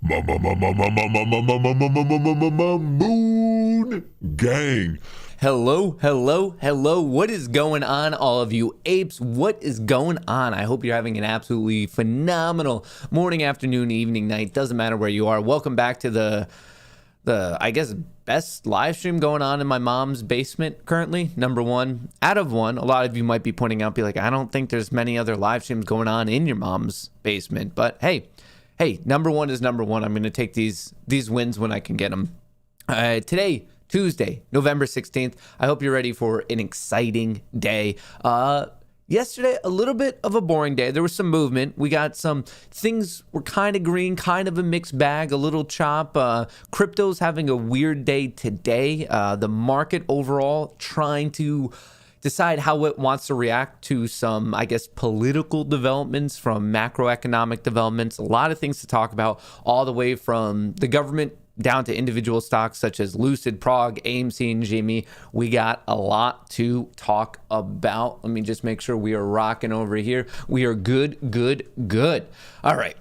Moon Gang. Hello. What is going on, all of you apes? What is going on? I hope you're having an absolutely phenomenal morning, afternoon, evening, night. Doesn't matter where you are. Welcome back to the I guess, best live stream going on in my mom's basement currently. Number one out of one. A lot of you might be pointing out, be like, I don't think there's many other live streams going on in your mom's basement. But hey, number one is number one. I'm going to take these wins when I can get them. Today, Tuesday, November 16th. I hope you're ready for an exciting day. Yesterday, a little bit of a boring day. There was some movement. We got some things were kind of green, kind of a mixed bag, a little chop. Crypto's having a weird day today. The market overall trying to decide how it wants to react to some, I guess, political developments from macroeconomic developments. A lot of things to talk about, all the way from the government down to individual stocks such as Lucid, Prog, AMC, and Jimmy. We got a lot to talk about. Let me just make sure we are rocking over here. We are good. All right.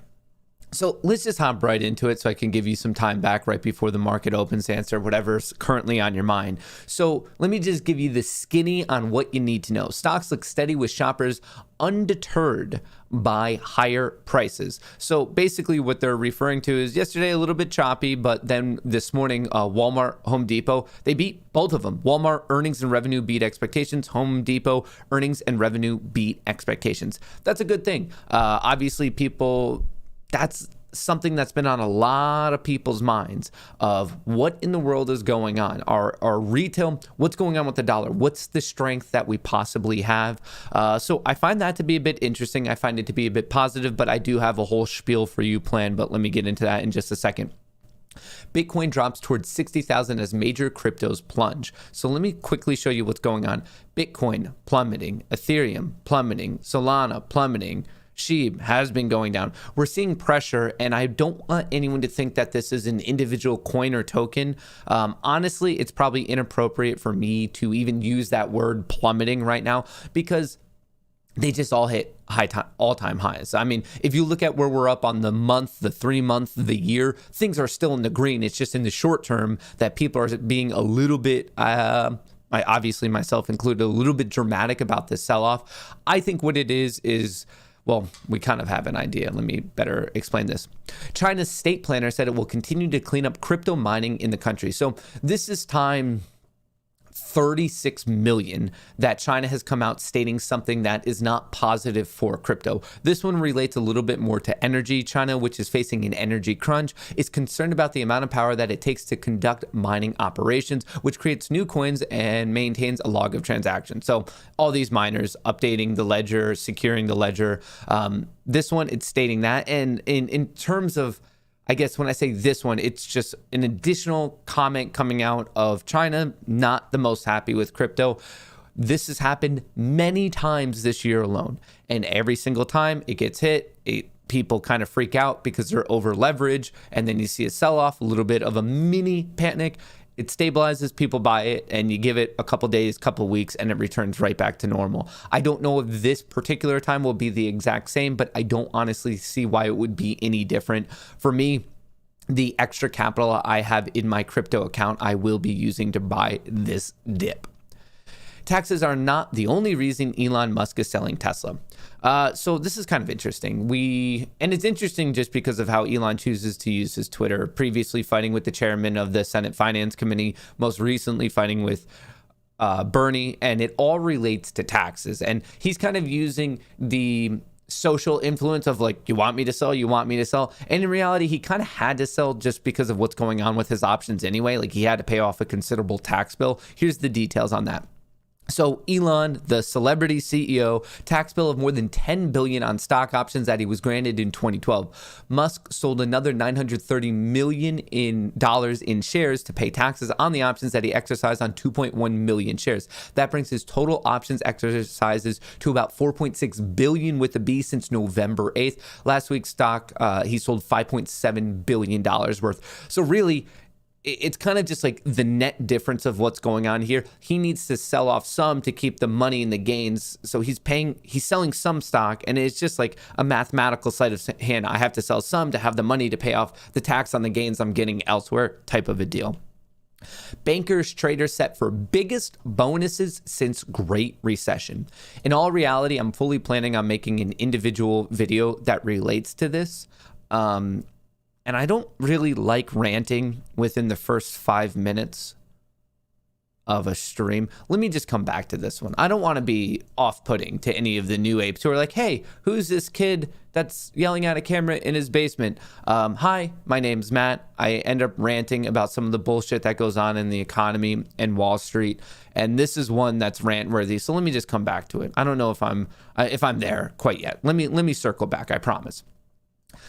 So let's just hop right into it so I can give you some time back right before the market opens to answer whatever's currently on your mind. So let me just give you the skinny on what you need to know. Stocks look steady with shoppers undeterred by higher prices. So basically what they're referring to is yesterday a little bit choppy, but then this morning, Walmart, Home Depot, they beat both of them. Walmart earnings and revenue beat expectations. Home Depot earnings and revenue beat expectations. That's a good thing. Obviously that's something that's been on a lot of people's minds of what in the world is going on. Our retail, what's going on with the dollar? What's the strength that we possibly have? So I find that to be a bit interesting. I find it to be a bit positive, but I do have a whole spiel for you planned, but let me get into that in just a second. Bitcoin drops towards 60,000 as major cryptos plunge. So let me quickly show you what's going on. Bitcoin plummeting, Ethereum plummeting, Solana plummeting, SHIB has been going down. We're seeing pressure, and I don't want anyone to think that this is an individual coin or token. Honestly, it's probably inappropriate for me to even use that word plummeting right now because they just all hit all-time highs. I mean, if you look at where we're up on the month, the 3 month, the year, things are still in the green. It's just in the short term that people are being a little bit I obviously myself included, a little bit dramatic about this sell-off. I think what it is, well, we kind of have an idea. Let me better explain this. China's state planner said it will continue to clean up crypto mining in the country. So this is time 36 million that China has come out stating something that is not positive for crypto. This one relates a little bit more to energy. China, which is facing an energy crunch, is concerned about the amount of power that it takes to conduct mining operations, which creates new coins and maintains a log of transactions. So all these miners updating the ledger, securing the ledger. This one, it's stating that. And in terms of, I guess when I say this one, it's just an additional comment coming out of China, not the most happy with crypto. This has happened many times this year alone. And every single time it gets hit, people kind of freak out because they're over leveraged. And then you see a sell-off, a little bit of a mini panic. It stabilizes, people buy it, and you give it a couple days, couple weeks, and it returns right back to normal. I don't know if this particular time will be the exact same, but I don't honestly see why it would be any different. For me, the extra capital I have in my crypto account, I will be using to buy this dip. Taxes are not the only reason Elon Musk is selling Tesla. So this is kind of interesting. And it's interesting just because of how Elon chooses to use his Twitter, previously fighting with the chairman of the Senate Finance Committee, most recently fighting with Bernie, and it all relates to taxes. And he's kind of using the social influence of like, you want me to sell. And in reality, he kind of had to sell just because of what's going on with his options anyway. Like he had to pay off a considerable tax bill. Here's the details on that. So Elon, the celebrity CEO, tax bill of more than $10 billion on stock options that he was granted in 2012. Musk sold another $930 million in shares to pay taxes on the options that he exercised on 2.1 million shares. That brings his total options exercises to about 4.6 billion with a B since November 8th. Last week's stock, he sold $5.7 billion worth. So really, it's kind of just like the net difference of what's going on here. He needs to sell off some to keep the money and the gains. So he's selling some stock, and it's just like a mathematical sleight of hand. I have to sell some to have the money to pay off the tax on the gains I'm getting elsewhere type of a deal. Bankers, traders set for biggest bonuses since Great Recession. In all reality, I'm fully planning on making an individual video that relates to this. And I don't really like ranting within the first 5 minutes of a stream. Let me just come back to this one. I don't want to be off-putting to any of the new apes who are like, hey, who's this kid that's yelling at a camera in his basement? Hi, my name's Matt. I end up ranting about some of the bullshit that goes on in the economy and Wall Street. And this is one that's rant-worthy. So let me just come back to it. I don't know if I'm there quite yet. Let me circle back, I promise.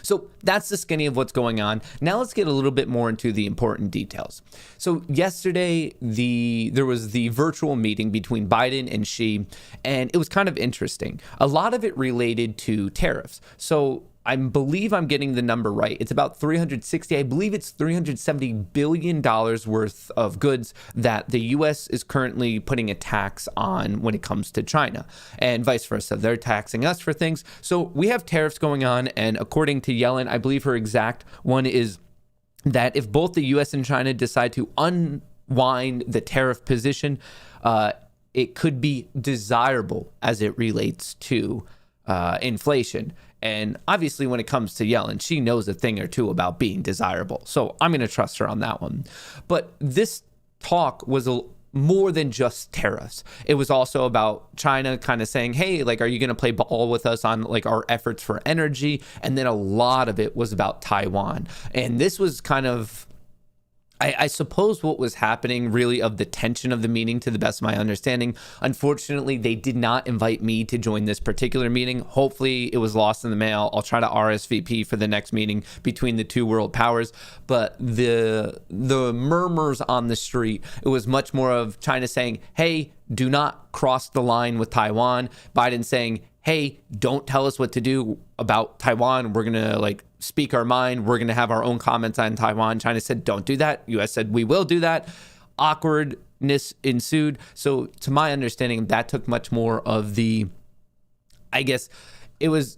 So that's the skinny of what's going on. Now let's get a little bit more into the important details. So yesterday, there was the virtual meeting between Biden and Xi, and it was kind of interesting. A lot of it related to tariffs. So I believe I'm getting the number right. It's about $370 billion worth of goods that the U.S. is currently putting a tax on when it comes to China, and vice versa. They're taxing us for things. So we have tariffs going on, and according to Yellen, I believe her exact one is that if both the U.S. and China decide to unwind the tariff position, it could be desirable as it relates to inflation. And obviously, when it comes to Yellen, she knows a thing or two about being desirable. So I'm going to trust her on that one. But this talk was more than just tariffs. It was also about China kind of saying, hey, like, are you going to play ball with us on like our efforts for energy? And then a lot of it was about Taiwan. And this was kind of, I suppose, what was happening really of the tension of the meeting, to the best of my understanding. Unfortunately, they did not invite me to join this particular meeting. Hopefully it was lost in the mail. I'll try to RSVP for the next meeting between the two world powers. But the murmurs on the street, it was much more of China saying, hey, do not cross the line with Taiwan. Biden saying, hey, don't tell us what to do about Taiwan. We're going to like speak our mind. We're going to have our own comments on Taiwan. China said, don't do that. US said, we will do that. Awkwardness ensued. So to my understanding, that took much more of the, I guess,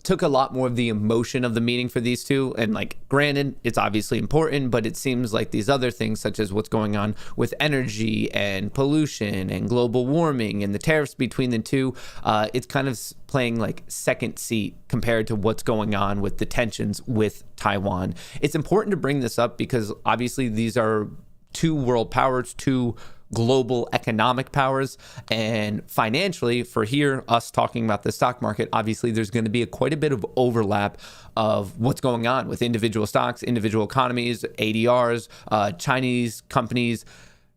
took a lot more of the emotion of the meeting for these two. And like, granted, it's obviously important, but it seems like these other things, such as what's going on with energy and pollution and global warming and the tariffs between the two, it's kind of playing like second seat compared to what's going on with the tensions with Taiwan. It's important to bring this up because obviously these are two world powers, two global economic powers, and financially, for here, us talking about the stock market, obviously there's going to be quite a bit of overlap of what's going on with individual stocks, individual economies, ADRs, Chinese companies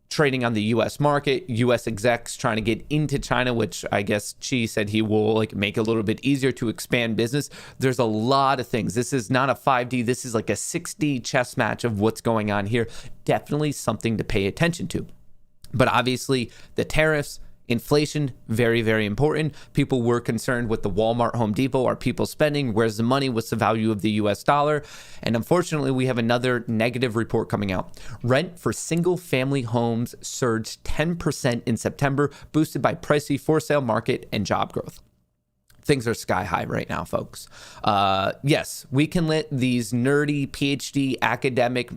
trading on the U.S. market, U.S. execs trying to get into China, which I guess Xi said he will like make it a little bit easier to expand business. There's a lot of things. This is not a 5D. This is like a 6D chess match of what's going on here. Definitely something to pay attention to. But obviously, the tariffs, inflation, very, very important. People were concerned with the Walmart, Home Depot. Are people spending? Where's the money? What's the value of the US dollar? And unfortunately, we have another negative report coming out. Rent for single-family homes surged 10% in September, boosted by pricey for-sale market and job growth. Things are sky high right now, folks. Yes, we can let these nerdy PhD academic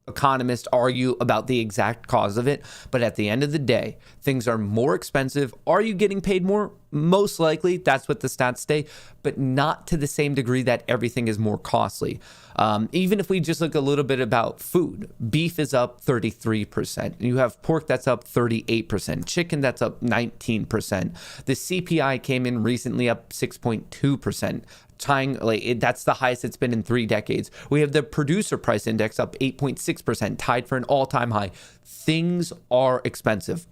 economists argue about the exact cause of it, but at the end of the day, things are more expensive. Are you getting paid more? Most likely, that's what the stats say, but not to the same degree that everything is more costly. Even if we just look a little bit about food, beef is up 33%. You have pork that's up 38%, chicken that's up 19%. The CPI came in recently up 6.2%. That's the highest it's been in 3 decades. We have the producer price index up 8.6%, tied for an all-time high. Things are expensive.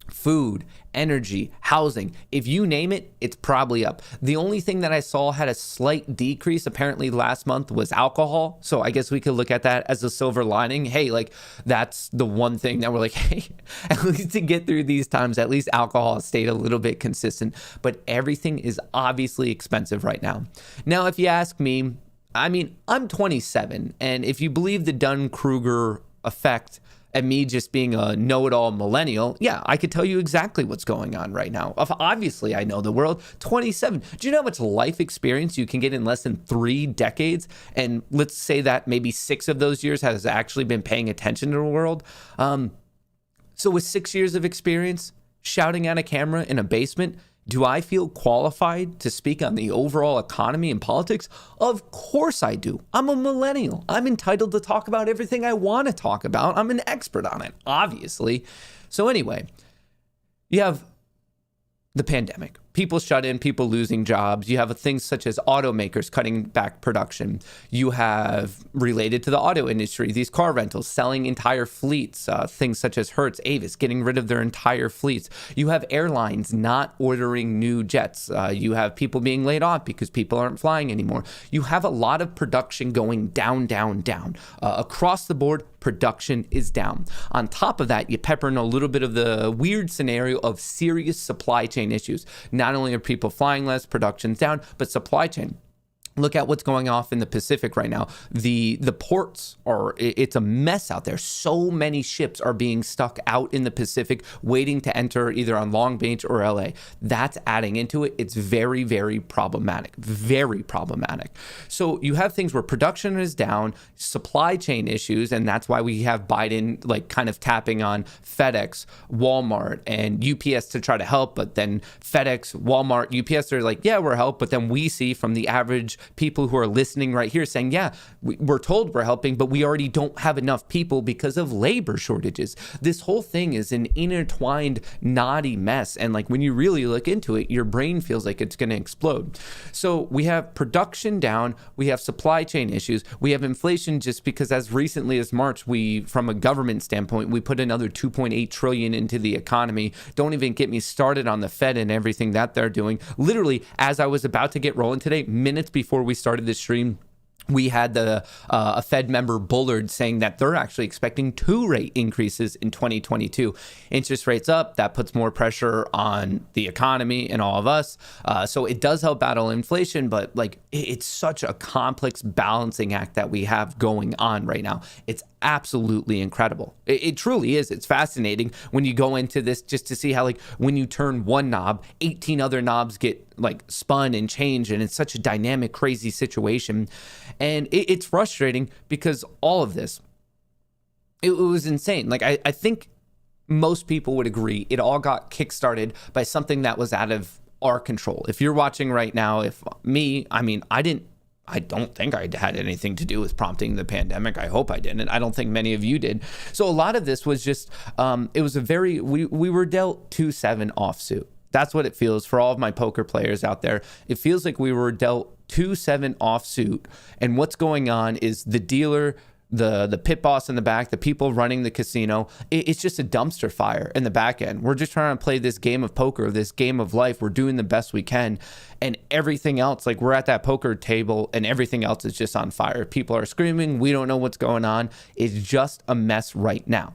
Food, energy, housing, if you name it, it's probably up. The only thing that I saw had a slight decrease apparently last month was alcohol. So I guess we could look at that as a silver lining. Hey, like that's the one thing that we're like, hey, at least to get through these times, at least alcohol has stayed a little bit consistent. But everything is obviously expensive right now. Now, if you ask me, I mean, I'm 27, and if you believe the Dunn-Kruger effect and me just being a know-it-all millennial, yeah, I could tell you exactly what's going on right now. Obviously, I know the world. 27. Do you know how much life experience you can get in less than 3 decades? And let's say that maybe 6 of those years has actually been paying attention to the world. So with 6 years of experience, shouting at a camera in a basement, do I feel qualified to speak on the overall economy and politics? Of course I do. I'm a millennial. I'm entitled to talk about everything I want to talk about. I'm an expert on it, obviously. So anyway, you have the pandemic. People shut in, people losing jobs. You have things such as automakers cutting back production. You have, related to the auto industry, these car rentals selling entire fleets, things such as Hertz, Avis getting rid of their entire fleets. You have airlines not ordering new jets. You have people being laid off because people aren't flying anymore. You have a lot of production going down, down, down. Across the board, production is down. On top of that, you pepper in a little bit of the weird scenario of serious supply chain issues. Not only are people flying less, production's down, but supply chain. Look at what's going off in the Pacific right now. The ports it's a mess out there. So many ships are being stuck out in the Pacific waiting to enter either on Long Beach or LA. That's adding into it. It's very, very problematic. Very problematic. So you have things where production is down, supply chain issues, and that's why we have Biden like kind of tapping on FedEx, Walmart, and UPS to try to help. But then FedEx, Walmart, UPS are like, yeah, we're help. But then we see from the average people who are listening right here saying, yeah, we're told we're helping, but we already don't have enough people because of labor shortages. This whole thing is an intertwined, knotty mess. And like when you really look into it, your brain feels like it's going to explode. So we have production down. We have supply chain issues. We have inflation just because as recently as March, from a government standpoint, we put another 2.8 trillion into the economy. Don't even get me started on the Fed and everything that they're doing. Literally, as I was about to get rolling today, minutes before we started this stream, we had a Fed member, Bullard, saying that they're actually expecting 2 rate increases in 2022. Interest rates up, that puts more pressure on the economy and all of us. So it does help battle inflation, but like it's such a complex balancing act that we have going on right now. It's absolutely incredible. It truly is. It's fascinating when you go into this just to see how like when you turn one knob, 18 other knobs get like spun and changed, and it's such a dynamic, crazy situation. And it's frustrating because all of this, it was insane. Like I think most people would agree it all got kickstarted by something that was out of our control. If you're watching right now, I don't think I had anything to do with prompting the pandemic. I hope I didn't. I don't think many of you did. So a lot of this was just, it was we were dealt 2-7 offsuit. That's what it feels for all of my poker players out there. It feels like we were dealt 2-7 offsuit. And what's going on is the dealer, the pit boss in the back, the people running the casino, it's just a dumpster fire in the back end. We're just trying to play this game of poker, this game of life. We're doing the best we can. And everything else, like we're at that poker table and everything else is just on fire. People are screaming. We don't know what's going on. It's just a mess right now.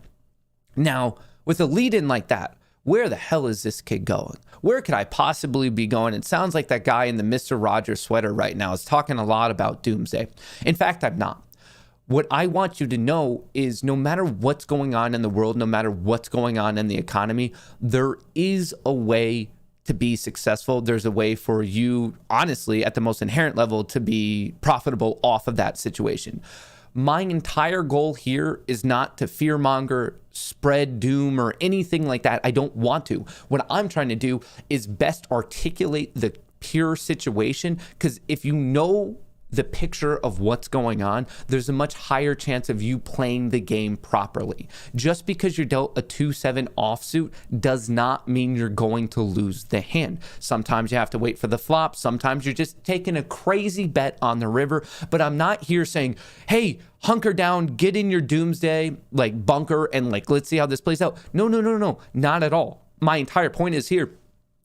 Now, with a lead in like that, where the hell is this kid going? Where could I possibly be going? It sounds like that guy in the Mr. Rogers sweater right now is talking a lot about doomsday. In fact, I'm not. What I want you to know is no matter what's going on in the world, no matter what's going on in the economy, there is a way to be successful. There's a way for you, honestly, at the most inherent level, to be profitable off of that situation. My entire goal here is not to fearmonger, spread doom, or anything like that. I don't want to. What I'm trying to do is best articulate the pure situation, because if you know the picture of what's going on, there's a much higher chance of you playing the game properly. Just because you're dealt a 2-7 offsuit does not mean you're going to lose the hand. Sometimes you have to wait for the flop. Sometimes you're just taking a crazy bet on the river. But I'm not here saying, hey, hunker down, get in your doomsday like bunker and like let's see how this plays out. No, not at all. My entire point is here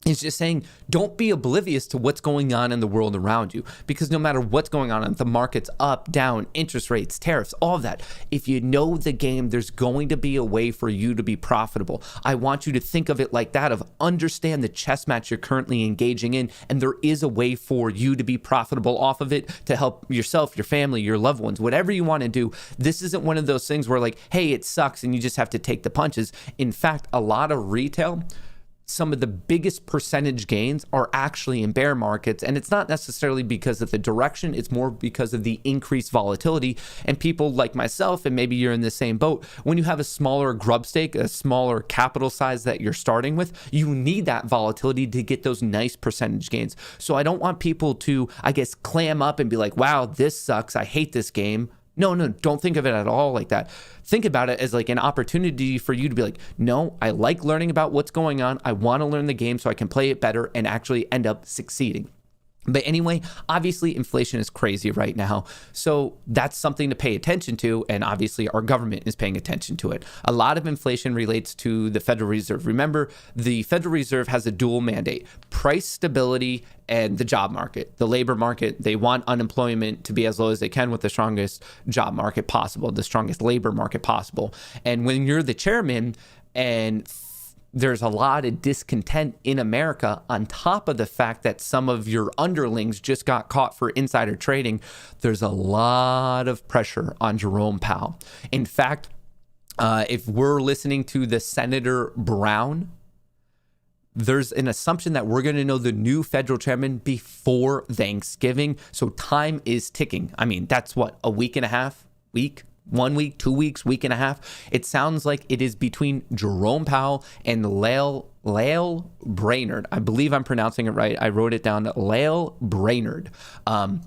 It's just saying, don't be oblivious to what's going on in the world around you, because no matter what's going on, the market's up, down, interest rates, tariffs, all of that, if you know the game, there's going to be a way for you to be profitable. I want you to think of it like that, of understand the chess match you're currently engaging in, and there is a way for you to be profitable off of it, to help yourself, your family, your loved ones, whatever you want to do. This isn't one of those things where like, hey, it sucks and you just have to take the punches. In fact, a lot of retail, some of the biggest percentage gains are actually in bear markets. And it's not necessarily because of the direction, it's more because of the increased volatility. And people like myself, and maybe you're in the same boat, when you have a smaller grub stake, a smaller capital size that you're starting with, you need that volatility to get those nice percentage gains. So I don't want people to, I guess, clam up and be like, wow, this sucks, I hate this game. No, don't think of it at all like that. Think about it as like an opportunity for you to be like, no, I like learning about what's going on. I want to learn the game so I can play it better and actually end up succeeding. But anyway, obviously inflation is crazy right now. So that's something to pay attention to. And obviously our government is paying attention to it. A lot of inflation relates to the Federal Reserve. Remember, the Federal Reserve has a dual mandate: price stability and the job market, the labor market. They want unemployment to be as low as they can with the strongest job market possible, the strongest labor market possible. And when you're the chairman and there's a lot of discontent in America, on top of the fact that some of your underlings just got caught for insider trading, there's a lot of pressure on Jerome Powell. In fact, if we're listening to the Senator Brown, there's an assumption that we're going to know the new federal chairman before Thanksgiving. So time is ticking. I mean, that's what, a week and a half, 1 week, 2 weeks, week and a half. It sounds like it is between Jerome Powell and Lael Brainerd. I believe I'm pronouncing it right. I wrote it down, Lael Brainerd. Kind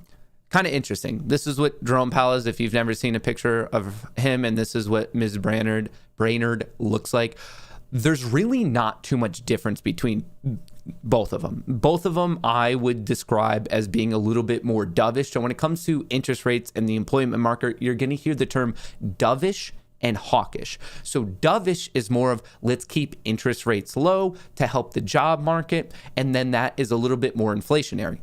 of interesting. This is what Jerome Powell is if you've never seen a picture of him, and this is what Ms. Brainerd looks like. There's really not too much difference between both of them. Both of them I would describe as being a little bit more dovish. So when it comes to interest rates and the employment market, you're going to hear the term dovish and hawkish. So dovish is more of, let's keep interest rates low to help the job market. And then that is a little bit more inflationary.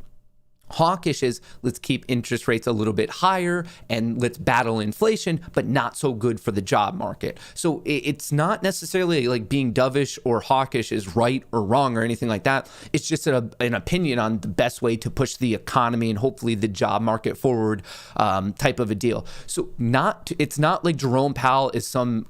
Hawkish is, let's keep interest rates a little bit higher and let's battle inflation, but not so good for the job market. So it's not necessarily like being dovish or hawkish is right or wrong or anything like that. It's just an opinion on the best way to push the economy and hopefully the job market forward, type of a deal. So it's not like Jerome Powell is some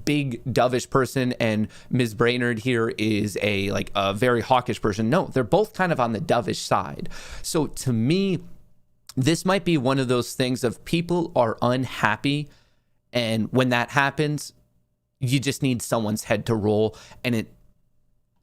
big dovish person and Ms. Brainerd here is a very hawkish person. No, they're both kind of on the dovish side. So to me, this might be one of those things of people are unhappy, and when that happens, you just need someone's head to roll. And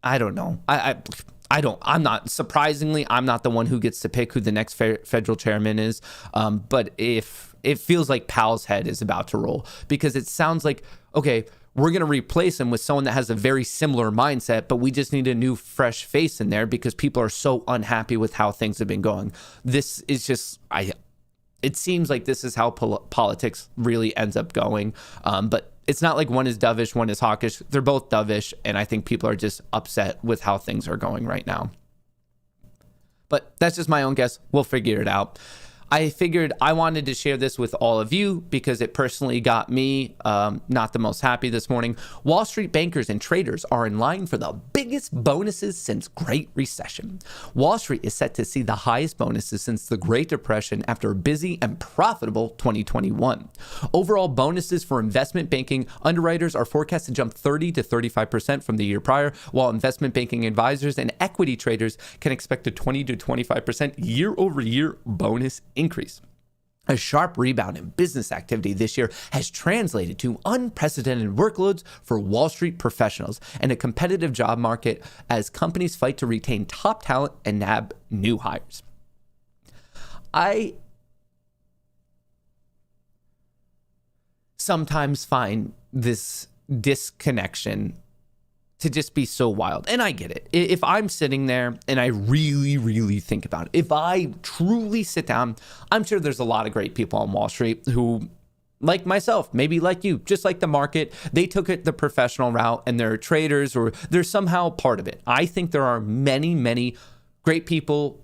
I don't know. I'm not, surprisingly, I'm not the one who gets to pick who the next federal chairman is. But if it feels like Powell's head is about to roll, because it sounds like, okay, we're going to replace him with someone that has a very similar mindset, but we just need a new fresh face in there because people are so unhappy with how things have been going. This is just, it seems like this is how politics really ends up going. But it's not like one is dovish, one is hawkish. They're both dovish, and I think people are just upset with how things are going right now. But that's just my own guess. We'll figure it out. I figured I wanted to share this with all of you because it personally got me not the most happy this morning. Wall Street bankers and traders are in line for the biggest bonuses since Great Recession. Wall Street is set to see the highest bonuses since the Great Depression after a busy and profitable 2021. Overall bonuses for investment banking underwriters are forecast to jump 30 to 35% from the year prior, while investment banking advisors and equity traders can expect a 20 to 25% year-over-year bonus increase. A sharp rebound in business activity this year has translated to unprecedented workloads for Wall Street professionals and a competitive job market as companies fight to retain top talent and nab new hires. I sometimes find this disconnection to just be so wild. And I get it. If I'm sitting there and I really, really think about it, if I truly sit down, I'm sure there's a lot of great people on Wall Street who like myself, maybe like you, just like the market, they took it the professional route and they're traders or they're somehow part of it. I think there are many, many great people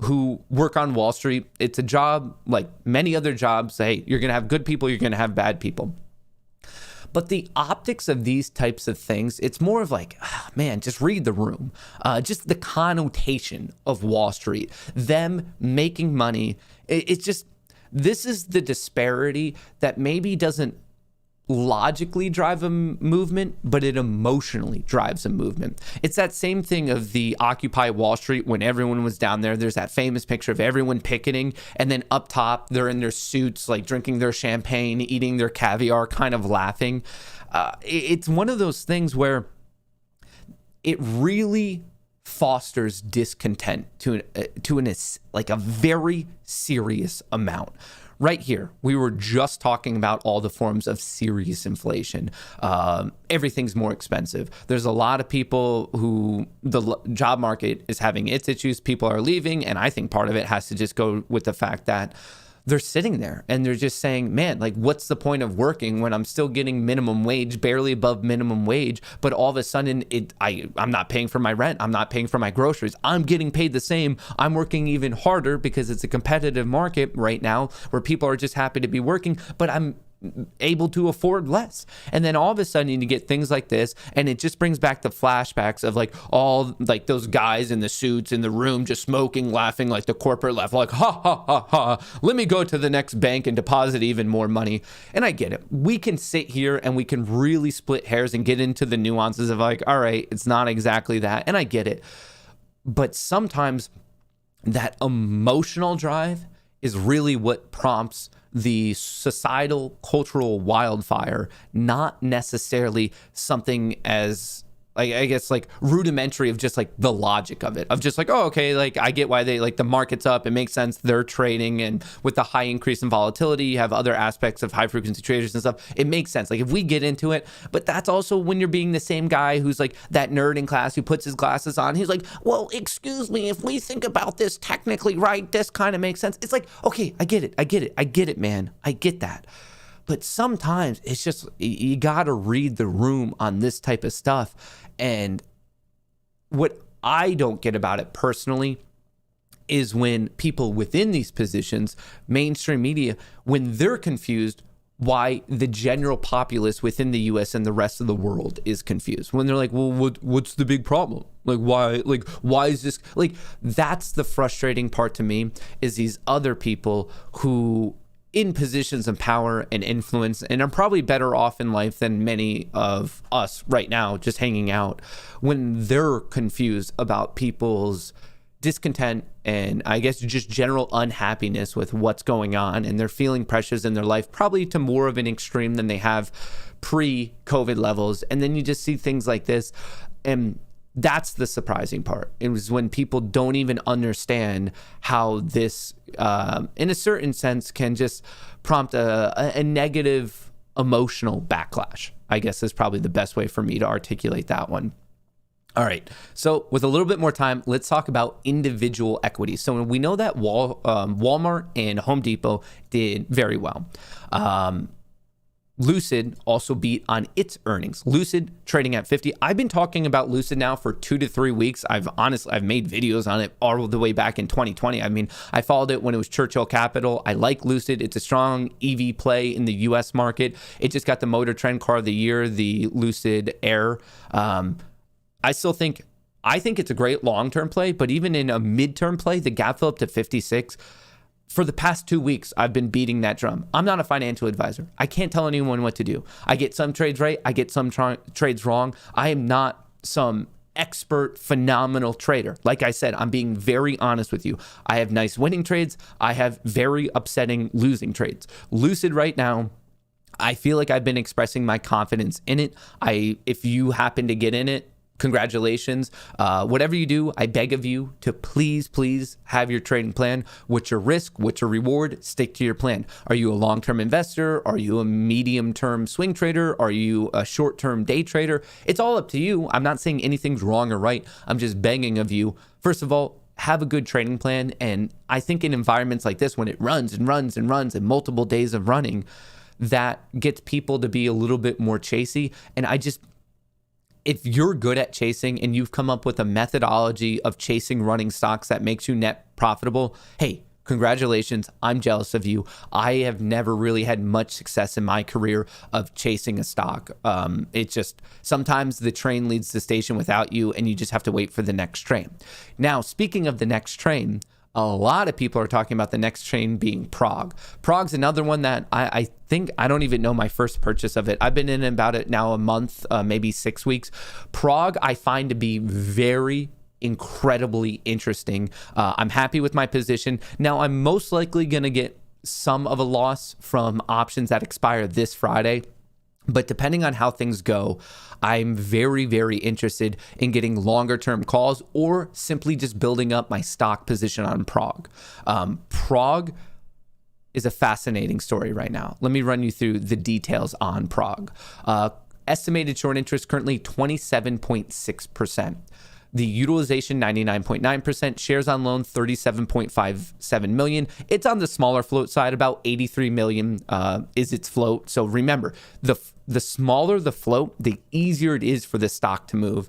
who work on Wall Street. It's a job like many other jobs. Hey, you're going to have good people, you're going to have bad people. But the optics of these types of things, it's more of like, man, just read the room. Just the connotation of Wall Street, them making money. It's just, this is the disparity that maybe doesn't logically drive a movement, but it emotionally drives a movement. It's that same thing of the Occupy Wall Street when everyone was down there. There's that famous picture of everyone picketing, and then up top, they're in their suits, like drinking their champagne, eating their caviar, kind of laughing. It's one of those things where it really fosters discontent to a very serious amount. Right here, we were just talking about all the forms of serious inflation. Everything's more expensive. There's a lot of people who the job market is having its issues. People are leaving, and I think part of it has to just go with the fact that they're sitting there and they're just saying, man, like, what's the point of working when I'm still getting minimum wage, barely above minimum wage, but all of a sudden I'm not paying for my rent. I'm not paying for my groceries. I'm getting paid the same. I'm working even harder because it's a competitive market right now where people are just happy to be working, but I'm able to afford less. And then all of a sudden you get things like this, and it just brings back the flashbacks of like all like those guys in the suits in the room just smoking, laughing, like the corporate laugh, like ha ha ha ha, let me go to the next bank and deposit even more money. And I get it. We can sit here and we can really split hairs and get into the nuances of like, all right, it's not exactly that, and I get it. But sometimes that emotional drive is really what prompts the societal cultural wildfire, not necessarily something as I guess like rudimentary of just like the logic of it, of just like, oh, okay, like I get why they like the market's up. It makes sense. They're trading, and with the high increase in volatility, you have other aspects of high frequency traders and stuff. It makes sense. Like if we get into it, but that's also when you're being the same guy who's like that nerd in class who puts his glasses on. He's like, well, excuse me, if we think about this technically, right, this kind of makes sense. It's like, okay, I get it, man. I get that. But sometimes it's just, you got to read the room on this type of stuff. And what I don't get about it personally is when people within these positions, mainstream media, when they're confused, why the general populace within the US and the rest of the world is confused. When they're like, well, what's the big problem? Like, why is this? Like, that's the frustrating part to me, is these other people who in positions of power and influence and are probably better off in life than many of us right now just hanging out, when they're confused about people's discontent and I guess just general unhappiness with what's going on, and they're feeling pressures in their life probably to more of an extreme than they have pre-COVID levels. And then you just see things like this, and that's the surprising part. It was when people don't even understand how this, in a certain sense, can just prompt a negative emotional backlash, I guess is probably the best way for me to articulate that one. All right, so with a little bit more time, let's talk about individual equities. So we know that Walmart and Home Depot did very well. Lucid also beat on its earnings. Lucid trading at 50. I've been talking about Lucid now for 2 to 3 weeks. I've made videos on it all the way back in 2020. I mean, I followed it when it was Churchill Capital. I like Lucid. It's a strong EV play in the US market. It just got the Motor Trend Car of the Year, the Lucid Air. I think it's a great long-term play, but even in a mid-term play, the gap fill up to 56. For the past 2 weeks, I've been beating that drum. I'm not a financial advisor. I can't tell anyone what to do. I get some trades right. I get some trades wrong. I am not some expert, phenomenal trader. Like I said, I'm being very honest with you. I have nice winning trades. I have very upsetting losing trades. Lucid right now, I feel like I've been expressing my confidence in it. If you happen to get in it, congratulations. Whatever you do, I beg of you to please have your trading plan. What's your risk? What's your reward? Stick to your plan. Are you a long-term investor? Are you a medium-term swing trader? Are you a short-term day trader? It's all up to you. I'm not saying anything's wrong or right. I'm just begging of you, first of all, have a good trading plan. And I think in environments like this, when it runs and multiple days of running, that gets people to be a little bit more chasey. And if you're good at chasing and you've come up with a methodology of chasing running stocks that makes you net profitable, hey, congratulations. I'm jealous of you. I have never really had much success in my career of chasing a stock. It's just sometimes the train leads the station without you, and you just have to wait for the next train. Now, speaking of the next train, a lot of people are talking about the next train being Prog. Prog's another one that I think, I don't even know my first purchase of it. I've been in about it now a month, maybe 6 weeks. Prog I find to be very incredibly interesting. I'm happy with my position. Now, I'm most likely going to get some of a loss from options that expire this Friday. But depending on how things go, I'm very, very interested in getting longer term calls or simply just building up my stock position on Prog. Prog is a fascinating story right now. Let me run you through the details on Prog. Estimated short interest currently 27.6%. The utilization 99.9%, shares on loan 37.57 million. It's on the smaller float side, about 83 million is its float. So remember, the smaller the float, the easier it is for the stock to move.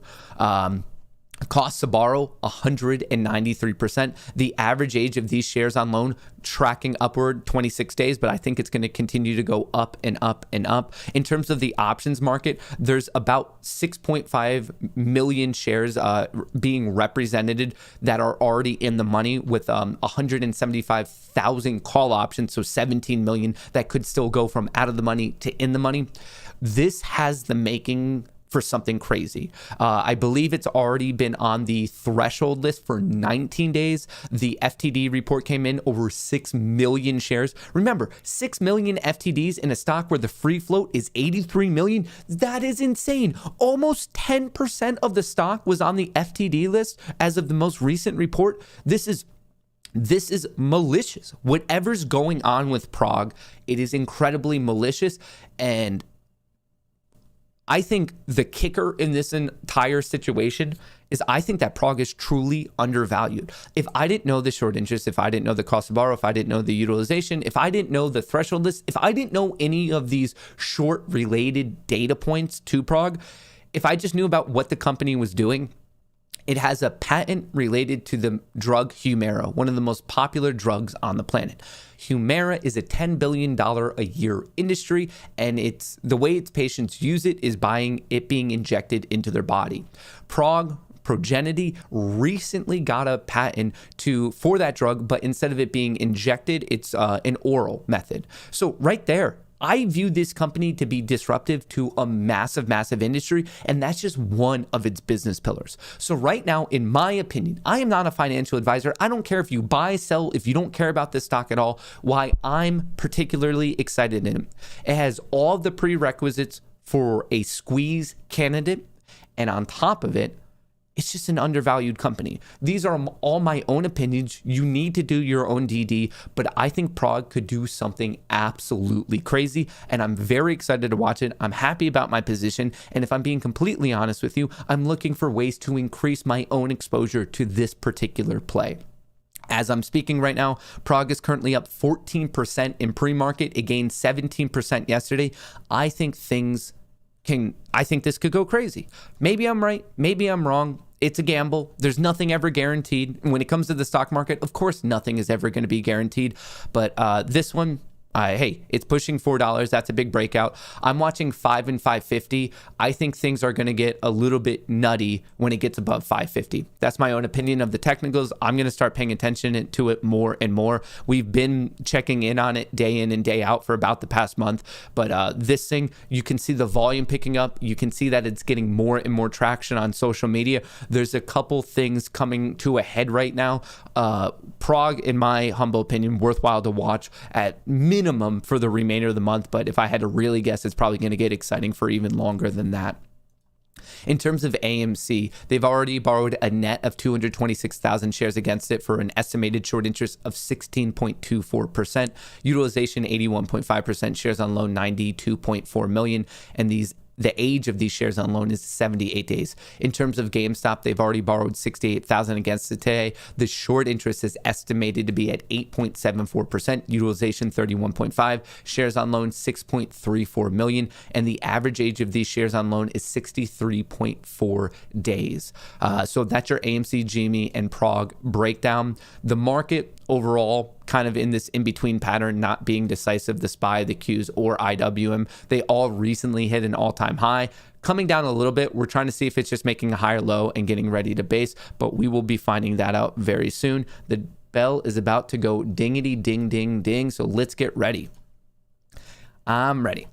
Cost to borrow 193%. The average age of these shares on loan tracking upward 26 days, but I think it's going to continue to go up and up and up. In terms of the options market, there's about 6.5 million shares being represented that are already in the money, with 175,000 call options, so 17 million that could still go from out of the money to in the money. This has the making for something crazy. I believe it's already been on the threshold list for 19 days. The FTD report came in over 6 million shares. Remember, 6 million FTDs in a stock where the free float is 83 million. That is insane. Almost 10% of the stock was on the FTD list as of the most recent report. This is malicious. Whatever's going on with Prog, it is incredibly malicious. And I think the kicker in this entire situation is I think that Prog is truly undervalued. If I didn't know the short interest, if I didn't know the cost to borrow, if I didn't know the utilization, if I didn't know the threshold list, if I didn't know any of these short related data points to Prog, if I just knew about what the company was doing, it has a patent related to the drug Humira, one of the most popular drugs on the planet. Humira is a $10 billion a year industry, and it's the way its patients use it is buying it being injected into their body. Progenity recently got a patent for that drug, but instead of it being injected, it's an oral method. So right there, I view this company to be disruptive to a massive, massive industry, and that's just one of its business pillars. So right now, in my opinion, I am not a financial advisor. I don't care if you buy, sell, if you don't care about this stock at all. Why I'm particularly excited in it. It has all the prerequisites for a squeeze candidate, and on top of it, it's just an undervalued company. These are all my own opinions. You need to do your own DD, but I think Prog could do something absolutely crazy, and I'm very excited to watch it. I'm happy about my position, and if I'm being completely honest with you, I'm looking for ways to increase my own exposure to this particular play. As I'm speaking right now, Prog is currently up 14% in pre-market. It gained 17% yesterday. I think this could go crazy. Maybe I'm right. Maybe I'm wrong. It's a gamble. There's nothing ever guaranteed. When it comes to the stock market, of course, nothing is ever going to be guaranteed. But this one, hey, it's pushing $4. That's a big breakout. I'm watching 5 and 550. I think things are going to get a little bit nutty when it gets above 550. That's my own opinion of the technicals. I'm going to start paying attention to it more and more. We've been checking in on it day in and day out for about the past month. But this thing, you can see the volume picking up. You can see that it's getting more and more traction on social media. There's a couple things coming to a head right now. Prog, in my humble opinion, worthwhile to watch at minimum for the remainder of the month, but if I had to really guess, it's probably going to get exciting for even longer than that. In terms of AMC, they've already borrowed a net of 226,000 shares against it for an estimated short interest of 16.24%, utilization 81.5%, shares on loan 92.4 million, and these the age of these shares on loan is 78 days. In terms of GameStop, they've already borrowed 68,000 against it today. The short interest is estimated to be at 8.74%, utilization 31.5, shares on loan 6.34 million, and the average age of these shares on loan is 63.4 days. So that's your AMC, GME, and Prog breakdown. The market overall kind of in this in-between pattern, not being decisive, the SPY, the Qs, or IWM. They all recently hit an all-time high. Coming down a little bit, we're trying to see if it's just making a higher low and getting ready to base, but we will be finding that out very soon. The bell is about to go dingity ding ding ding, so let's get ready. I'm ready.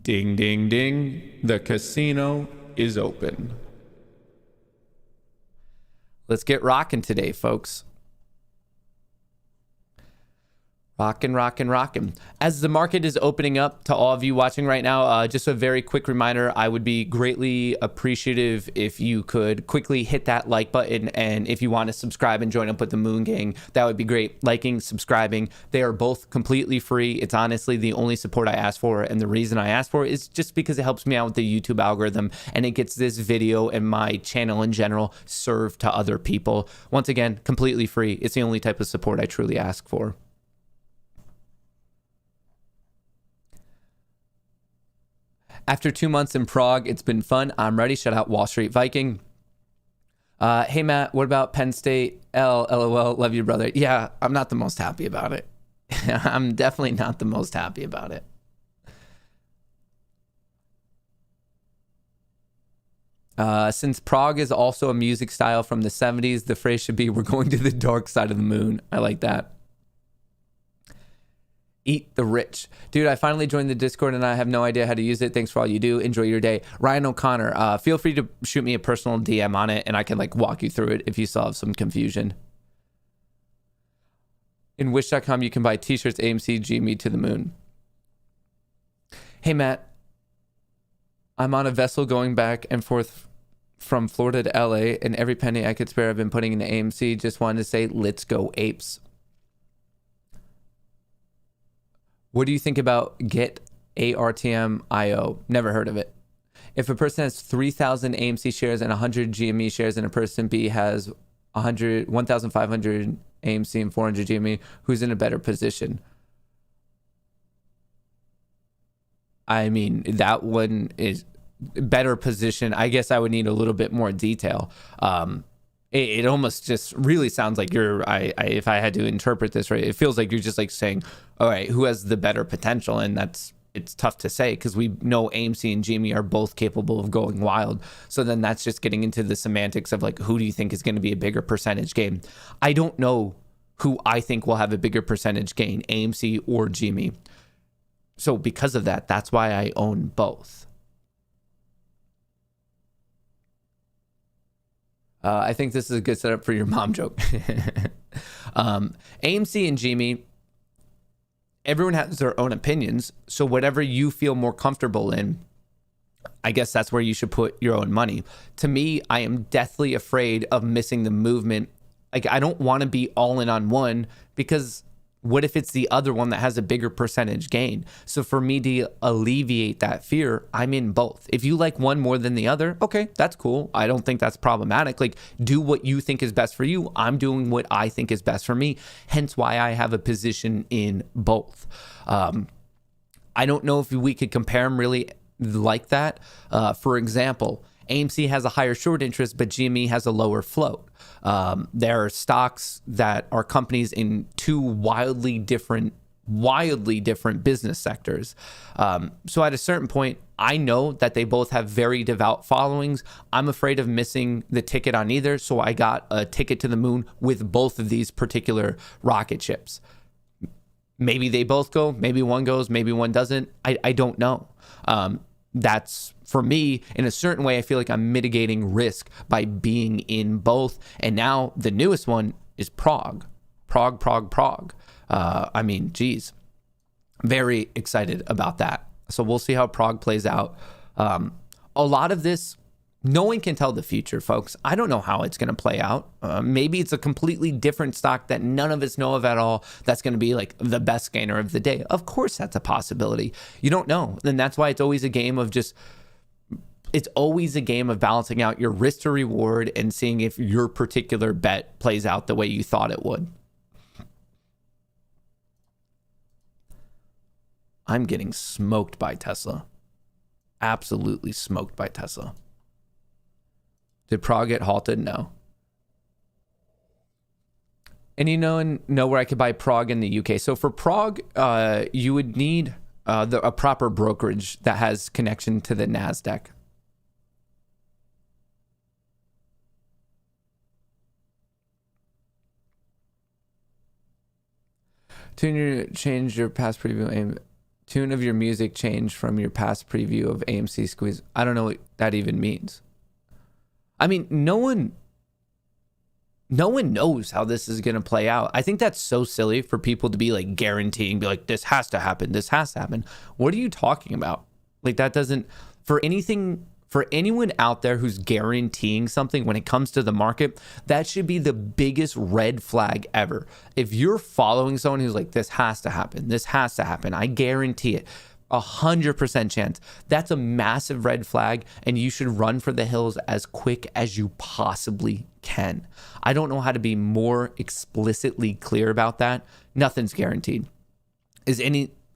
Ding ding ding, the casino is open. Let's get rocking today, folks. Rockin'. As the market is opening up to all of you watching right now, just a very quick reminder, I would be greatly appreciative if you could quickly hit that like button, and if you want to subscribe and join up with the Moon Gang, that would be great. Liking, subscribing, they are both completely free. It's honestly the only support I ask for, and the reason I ask for it is just because it helps me out with the YouTube algorithm, and it gets this video and my channel in general served to other people. Once again, completely free. It's the only type of support I truly ask for. After 2 months in Prague, it's been fun. I'm ready. Shout out Wall Street Viking. Hey, Matt, what about Penn State? LOL, love you, brother. Yeah, I'm not the most happy about it. I'm definitely not the most happy about it. Since Prague is also a music style from the 70s, the phrase should be, we're going to the dark side of the moon. I like that. Eat the rich. Dude, I finally joined the Discord and I have no idea how to use it. Thanks for all you do. Enjoy your day. Ryan O'Connor, feel free to shoot me a personal DM on it and I can like walk you through it if you still have some confusion. In wish.com, you can buy t-shirts, AMC, GME to the moon. Hey, Matt, I'm on a vessel going back and forth from Florida to LA, and every penny I could spare I've been putting into AMC. Just wanted to say, let's go apes. What do you think about Get ARTM.io? Never heard of it. If a person has 3,000 AMC shares and 100 GME shares, and a person B has 1,500 AMC and 400 GME, who's in a better position? I mean, that one is better position. I guess I would need a little bit more detail. It almost just really sounds like if I had to interpret this right, it feels like you're just like saying, all right, who has the better potential? And it's tough to say because we know AMC and GME are both capable of going wild. So then that's just getting into the semantics of like, who do you think is going to be a bigger percentage gain? I don't know who I think will have a bigger percentage gain, AMC or GME. So because of that, that's why I own both. I think this is a good setup for your mom joke. AMC and GME, everyone has their own opinions. So whatever you feel more comfortable in, I guess that's where you should put your own money. To me, I am deathly afraid of missing the movement. Like, I don't want to be all in on one because what if it's the other one that has a bigger percentage gain? So for me to alleviate that fear, I'm in both. If you like one more than the other, okay, that's cool. I don't think that's problematic. Like, do what you think is best for you. I'm doing what I think is best for me. Hence why I have a position in both. I don't know if we could compare them really like that. For example, AMC has a higher short interest, but GME has a lower float. There are stocks that are companies in two wildly different business sectors. So at a certain point, I know that they both have very devout followings. I'm afraid of missing the ticket on either. So I got a ticket to the moon with both of these particular rocket ships. Maybe they both go, maybe one goes, maybe one doesn't. I don't know. That's, for me, in a certain way, I feel like I'm mitigating risk by being in both. And now the newest one is Prog. I mean, geez, very excited about that. So we'll see how Prog plays out. A lot of this No one can tell the future, folks. I don't know how it's going to play out. Maybe it's a completely different stock that none of us know of at all that's going to be like the best gainer of the day. Of course, that's a possibility. You don't know. And that's why it's always a game of balancing out your risk to reward and seeing if your particular bet plays out the way you thought it would. I'm getting smoked by Tesla. Absolutely smoked by Tesla. Did Prog get halted? No. And you know where I could buy Prog in the UK. So for Prog, you would need a proper brokerage that has connection to the NASDAQ. Change your past preview. Tune of your music changed from your past preview of AMC Squeeze. I don't know what that even means. I mean, no one knows how this is going to play out. I think that's so silly for people to be like guaranteeing, be like, this has to happen. This has to happen. What are you talking about? Like that doesn't, for anyone out there who's guaranteeing something when it comes to the market, that should be the biggest red flag ever. If you're following someone who's like, this has to happen. This has to happen. I guarantee it. 100% chance. That's a massive red flag, and you should run for the hills as quick as you possibly can. I don't know how to be more explicitly clear about that. Nothing's guaranteed.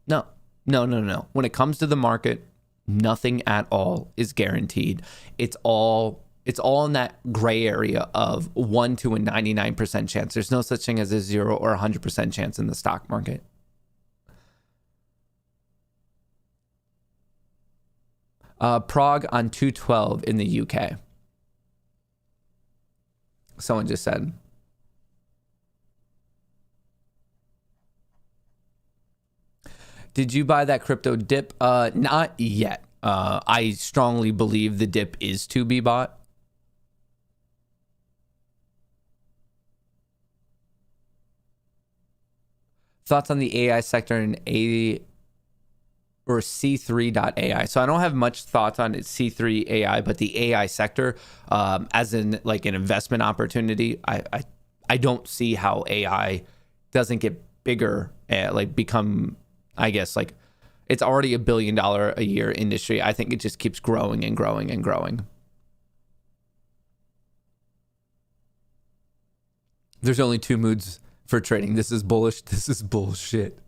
No. When it comes to the market, nothing at all is guaranteed. It's all in that gray area of 1 to a 99% chance. There's no such thing as a 0 or 100% chance in the stock market. Prog on 212 in the UK. Someone just said. Did you buy that crypto dip? Not yet. I strongly believe the dip is to be bought. Thoughts on the AI sector and C3.ai. So I don't have much thoughts on C3 AI, but the AI sector, as in like an investment opportunity, I don't see how AI doesn't get bigger, become, I guess, like it's already $1 billion a year industry. I think it just keeps growing and growing and growing. There's only two moods for trading. This is bullish. This is bullshit.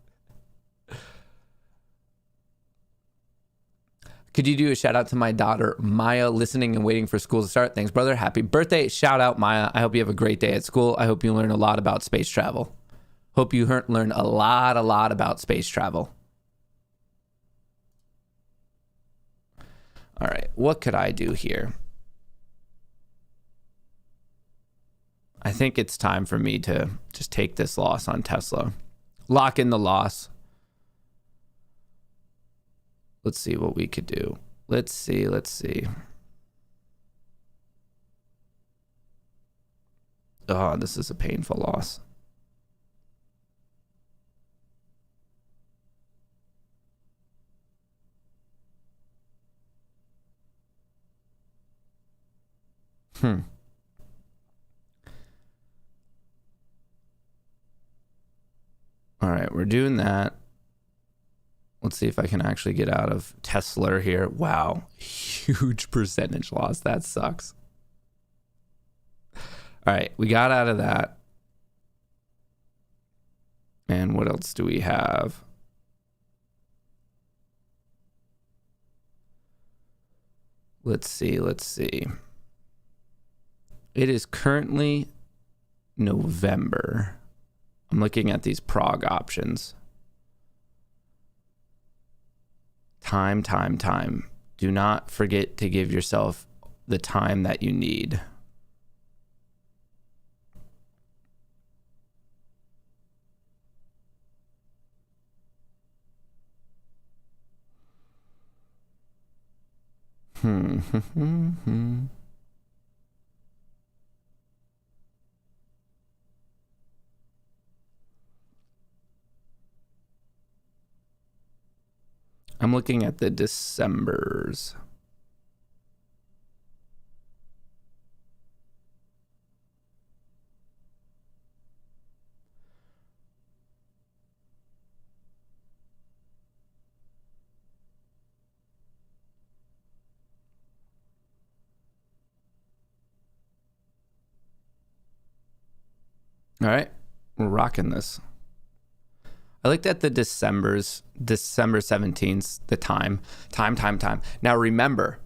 Could you do a shout out to my daughter, Maya, listening and waiting for school to start? Thanks, brother. Happy birthday. Shout out, Maya. I hope you have a great day at school. I hope you learn a lot about space travel. Hope you learn a lot about space travel. All right. What could I do here? I think it's time for me to just take this loss on Tesla. Lock in the loss. Let's see what we could do. Let's see. Oh, this is a painful loss. All right, we're doing that. Let's see if I can actually get out of Tesla here. Wow, huge percentage loss. That sucks. All right, we got out of that. And what else do we have? Let's see. It is currently November. I'm looking at these Prog options. Time. Do not forget to give yourself the time that you need. I'm looking at the Decembers. All right, we're rocking this. I looked at the December 17th, the time. Now remember,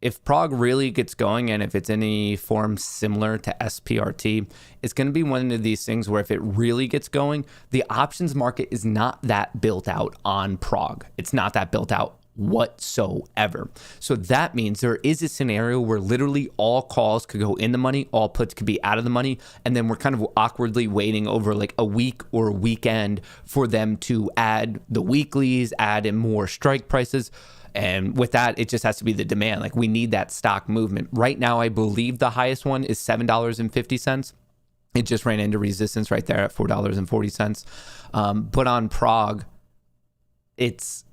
if Prog really gets going and if it's any form similar to SPRT, it's going to be one of these things where if it really gets going, the options market is not that built out on Prog. It's not that built out whatsoever. So that means there is a scenario where literally all calls could go in the money, all puts could be out of the money, and then we're kind of awkwardly waiting over like a week or a weekend for them to add the weeklies, add in more strike prices. And with that, it just has to be the demand. Like we need that stock movement. Right now, I believe the highest one is $7.50. It just ran into resistance right there at $4.40. But on Prog, it's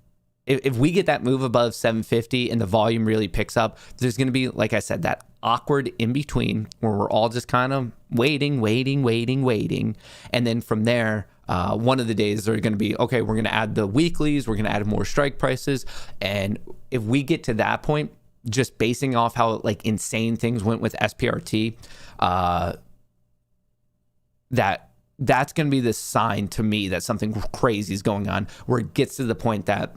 if we get that move above 750 and the volume really picks up, there's going to be, like I said, that awkward in between where we're all just kind of waiting. And then from there, one of the days they're going to be, okay, we're going to add the weeklies, we're going to add more strike prices. And if we get to that point, just basing off how like insane things went with SPRT, that's going to be the sign to me that something crazy is going on, where it gets to the point that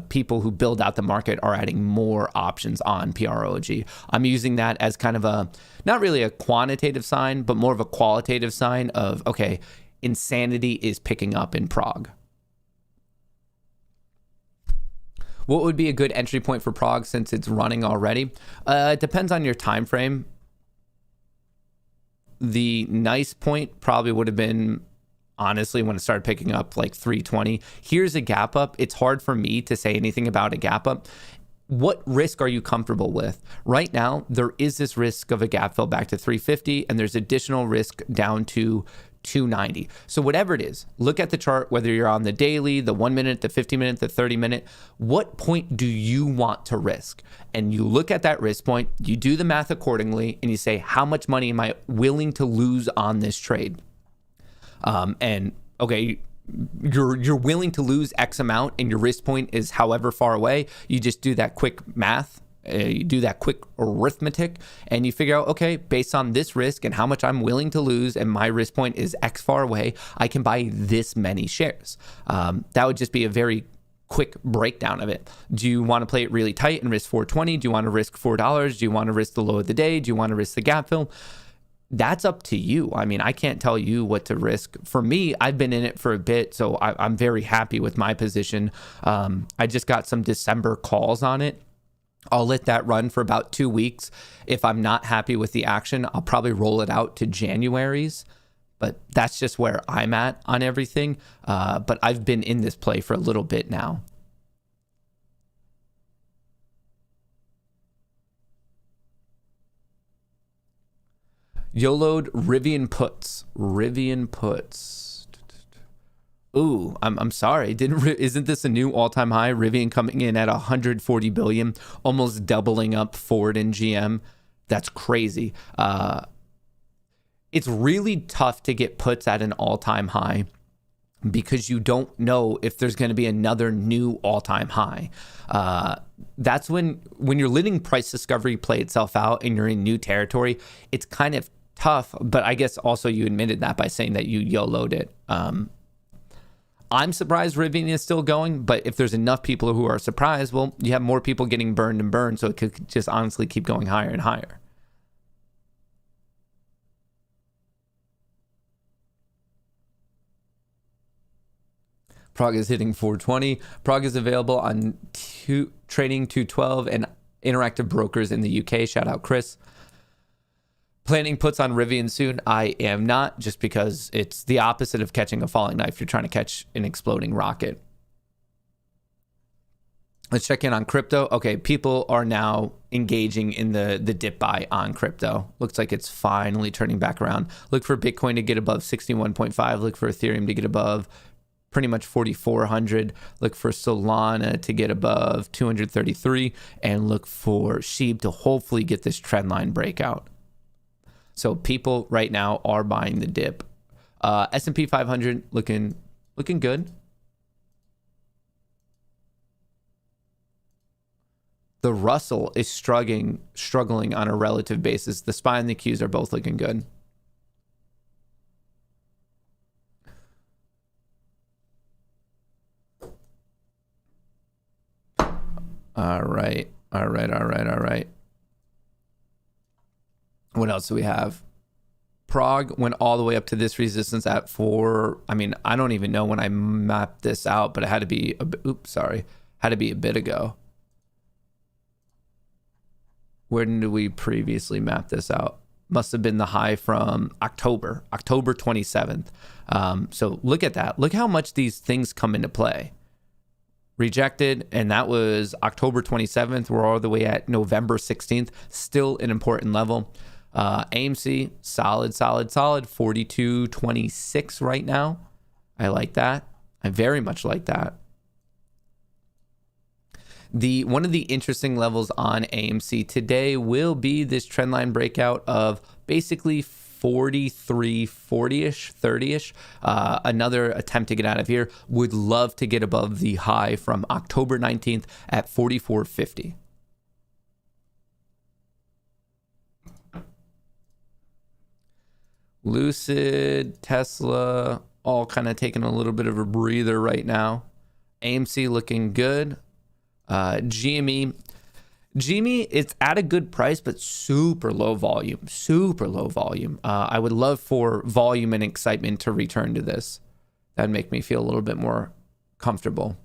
people who build out the market are adding more options on PROG. I'm using that as kind of a, not really a quantitative sign, but more of a qualitative sign of, okay, insanity is picking up in Prog. What would be a good entry point for Prog since it's running already? It depends on your time frame. The nice point probably would have been, honestly, when it started picking up like 320. Here's a gap up. It's hard for me to say anything about a gap up. What risk are you comfortable with? Right now, there is this risk of a gap fill back to 350, and there's additional risk down to 290. So whatever it is, look at the chart, whether you're on the daily, the 1 minute, the 50 minute, the 30 minute, what point do you want to risk? And you look at that risk point, you do the math accordingly, and you say, how much money am I willing to lose on this trade? And okay, you're willing to lose X amount and your risk point is however far away. You just do that quick math. You do that quick arithmetic and you figure out, okay, based on this risk and how much I'm willing to lose and my risk point is X far away, I can buy this many shares. That would just be a very quick breakdown of it. Do you want to play it really tight and risk 420? Do you want to risk $4? Do you want to risk the low of the day? Do you want to risk the gap fill? That's up to you. I mean, I can't tell you what to risk. For me, I've been in it for a bit, so I'm very happy with my position. I just got some December calls on it. I'll let that run for about 2 weeks. If I'm not happy with the action, I'll probably roll it out to January's. But that's just where I'm at on everything. But I've been in this play for a little bit now. YOLO'd Rivian puts. Ooh, I'm sorry. Isn't this a new all-time high? Rivian coming in at 140 billion, almost doubling up Ford and GM. That's crazy. It's really tough to get puts at an all-time high because you don't know if there's going to be another new all-time high. That's when you're letting price discovery play itself out and you're in new territory. It's kind of tough, but I guess also you admitted that by saying that you YOLO'd it. I'm surprised Rivian is still going, but if there's enough people who are surprised, well, you have more people getting burned and burned, so it could just honestly keep going higher and higher. Prog is hitting 420. Prog is available on Trading 212 and Interactive Brokers in the UK. Shout out Chris. Planning puts on Rivian soon. I am not, just because it's the opposite of catching a falling knife. You're trying to catch an exploding rocket. Let's check in on crypto. Okay, people are now engaging in the dip buy on crypto. Looks like it's finally turning back around. Look for Bitcoin to get above 61.5. Look for Ethereum to get above pretty much 4,400. Look for Solana to get above 233. And look for SHIB to hopefully get this trend line breakout. So people right now are buying the dip. S&P 500 looking good. The Russell is struggling on a relative basis. The SPY and the Qs are both looking good. All right. All right. All right. All right. What else do we have? Prog went all the way up to this resistance at 4. I mean, I don't even know when I mapped this out, but it had to be had to be a bit ago. Where did we previously map this out? Must have been the high from October 27th. So look at that. Look how much these things come into play. Rejected, and that was October 27th. We're all the way at November 16th. Still an important level. AMC, solid, 42.26 right now. I like that. I very much like that. One of the interesting levels on AMC today will be this trendline breakout of basically 43, 40-ish, 30-ish. Another attempt to get out of here. Would love to get above the high from October 19th at 44.50. Lucid, Tesla, all kind of taking a little bit of a breather right now. AMC looking good. GME, it's at a good price, but super low volume. I would love for volume and excitement to return to this. That'd make me feel a little bit more comfortable.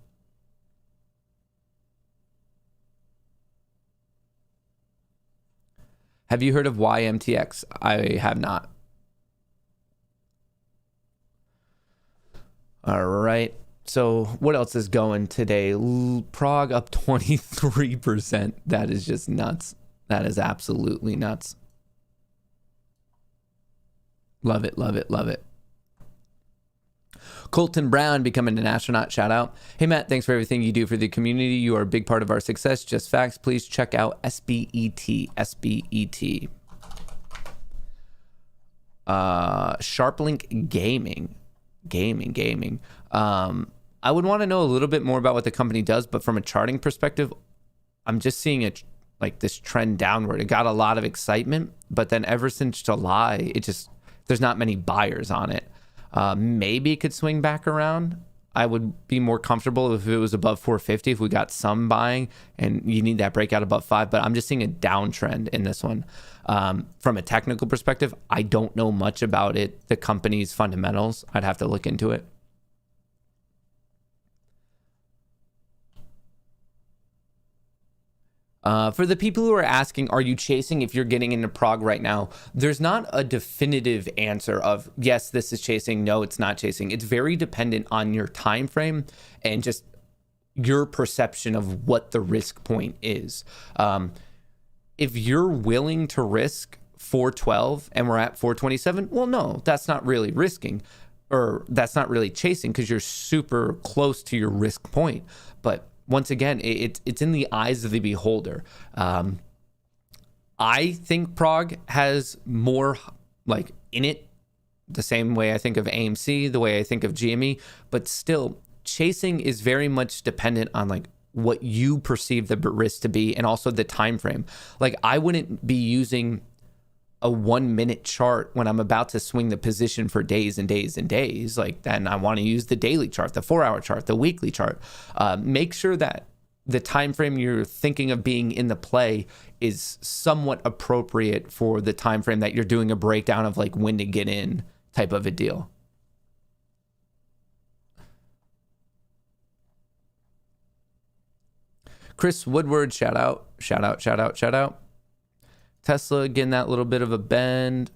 Have you heard of YMTX? I have not. All right. So what else is going today? Prog up 23%. That is just nuts. That is absolutely nuts. Love it, love it, love it. Colton Brown becoming an astronaut. Shout out. Hey, Matt, thanks for everything you do for the community. You are a big part of our success. Just facts. Please check out SBET. SBET. Sharplink Gaming. I would want to know a little bit more about what the company does, but from a charting perspective, I'm just seeing it like this trend downward. It got a lot of excitement, but then ever since July, there's not many buyers on it. Maybe it could swing back around. I would be more comfortable if it was above 450, if we got some buying and you need that breakout above 5, but I'm just seeing a downtrend in this one. From a technical perspective, I don't know much about it, the company's fundamentals. I'd have to look into it. For the people who are asking, are you chasing if you're getting into Prog right now? There's not a definitive answer of, yes, this is chasing, no, it's not chasing. It's very dependent on your time frame and just your perception of what the risk point is. If you're willing to risk 412 and we're at 427, well, no, that's not really risking, or that's not really chasing because you're super close to your risk point. But once again, it's in the eyes of the beholder. I think Prog has more like in it, the same way I think of AMC, the way I think of GME, but still chasing is very much dependent on like what you perceive the risk to be and also the time frame. Like I wouldn't be using a 1 minute chart when I'm about to swing the position for days and days and days. Like then I want to use the daily chart, the 4-hour chart, the weekly chart. Make sure that the time frame you're thinking of being in the play is somewhat appropriate for the time frame that you're doing a breakdown of, like when to get in type of a deal. Chris Woodward, shout out. Tesla getting that little bit of a bend.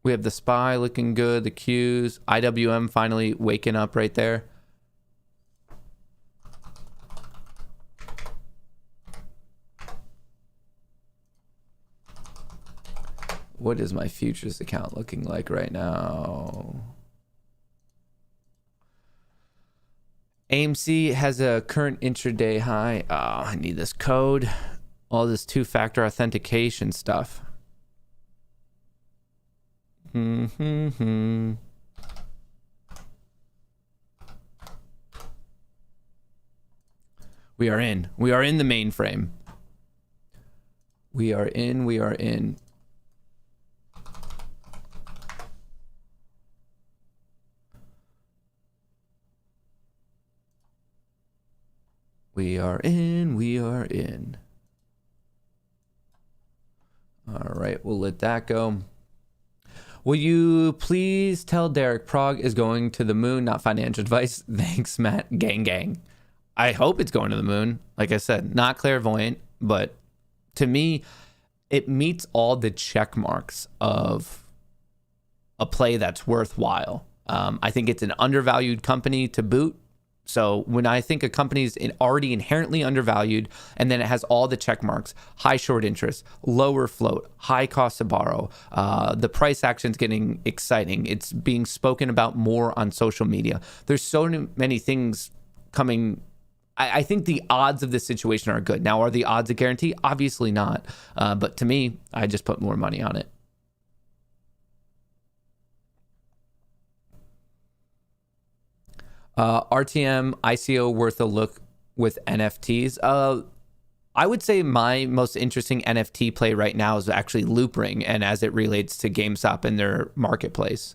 We have the SPY looking good, the Qs, IWM finally waking up right there. What is my futures account looking like right now? AMC has a current intraday high. Oh, I need this code. All this two-factor authentication stuff. We are in. We are in the mainframe. We are in. We are in. We are in. All right, we'll let that go. Will you please tell Derek Prog is going to the moon, not financial advice? Thanks, Matt. Gang, gang. I hope it's going to the moon. Like I said, not clairvoyant, but to me, it meets all the check marks of a play that's worthwhile. I think it's an undervalued company to boot. So when I think a company is already inherently undervalued, and then it has all the check marks, high short interest, lower float, high cost to borrow, the price action's getting exciting. It's being spoken about more on social media. There's so many things coming. I think the odds of this situation are good. Now, are the odds a guarantee? Obviously not. But to me, I just put more money on it. RTM ICO worth a look with NFTs. I would say my most interesting NFT play right now is actually Loopring, and as it relates to GameStop and their marketplace.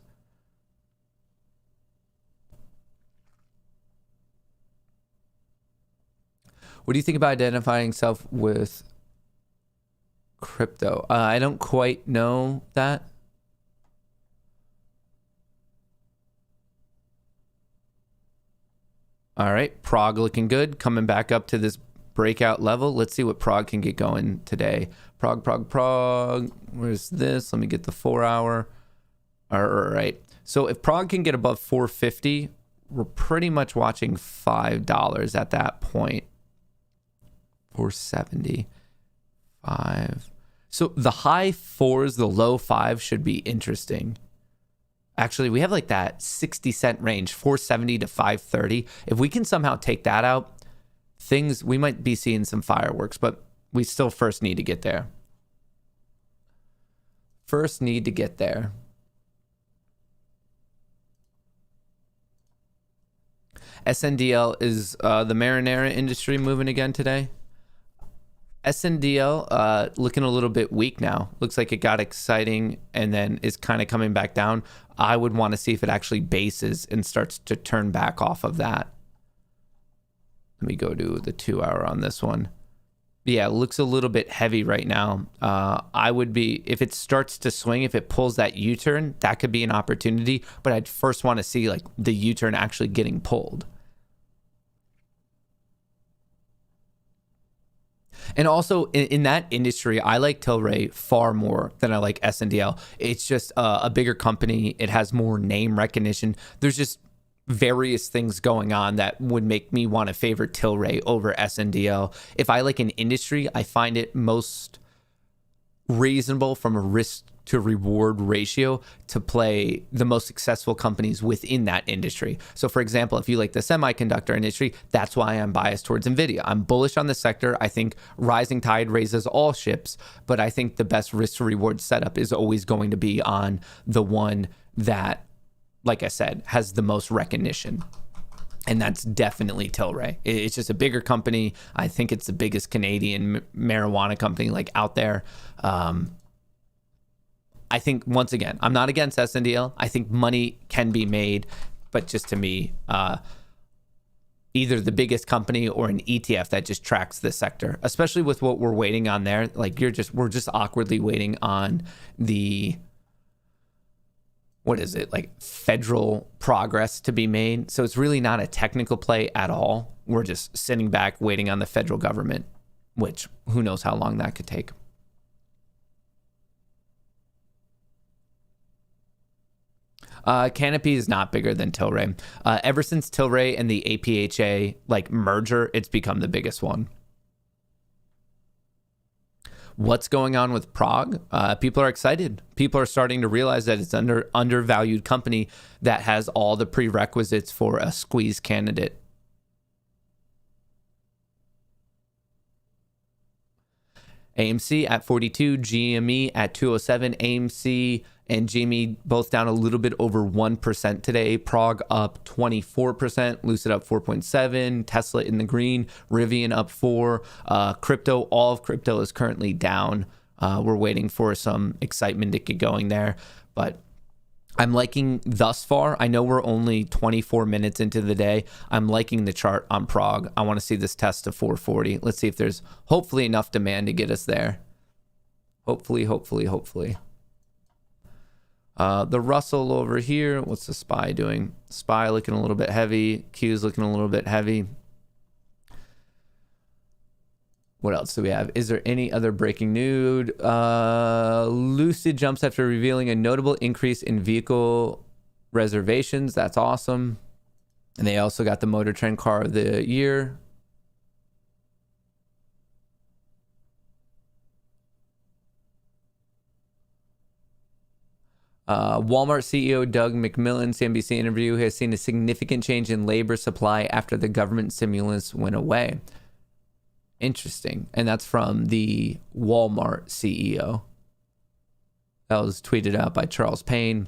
What do you think about identifying self with crypto? I don't quite know that. All right, Prog looking good, coming back up to this breakout level. Let's see what Prog can get going today. Prog. Where's this? Let me get the 4 hour. All right. So if Prog can get above 450, we're pretty much watching $5 at that point. 475. So the high fours, the low five should be interesting. Actually, we have like that 60-cent range, 470 to 530. If we can somehow take that out, we might be seeing some fireworks, but we still first need to get there. SNDL, is the marinara industry moving again today? SNDL looking a little bit weak now. Looks like it got exciting and then is kind of coming back down. I would want to see if it actually bases and starts to turn back off of that. Let me go to the 2 hour on this one. Yeah, it looks a little bit heavy right now. I would be, if it starts to swing, if it pulls that U-turn, that could be an opportunity. But I'd first want to see like the U-turn actually getting pulled. And also in that industry, I like Tilray far more than I like SNDL. It's just a bigger company. It has more name recognition. There's just various things going on that would make me want to favor Tilray over SNDL. If I like an industry, I find it most reasonable from a risk to reward ratio to play the most successful companies within that industry. So for example, if you like the semiconductor industry, that's why I'm biased towards NVIDIA. I'm bullish on the sector. I think rising tide raises all ships, but I think the best risk to reward setup is always going to be on the one that, like I said, has the most recognition. And that's definitely Tilray. It's just a bigger company. I think it's the biggest Canadian marijuana company like out there. I think, once again, I'm not against SNDL. I think money can be made, but just to me, either the biggest company or an ETF that just tracks the sector, especially with what we're waiting on there. Like we're just awkwardly waiting on the, what is it, like federal progress to be made. So it's really not a technical play at all. We're just sitting back waiting on the federal government, which who knows how long that could take. Canopy is not bigger than Tilray. Ever since Tilray and the APHA like merger, it's become the biggest one. What's going on with Prog? People are excited. People are starting to realize that it's an undervalued company that has all the prerequisites for a squeeze candidate. AMC at 42, GME at 207, AMC and GME both down a little bit over 1% today. Prog up 24%, Lucid up 4.7%, Tesla in the green, Rivian up 4%. Crypto, all of crypto is currently down. We're waiting for some excitement to get going there. But I'm liking thus far. I know we're only 24 minutes into the day. I'm liking the chart on Prog. I want to see this test to 440. Let's see if there's hopefully enough demand to get us there. Hopefully. The Russell over here. What's the SPY doing? SPY looking a little bit heavy. Q's looking a little bit heavy. What else do we have? Is there any other breaking news? Lucid jumps after revealing a notable increase in vehicle reservations. That's awesome. And they also got the Motor Trend Car of the Year. Walmart CEO Doug McMillon, CNBC interview, has seen a significant change in labor supply after the government stimulus went away. Interesting. And that's from the Walmart CEO. That was tweeted out by Charles Payne.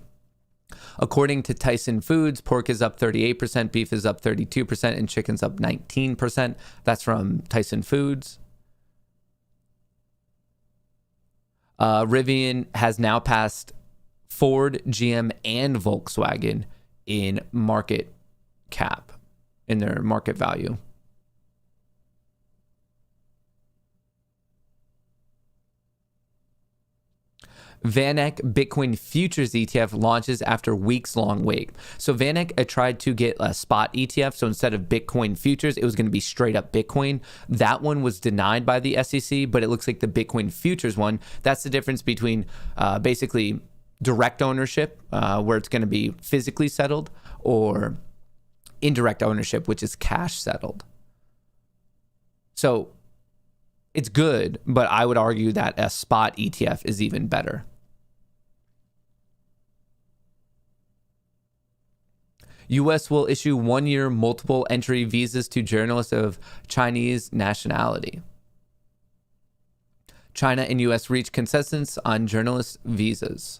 According to Tyson Foods, pork is up 38%, beef is up 32%, and chicken's up 19%. That's from Tyson Foods. Rivian has now passed Ford, GM, and Volkswagen in market cap, in their market value. VanEck Bitcoin Futures ETF launches after weeks-long wait. So VanEck tried to get a spot ETF. So instead of Bitcoin Futures, it was going to be straight up Bitcoin. That one was denied by the SEC, but it looks like the Bitcoin Futures one, that's the difference between basically direct ownership, where it's going to be physically settled, or indirect ownership, which is cash settled. So it's good, but I would argue that a spot ETF is even better. U.S. will issue 1-year multiple entry visas to journalists of Chinese nationality. China and U.S. reach consensus on journalist visas.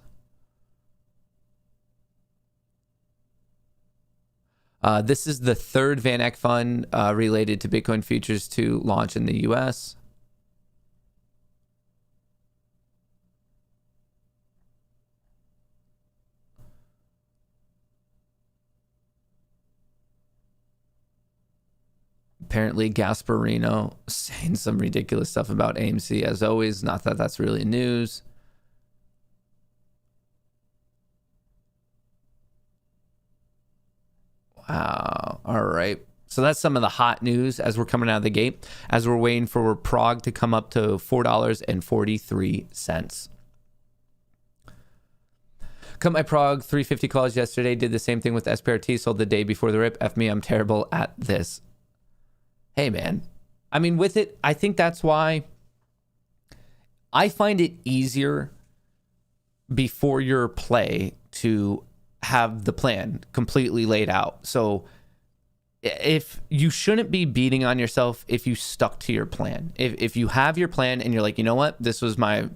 This is the third VanEck fund related to Bitcoin futures to launch in the U.S. Apparently Gasparino saying some ridiculous stuff about AMC as always. Not that that's really news. Wow. All right. So that's some of the hot news as we're coming out of the gate, as we're waiting for Prog to come up to $4.43. Cut my Prog 350 calls yesterday. Did the same thing with SPRT. Sold the day before the rip. F me, I'm terrible at this. Hey, man. I mean, with it, I think that's why I find it easier before your play to have the plan completely laid out. So if you shouldn't be beating on yourself if you stuck to your plan. If you have your plan and you're like, you know what, this was my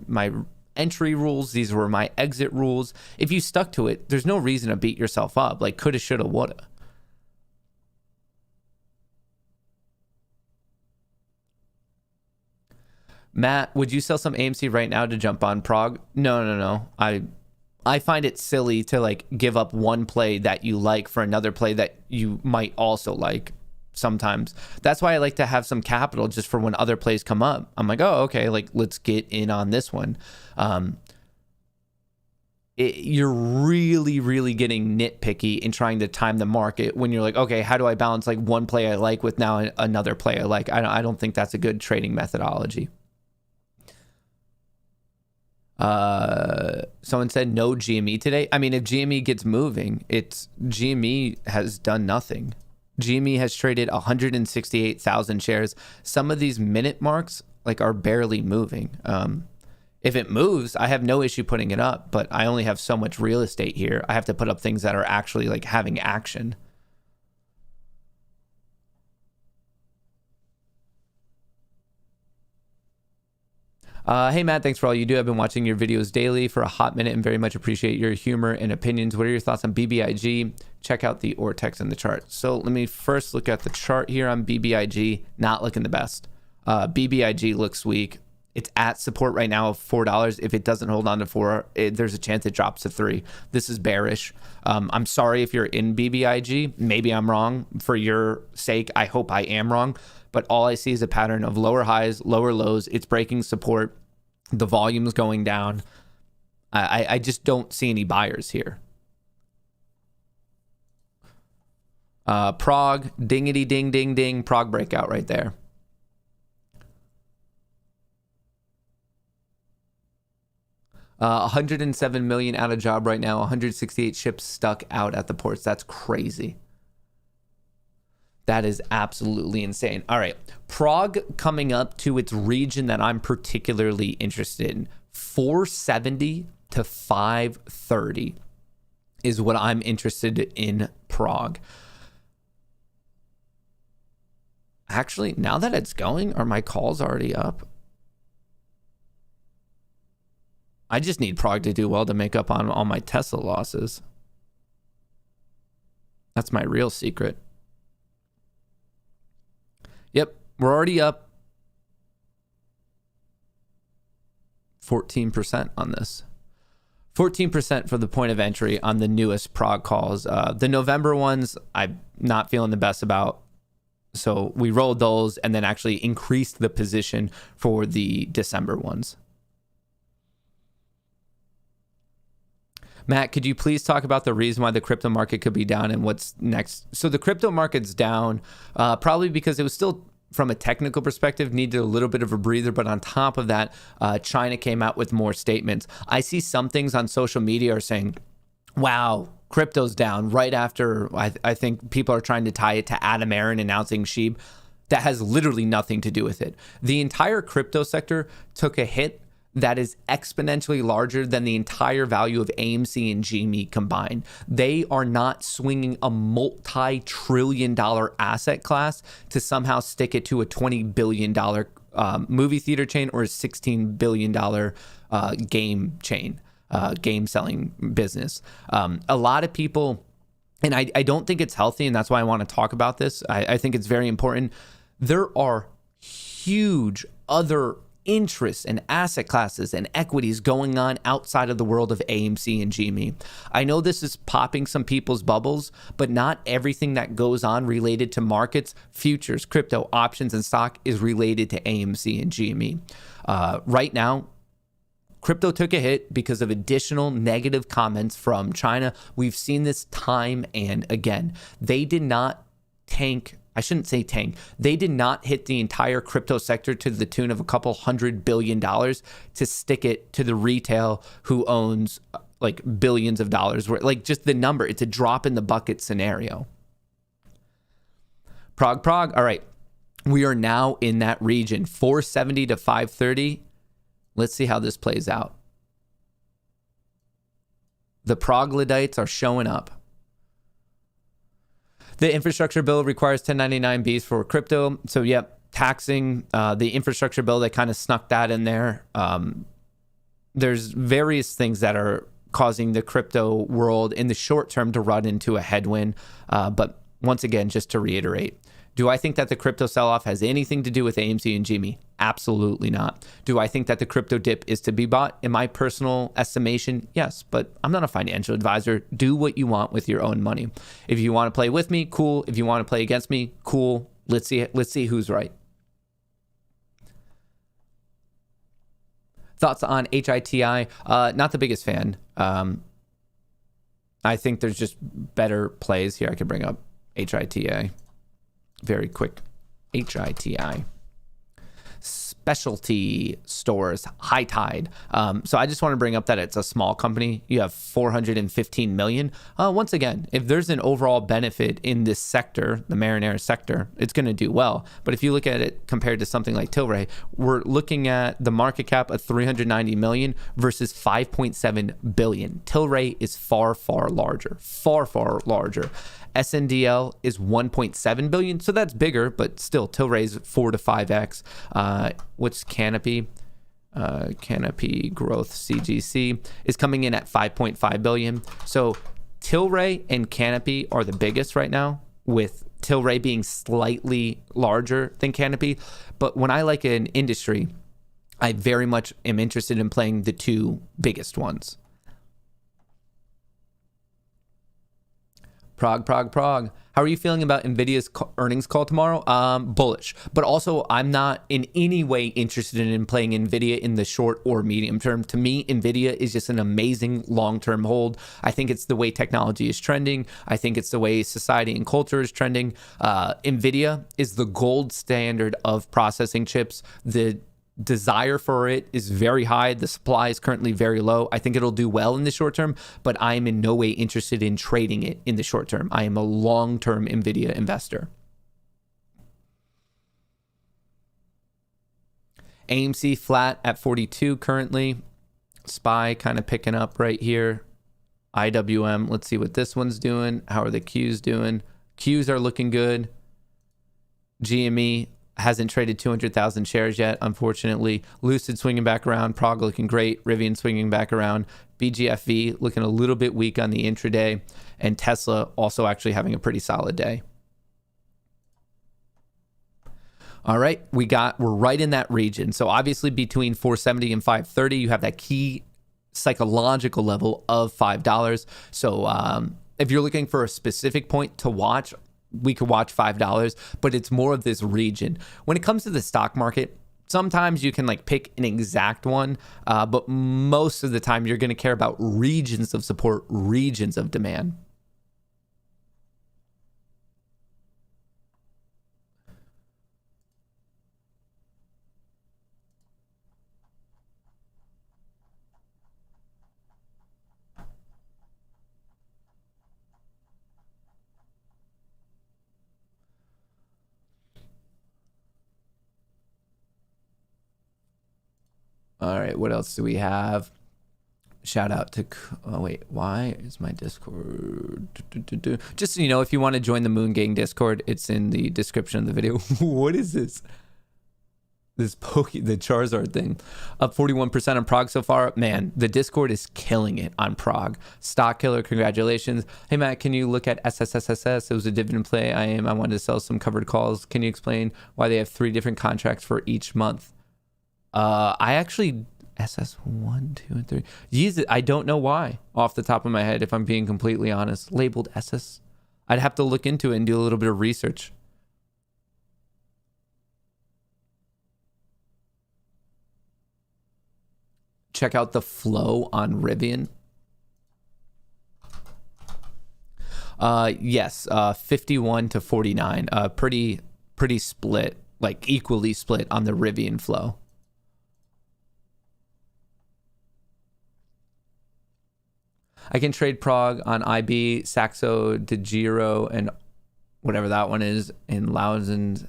entry rules, these were my exit rules. If you stuck to it, there's no reason to beat yourself up. Like coulda, shoulda, woulda. Matt, would you sell some AMC right now to jump on Prog? No. I find it silly to like give up one play that you like for another play that you might also like sometimes. That's why I like to have some capital just for when other plays come up. I'm like, oh, okay, like let's get in on this one. You're really getting nitpicky in trying to time the market when you're like, okay, how do I balance like one play I like with now another play I like? I don't think that's a good trading methodology. Someone said no GME today. I mean, if GME gets moving, GME has done nothing. GME has traded 168,000 shares. Some of these minute marks like are barely moving. If it moves, I have no issue putting it up, but I only have so much real estate here. I have to put up things that are actually like having action. Hey, Matt, thanks for all you do. I've been watching your videos daily for a hot minute and very much appreciate your humor and opinions. What are your thoughts on BBIG? Check out the Ortex in the chart. So let me first look at the chart here on BBIG. Not looking the best. BBIG looks weak. It's at support right now of $4. If it doesn't hold on to 4, there's a chance it drops to 3. This is bearish. I'm sorry if you're in BBIG. Maybe I'm wrong. For your sake, I hope I am wrong. But all I see is a pattern of lower highs, lower lows. It's breaking support. The volume's going down. I just don't see any buyers here. Prog, dingity ding ding ding, Prog breakout right there. $107 million out of job right now. 168 ships stuck out at the ports. That's crazy. That is absolutely insane. All right, Prog coming up to its region that I'm particularly interested in. 470 to 530 is what I'm interested in Prog. Actually, now that it's going, are my calls already up? I just need Prog to do well to make up on all my Tesla losses. That's my real secret. Yep, we're already up 14% on this. 14% for the point of entry on the newest Prog calls. The November ones, I'm not feeling the best about. So we rolled those and then actually increased the position for the December ones. Matt, could you please talk about the reason why the crypto market could be down and what's next? So the crypto market's down probably because it was still, from a technical perspective, needed a little bit of a breather. But on top of that, China came out with more statements. I see some things on social media are saying, wow, crypto's down right after I think people are trying to tie it to Adam Aaron announcing SHIB. That has literally nothing to do with it. The entire crypto sector took a hit that is exponentially larger than the entire value of AMC and GME combined. They are not swinging a multi-trillion-dollar asset class to somehow stick it to a $20 billion movie theater chain or a $16 billion game chain, game selling business. A lot of people, and I don't think it's healthy, and that's why I want to talk about this. I think it's very important. There are huge other interests and asset classes and equities going on outside of the world of AMC and GME. I know this is popping some people's bubbles, but not everything that goes on related to markets, futures, crypto, options, and stock is related to AMC and GME. Right now, crypto took a hit because of additional negative comments from China. We've seen this time and again. They did not tank. I shouldn't say tank. They did not hit the entire crypto sector to the tune of a couple $100 billion to stick it to the retail who owns like billions of dollars. Like just the number, it's a drop in the bucket scenario. Prog. All right. We are now in that region, 470 to 530. Let's see how this plays out. The Proglodites are showing up. The infrastructure bill requires 1099Bs for crypto. So, yep, taxing the infrastructure bill, they kind of snuck that in there. There's various things that are causing the crypto world in the short term to run into a headwind. But once again, just to reiterate, do I think that the crypto sell-off has anything to do with AMC and GME? Absolutely not. Do I think that the crypto dip is to be bought? In my personal estimation, yes, but I'm not a financial advisor. Do what you want with your own money. If you want to play with me, cool. If you want to play against me, cool. Let's see who's right. Thoughts on HITI? Not the biggest fan. I think there's just better plays here. I could bring up HITA. Very quick. HITI. Specialty stores, High Tide. So I just want to bring up that it's a small company. You have 415 million. Once again, if there's an overall benefit in this sector, the marinara sector, it's going to do well. But if you look at it compared to something like Tilray, we're looking at the market cap of 390 million versus 5.7 billion. Tilray is far, far larger. Far, far larger. SNDL is 1.7 billion, so that's bigger, but still Tilray's 4 to 5x. What's Canopy? Canopy Growth CGC is coming in at 5.5 billion. So Tilray and Canopy are the biggest right now, with Tilray being slightly larger than Canopy. But when I like an industry, I very much am interested in playing the two biggest ones. Prog. How are you feeling about NVIDIA's earnings call tomorrow? Bullish. But also, I'm not in any way interested in playing NVIDIA in the short or medium term. To me, NVIDIA is just an amazing long-term hold. I think it's the way technology is trending. I think it's the way society and culture is trending. NVIDIA is the gold standard of processing chips. The desire for it is very high. The supply is currently very low. I think it'll do well in the short term, but I am in no way interested in trading it in the short term. I am a long-term NVIDIA investor. AMC flat at 42 currently. SPY kind of picking up right here. IWM, let's see what this one's doing. How are the Qs doing? Qs are looking good. GME hasn't traded 200,000 shares yet, unfortunately. Lucid swinging back around. Prog looking great. Rivian swinging back around. BGFV looking a little bit weak on the intraday. And Tesla also actually having a pretty solid day. All right, we're right in that region. So obviously between 470 and 530, you have that key psychological level of $5. So if you're looking for a specific point to watch, we could watch $5, but it's more of this region. When it comes to the stock market, sometimes you can like pick an exact one, but most of the time you're going to care about regions of support, regions of demand. All right, what else do we have? Shout out to, oh wait, why is my Discord? Just so you know, if you want to join the Moon Gang Discord, it's in the description of the video. What is this? The Charizard thing. Up 41% on Prog so far. Man, the Discord is killing it on Prog. Stock killer, congratulations. Hey Matt, can you look at SSSSS? It was a dividend play. I wanted to sell some covered calls. Can you explain why they have 3 different contracts for each month? I actually SS1, 2, and 3. Jeez, I don't know why off the top of my head, if I'm being completely honest. Labeled SS. I'd have to look into it and do a little bit of research. Check out the flow on Rivian. Yes, 51 to 49. Pretty split, like equally split on the Rivian flow. I can trade Prog on IB, Saxo, DeGiro, and whatever that one is in Lausens.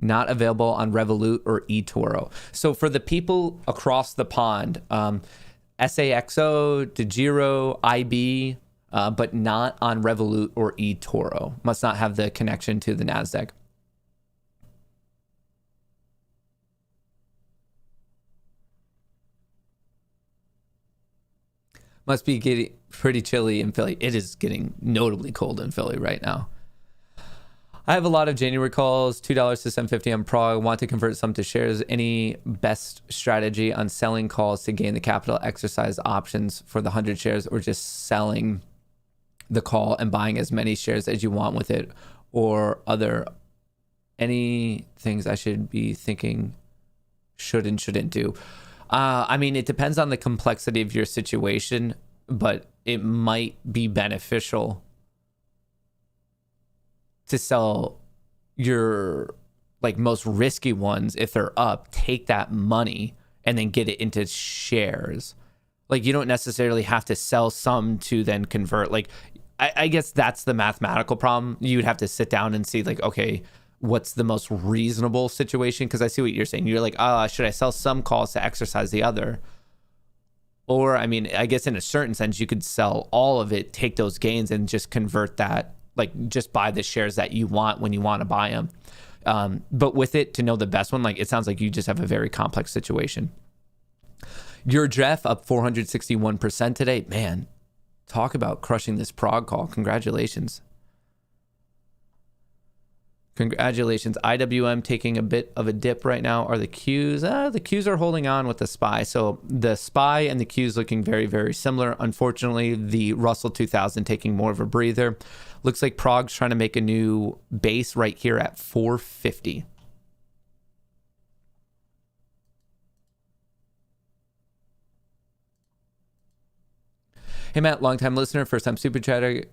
Not available on Revolut or eToro. So for the people across the pond, SAXO, DeGiro, IB, but not on Revolut or eToro. Must not have the connection to the NASDAQ. Must be getting pretty chilly in Philly. It is getting notably cold in Philly right now. I have a lot of January calls, $2 to $7.50 on Prog. Want to convert some to shares. Any best strategy on selling calls to gain the capital exercise options for the 100 shares, or just selling the call and buying as many shares as you want with it, or any things I should be thinking should and shouldn't do? I mean, it depends on the complexity of your situation, but it might be beneficial to sell your like most risky ones if they're up, take that money and then get it into shares. Like you don't necessarily have to sell some to then convert. Like I guess that's the mathematical problem. You'd have to sit down and see like, okay, what's the most reasonable situation? Because I see what you're saying. You're like, should I sell some calls to exercise the other? Or, I mean, I guess in a certain sense, you could sell all of it, take those gains, and just convert that, like just buy the shares that you want when you want to buy them. But with it, to know the best one, like it sounds like you just have a very complex situation. Your Jeff up 461% today. Man, talk about crushing this Prog call. Congratulations. Congratulations. IWM taking a bit of a dip right now. Are the Qs? The Qs are holding on with the SPY. So the SPY and the Qs looking very, very similar. Unfortunately, the Russell 2000 taking more of a breather. Looks like Prog's trying to make a new base right here at 450. Hey, Matt, longtime listener, first-time super chatter.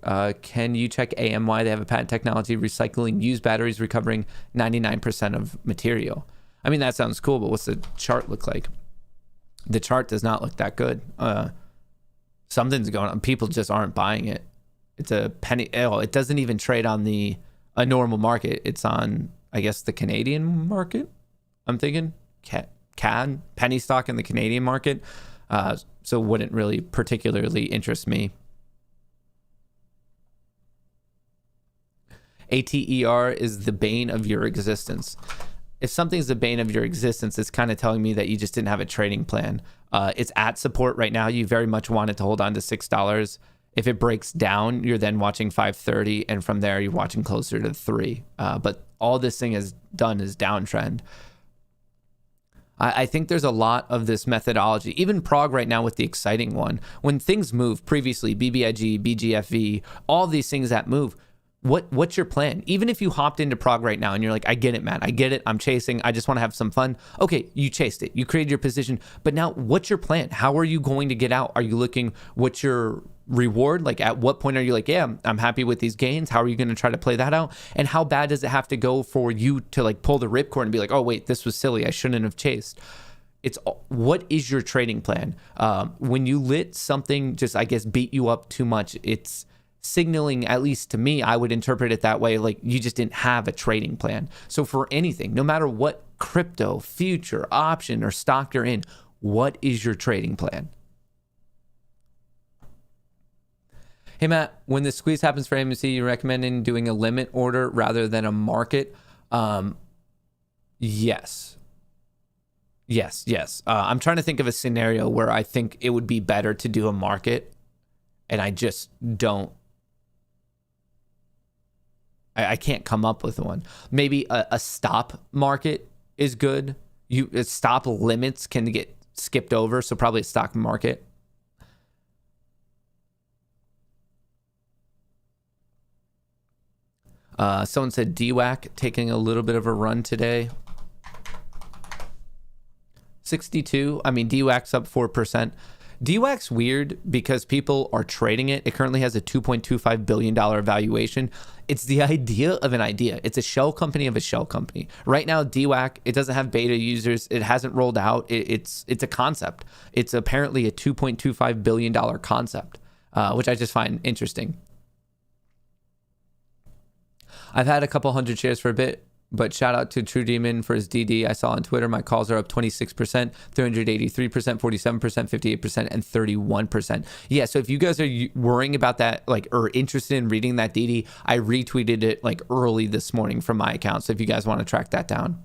Can you check AMY? They have a patent technology recycling used batteries, recovering 99% of material. I mean, that sounds cool, but what's the chart look like? The chart does not look that good. Something's going on. People just aren't buying it. It's a penny. Oh, it doesn't even trade on a normal market. It's on, I guess, the Canadian market. I'm thinking CAD, penny stock in the Canadian market. So wouldn't really particularly interest me. ATER is the bane of your existence. If something's the bane of your existence, it's kind of telling me that you just didn't have a trading plan. It's at support right now. You very much wanted to hold on to $6. If it breaks down, you're then watching 530, and from there you're watching closer to 3. But all this thing has done is downtrend. I think there's a lot of this methodology, even Prog right now with the exciting one. When things move previously, BBIG, BGFV, all these things that move, what's your plan? Even if you hopped into Prog right now and you're like, I get it, man, I get it, I'm chasing, I just want to have some fun. Okay, you chased it, you created your position, but now what's your plan? How are you going to get out? Are you looking, what's your reward? Like, at what point are you like, yeah, I'm happy with these gains? How are you going to try to play that out? And how bad does it have to go for you to like pull the ripcord and be like, oh wait, this was silly, I shouldn't have chased? It's what is your trading plan? When you let something just, I guess, beat you up too much, it's signaling, at least to me, I would interpret it that way, like you just didn't have a trading plan. So for anything, no matter what crypto, future, option, or stock you're in, what is your trading plan? Hey, Matt, when the squeeze happens for AMC, you recommending doing a limit order rather than a market? Yes. I'm trying to think of a scenario where I think it would be better to do a market, and I just don't. I can't come up with one. Maybe a stop market is good. Stop limits can get skipped over, so probably a stock market. Someone said DWAC taking a little bit of a run today. 62. I mean, DWAC's up 4%. DWAC's weird because people are trading it. It currently has a $2.25 billion valuation. It's the idea of an idea. It's a shell company of a shell company. Right now, DWAC, it doesn't have beta users. It hasn't rolled out. It's a concept. It's apparently a $2.25 billion concept, which I just find interesting. I've had a couple hundred shares for a bit, but shout out to True Demon for his DD. I saw on Twitter my calls are up 26%, 383%, 47%, 58%, and 31%. Yeah, so if you guys are worrying about that, like, or interested in reading that DD, I retweeted it like early this morning from my account. So if you guys want to track that down.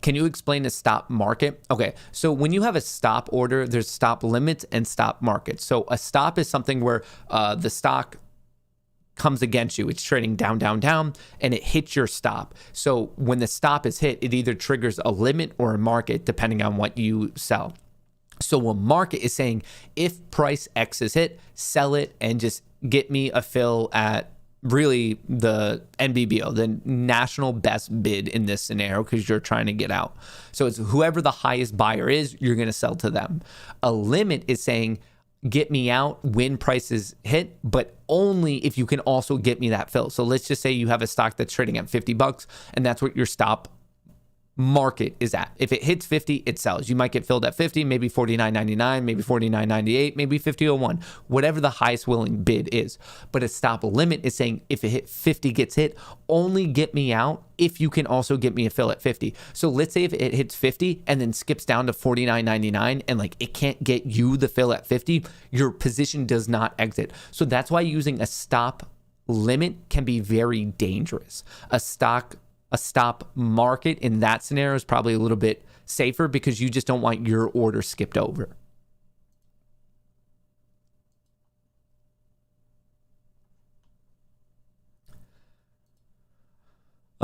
Can you explain a stop market? Okay, so when you have a stop order, there's stop limits and stop markets. So a stop is something where the stock comes against you. It's trading down, down, down, and it hits your stop. So when the stop is hit, it either triggers a limit or a market, depending on what you sell. So a market is saying, if price X is hit, sell it and just get me a fill at really the NBBO, the national best bid in this scenario, because you're trying to get out. So it's whoever the highest buyer is, you're going to sell to them. A limit is saying, get me out when prices hit, but only if you can also get me that fill. So let's just say you have a stock that's trading at $50 and that's what your stop market is at. If it hits 50, it sells. You might get filled at 50, maybe 49.99, maybe 49.98, maybe 50.01, whatever the highest willing bid is. But a stop limit is saying if it hit 50 gets hit, only get me out if you can also get me a fill at 50. So let's say if it hits 50 and then skips down to 49.99 and like it can't get you the fill at 50, your position does not exit. So that's why using a stop limit can be very dangerous. A stop market in that scenario is probably a little bit safer because you just don't want your order skipped over.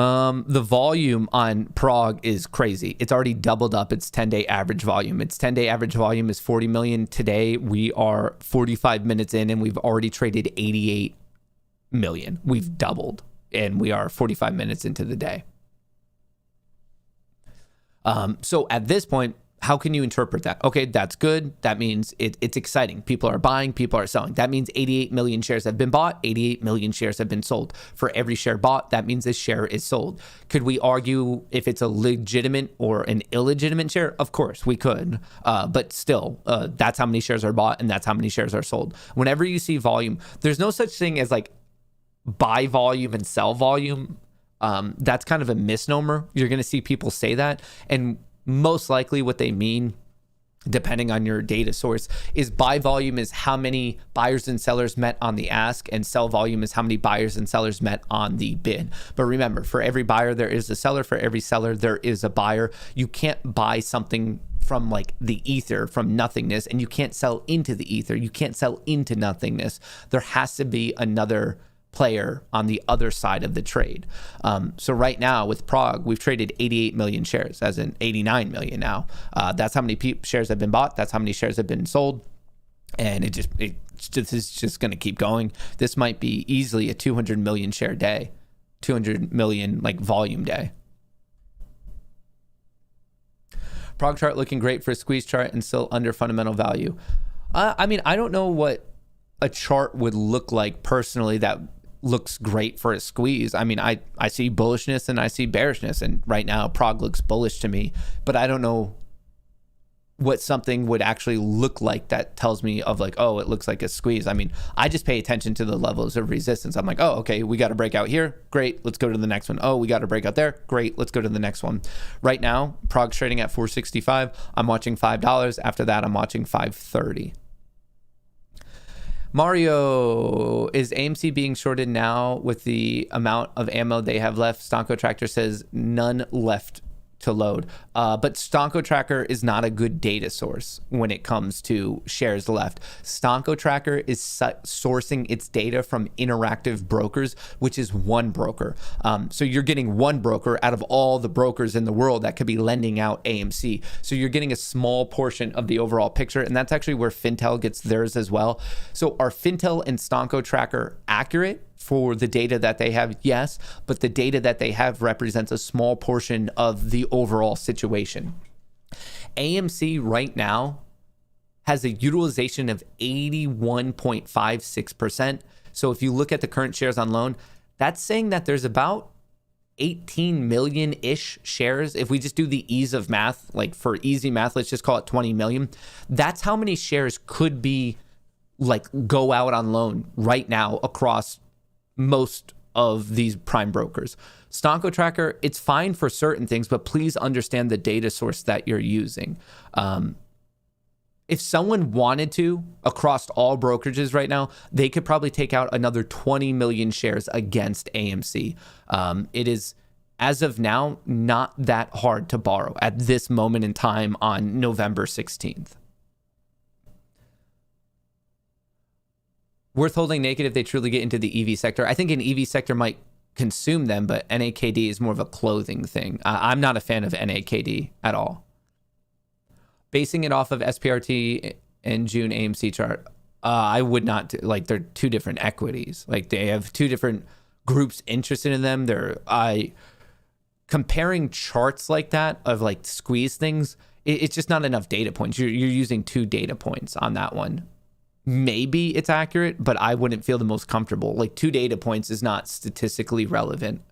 The volume on Prog is crazy. It's already doubled up its 10-day average volume. Its 10-day average volume is 40 million. Today, we are 45 minutes in and we've already traded 88 million. We've doubled and we are 45 minutes into the day. So at this point, how can you interpret that? Okay, that's good. That means it's exciting. People are buying, people are selling. That means 88 million shares have been bought, 88 million shares have been sold. For every share bought, that means this share is sold. Could we argue if it's a legitimate or an illegitimate share? Of course, we could. But still, that's how many shares are bought and that's how many shares are sold. Whenever you see volume, there's no such thing as like buy volume and sell volume. That's kind of a misnomer. You're going to see people say that. And most likely what they mean, depending on your data source, is buy volume is how many buyers and sellers met on the ask, and sell volume is how many buyers and sellers met on the bid. But remember, for every buyer, there is a seller. For every seller, there is a buyer. You can't buy something from like the ether, from nothingness, and you can't sell into the ether. You can't sell into nothingness. There has to be another player on the other side of the trade. So right now with Prog, we've traded 88 million shares, as in 89 million now. That's how many shares have been bought. That's how many shares have been sold. And it's just going to keep going. This might be easily a 200 million share day, 200 million like volume day. Prog chart looking great for a squeeze chart and still under fundamental value. I mean, I don't know what a chart would look like personally that looks great for a squeeze. I mean, I see bullishness and I see bearishness, and right now Prog looks bullish to me, but I don't know what something would actually look like that tells me of like, oh, it looks like a squeeze. I mean, I just pay attention to the levels of resistance. I'm like, oh, okay, we got to break out here. Great. Let's go to the next one. Oh, we got to break out there. Great. Let's go to the next one. Right now, Prog's trading at 465. I'm watching $5. After that, I'm watching 530. Mario, is AMC being shorted now with the amount of ammo they have left? Stonko Tractor says none left to load. But Stonko Tracker is not a good data source when it comes to shares left. Stonko Tracker is sourcing its data from interactive brokers, which is one broker. So you're getting one broker out of all the brokers in the world that could be lending out AMC. So you're getting a small portion of the overall picture, and that's actually where Fintel gets theirs as well. So are Fintel and Stonko Tracker accurate for the data that they have? Yes, but the data that they have represents a small portion of the overall situation. AMC right now has a utilization of 81.56%. So if you look at the current shares on loan, that's saying that there's about 18 million-ish shares. If we just do the ease of math, like for easy math, let's just call it 20 million. That's how many shares could be like go out on loan right now across most of these prime brokers. Stonko Tracker, it's fine for certain things, but please understand the data source that you're using. If someone wanted to, across all brokerages right now, they could probably take out another 20 million shares against AMC. It is, as of now, not that hard to borrow at this moment in time on November 16th. Worth holding naked if they truly get into the EV sector. I think an EV sector might consume them, but NAKD is more of a clothing thing. I'm not a fan of NAKD at all. Basing it off of SPRT and June AMC chart, I would not, like, they're two different equities. Like, they have two different groups interested in them. Comparing charts like that of like squeeze things, it's just not enough data points. You're using two data points on that one. Maybe it's accurate, but I wouldn't feel the most comfortable. Like, two data points is not statistically relevant.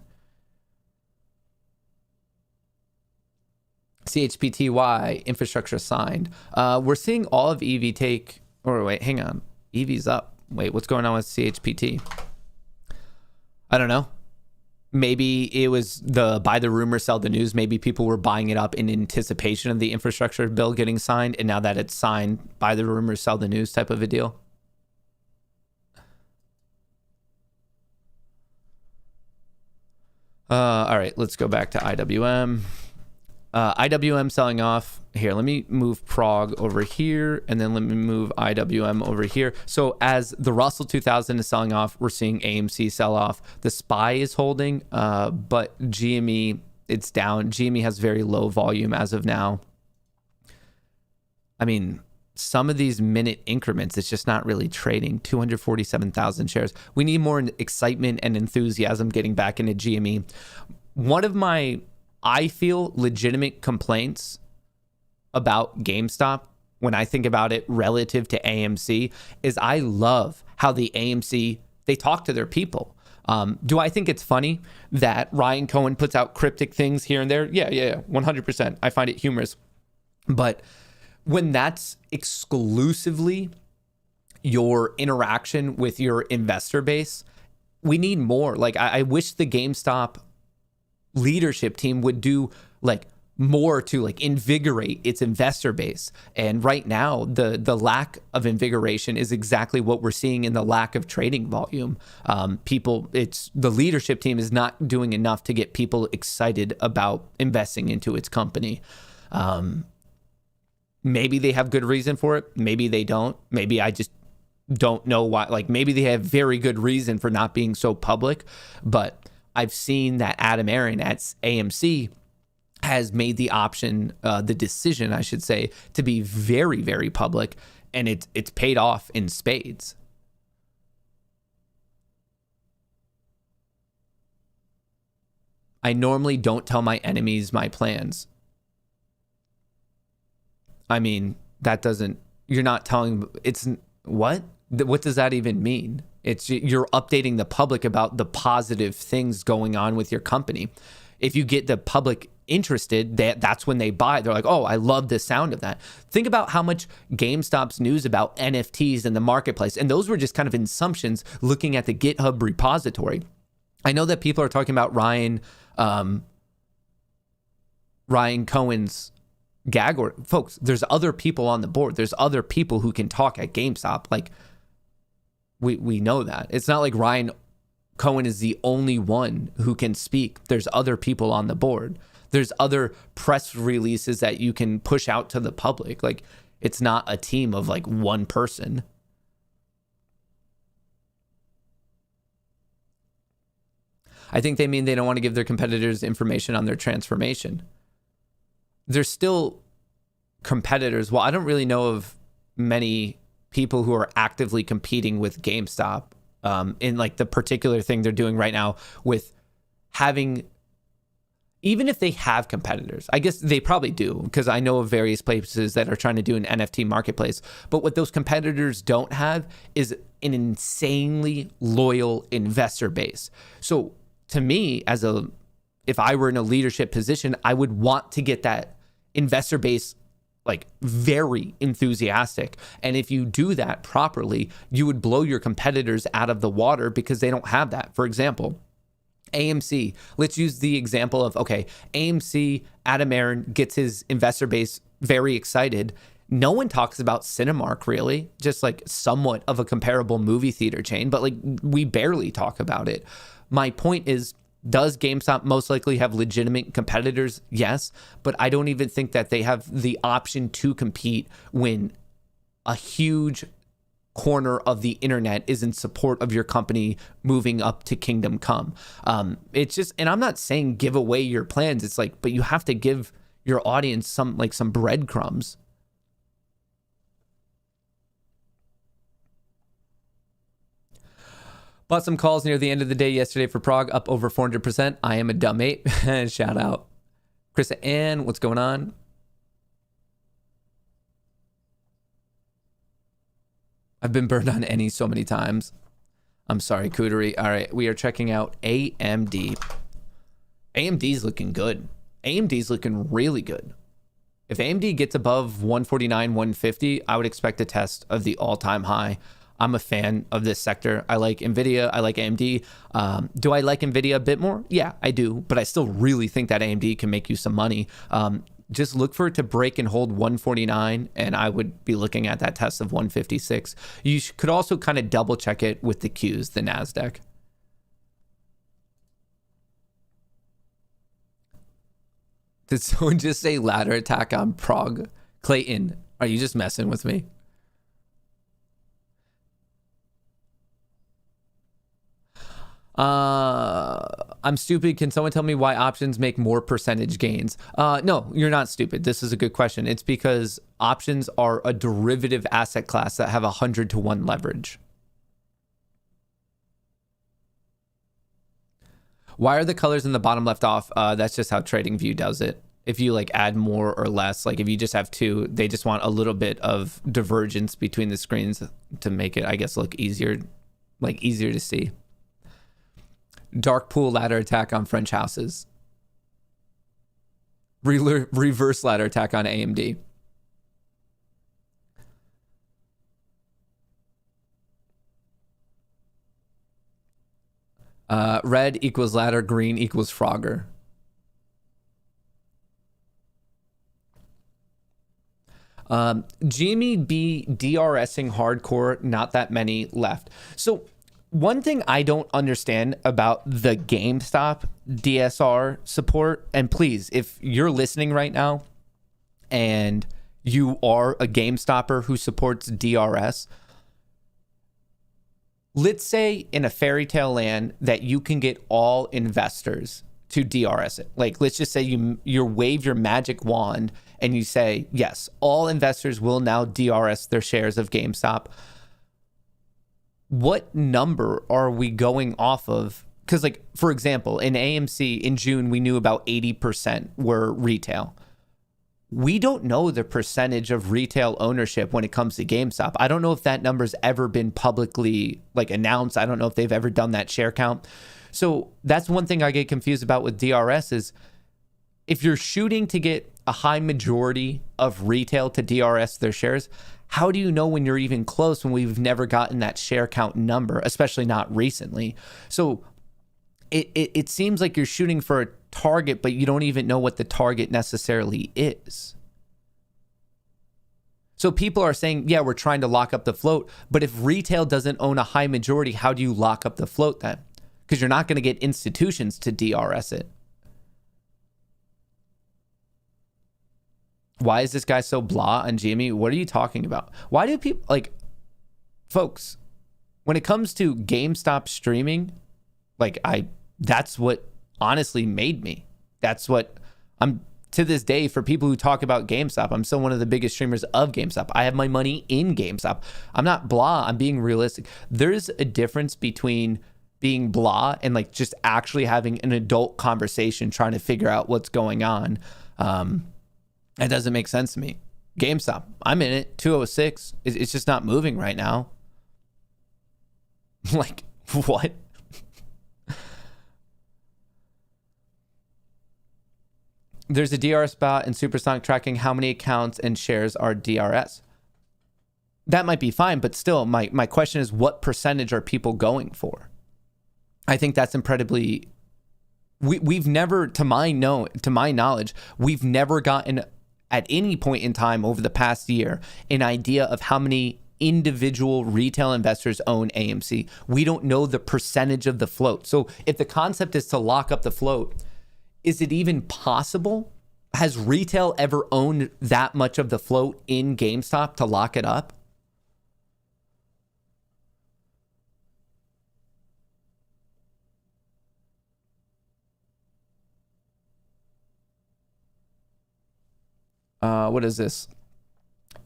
CHPTY, infrastructure signed. We're seeing all of EV take, or wait, hang on. EV's up. Wait, what's going on with CHPT? I don't know. Maybe it was the buy the rumor, sell the news. Maybe people were buying it up in anticipation of the infrastructure bill getting signed. And now that it's signed, buy the rumor, sell the news type of a deal. All right, let's go back to IWM. IWM selling off here. Let me move Prog over here, and then let me move IWM over here. So as the Russell 2000 is selling off, we're seeing AMC sell off. The SPY is holding, but GME, it's down. GME has very low volume as of now. I mean, some of these minute increments, it's just not really trading. 247,000 shares. We need more excitement and enthusiasm getting back into GME. One of my, I feel, legitimate complaints about GameStop when I think about it relative to AMC is I love how the AMC, they talk to their people. Do I think it's funny that Ryan Cohen puts out cryptic things here and there? Yeah, 100%. I find it humorous. But when that's exclusively your interaction with your investor base, we need more. Like, I wish the GameStop leadership team would do like more to like invigorate its investor base. And right now, the lack of invigoration is exactly what we're seeing in the lack of trading volume. It's the leadership team is not doing enough to get people excited about investing into its company. Maybe they have good reason for it. Maybe they don't. Maybe I just don't know why. Like, maybe they have very good reason for not being so public. But I've seen that Adam Aaron at AMC has made the option, the decision, I should say, to be very, very public. And it's paid off in spades. I normally don't tell my enemies my plans. I mean, that doesn't, you're not telling, it's, what? What does that even mean? It's, you're updating the public about the positive things going on with your company. If you get the public interested, that's when they buy. They're like, oh, I love the sound of that. Think about how much GameStop's news about NFTs in the marketplace. And those were just kind of assumptions looking at the GitHub repository. I know that people are talking about Ryan Cohen's gag order. Folks, there's other people on the board. There's other people who can talk at GameStop. Like, we know that. It's not like Ryan Cohen is the only one who can speak. There's other people on the board. There's other press releases that you can push out to the public. Like, it's not a team of like one person. I think they mean they don't want to give their competitors information on their transformation. There's still competitors. Well, I don't really know of many people who are actively competing with GameStop in like the particular thing they're doing right now with having, even if they have competitors, I guess they probably do, because I know of various places that are trying to do an NFT marketplace. But what those competitors don't have is an insanely loyal investor base. So to me, if I were in a leadership position, I would want to get that investor base like very enthusiastic. And if you do that properly, you would blow your competitors out of the water because they don't have that. For example, AMC, let's use the example of, okay, AMC, Adam Aaron gets his investor base very excited. No one talks about Cinemark really, just like somewhat of a comparable movie theater chain, but like we barely talk about it. My point is, does GameStop most likely have legitimate competitors? Yes, but I don't even think that they have the option to compete when a huge corner of the internet is in support of your company moving up to kingdom come. It's just, and I'm not saying give away your plans. It's like, but you have to give your audience some breadcrumbs. Bought some calls near the end of the day yesterday for Prog, up over 400%. I am a dumb ape. Shout out. Chris Ann, what's going on? I've been burned on any so many times. I'm sorry, Cootery. All right, we are checking out AMD. AMD's looking good. AMD's looking really good. If AMD gets above 149, 150, I would expect a test of the all-time high. I'm a fan of this sector. I like NVIDIA. I like AMD. Do I like NVIDIA a bit more? Yeah, I do. But I still really think that AMD can make you some money. Just look for it to break and hold 149, and I would be looking at that test of 156. You could also kind of double check it with the Qs, the NASDAQ. Did someone just say ladder attack on Prog? Clayton, are you just messing with me? I'm stupid. Can someone tell me why options make more percentage gains? No, you're not stupid. This is a good question. It's because options are a derivative asset class that have 100-to-1 leverage. Why are the colors in the bottom left off? That's just how TradingView does it. If you like add more or less, like if you just have two, they just want a little bit of divergence between the screens to make it, I guess, look easier to see. Dark pool ladder attack on French houses. Reverse ladder attack on AMD. Red equals ladder, green equals Frogger. GME B DRSing hardcore, not that many left. So one thing I don't understand about the GameStop DSR support, and please, if you're listening right now and you are a GameStopper who supports DRS, let's say in a fairy tale land that you can get all investors to DRS it. Like, let's just say you wave your magic wand and you say, yes, all investors will now DRS their shares of GameStop. What number are we going off of? Because, like, for example, in AMC in June, we knew about 80% were retail. We don't know the percentage of retail ownership when it comes to GameStop. I don't know if that number's ever been publicly like announced. I don't know if they've ever done that share count. So that's one thing I get confused about with DRS is if you're shooting to get a high majority of retail to DRS their shares, how do you know when you're even close when we've never gotten that share count number, especially not recently? So it seems like you're shooting for a target, but you don't even know what the target necessarily is. So people are saying, yeah, we're trying to lock up the float, but if retail doesn't own a high majority, how do you lock up the float then? Because you're not going to get institutions to DRS it. Why is this guy so blah on GME? What are you talking about? Why do people, like, folks, when it comes to GameStop streaming, like, that's what honestly made me. That's what I'm, to this day, for people who talk about GameStop, I'm still one of the biggest streamers of GameStop. I have my money in GameStop. I'm not blah, I'm being realistic. There's a difference between being blah and like just actually having an adult conversation trying to figure out what's going on. That doesn't make sense to me. GameStop, I'm in it, 206. It's just not moving right now. Like, what? There's a DRS bot and Supersonic tracking how many accounts and shares are DRS. That might be fine, but still, my question is, what percentage are people going for? I think that's incredibly... We've never, to my knowledge, we've never gotten, at any point in time over the past year, an idea of how many individual retail investors own AMC. We don't know the percentage of the float. So if the concept is to lock up the float, is it even possible? Has retail ever owned that much of the float in GameStop to lock it up? What is this?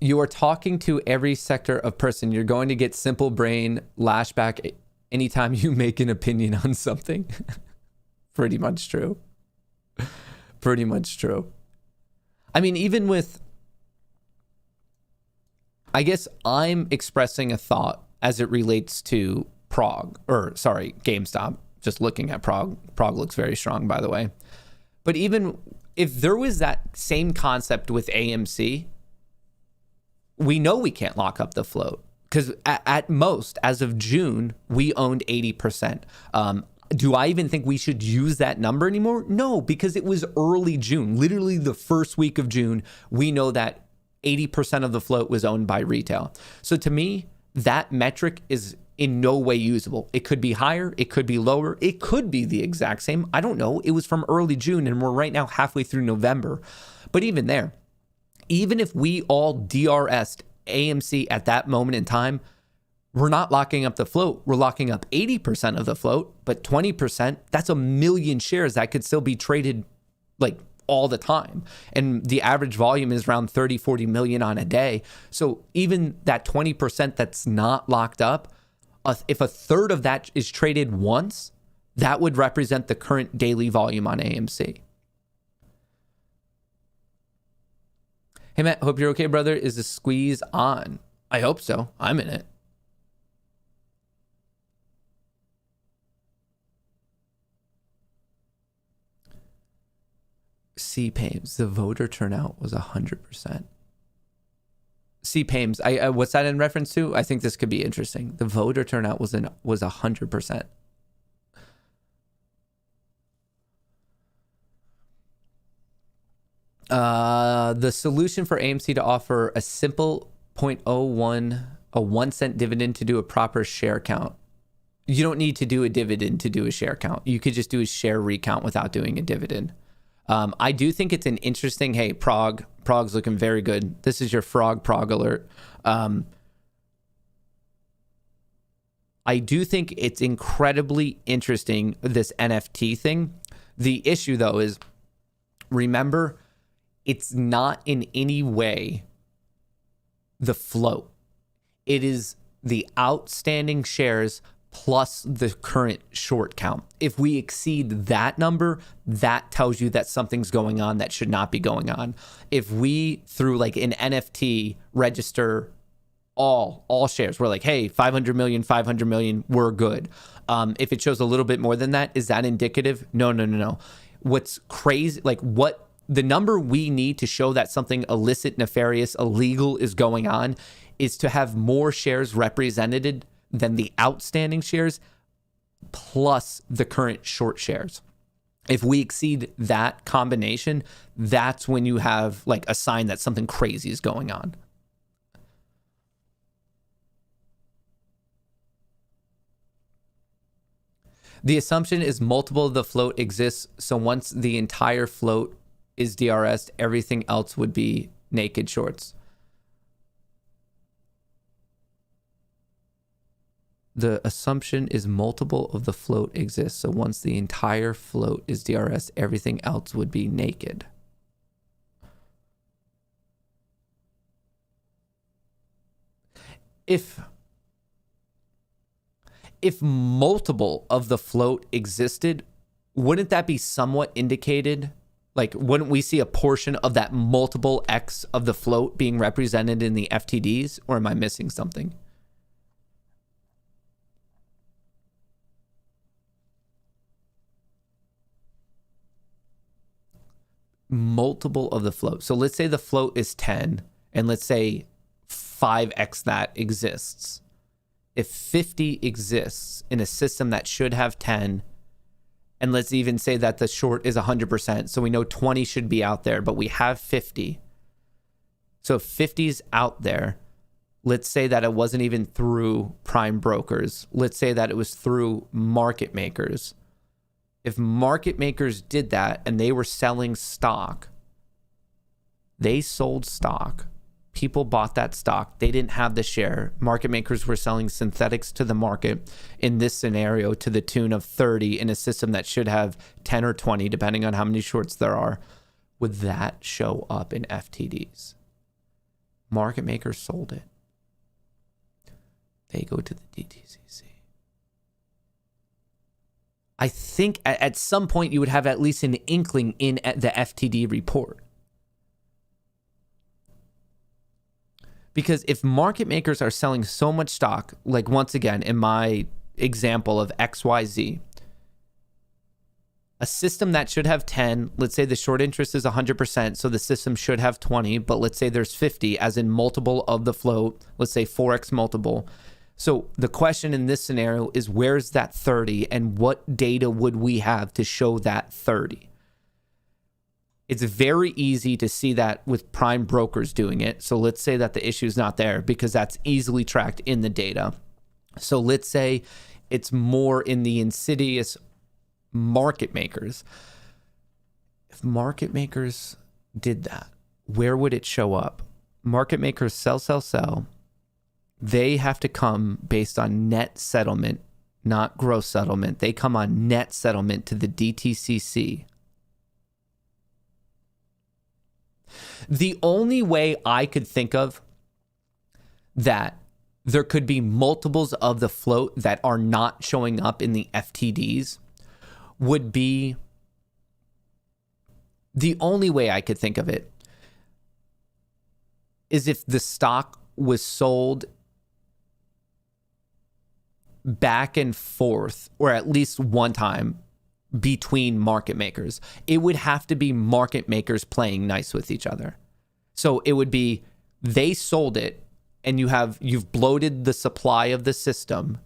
You are talking to every sector of person. You're going to get simple brain lashback anytime you make an opinion on something. Pretty much true. Pretty much true. I mean, even with, I guess I'm expressing a thought as it relates to GameStop. Just looking at Prog looks very strong, by the way. But even if there was that same concept with AMC, we know we can't lock up the float because at most, as of June, we owned 80%. Do I even think we should use that number anymore? No, because it was early June. Literally the first week of June, we know that 80% of the float was owned by retail. So to me, that metric is in no way usable. It could be higher, it could be lower, it could be the exact same. I don't know. It was from early June and we're right now halfway through November. But even there, even if we all DRS'd AMC at that moment in time, we're not locking up the float. We're locking up 80% of the float, but 20%, that's a million shares that could still be traded like all the time. And the average volume is around 30, 40 million on a day. So even that 20% that's not locked up, if a third of that is traded once, that would represent the current daily volume on AMC. Hey, Matt, hope you're okay, brother. Is the squeeze on? I hope so. I'm in it. C-Pames, the voter turnout was 100%. C-Pames, what's that in reference to? I think this could be interesting. The voter turnout was 100%. The solution for AMC to offer a simple 0.01, a 1 cent dividend to do a proper share count. You don't need to do a dividend to do a share count. You could just do a share recount without doing a dividend. I do think it's an interesting, hey, Prog's looking very good. This is your Prog alert. I do think it's incredibly interesting, this NFT thing. The issue, though, is, remember, it's not in any way the float. It is the outstanding shares plus the current short count. If we exceed that number, that tells you that something's going on that should not be going on. If we, through like an NFT, register all shares, we're like, hey, 500 million, we're good. If it shows a little bit more than that, is that indicative? No. What's crazy, like what the number we need to show that something illicit, nefarious, illegal is going on is to have more shares represented than the outstanding shares plus the current short shares. If we exceed that combination, that's when you have like a sign that something crazy is going on. The assumption is multiple of the float exists, so once the entire float is DRS'd, everything else would be naked shorts. The assumption is multiple of the float exists, so once the entire float is DRS, everything else would be naked. If multiple of the float existed, wouldn't that be somewhat indicated? Like, wouldn't we see a portion of that multiple X of the float being represented in the FTDs, or am I missing something? Multiple of the float. So let's say the float is 10 and let's say 5x that exists. If 50 exists in a system that should have 10, and let's even say that the short is 100%, so we know 20 should be out there, but we have 50. So if 50's out there, let's say that it wasn't even through prime brokers. Let's say that it was through market makers. If market makers did that and they were selling stock, they sold stock. People bought that stock. They didn't have the share. Market makers were selling synthetics to the market in this scenario to the tune of 30 in a system that should have 10 or 20, depending on how many shorts there are. Would that show up in FTDs? Market makers sold it. They go to the DTCC. I think at some point you would have at least an inkling in the FTD report. Because if market makers are selling so much stock, like once again, in my example of XYZ, a system that should have 10, let's say the short interest is 100%, so the system should have 20, but let's say there's 50, as in multiple of the float, let's say 4x multiple. So the question in this scenario is, where's that 30 and what data would we have to show that 30? It's very easy to see that with prime brokers doing it. So let's say that the issue is not there because that's easily tracked in the data. So let's say it's more in the insidious market makers. If market makers did that, where would it show up? Market makers sell. They have to come based on net settlement, not gross settlement. They come on net settlement to the DTCC. The only way I could think of that there could be multiples of the float that are not showing up in the FTDs would be, the only way I could think of it is if the stock was sold back and forth, or at least one time, between market makers. It would have to be market makers playing nice with each other. So it would be, they sold it, and you've bloated the supply of the system.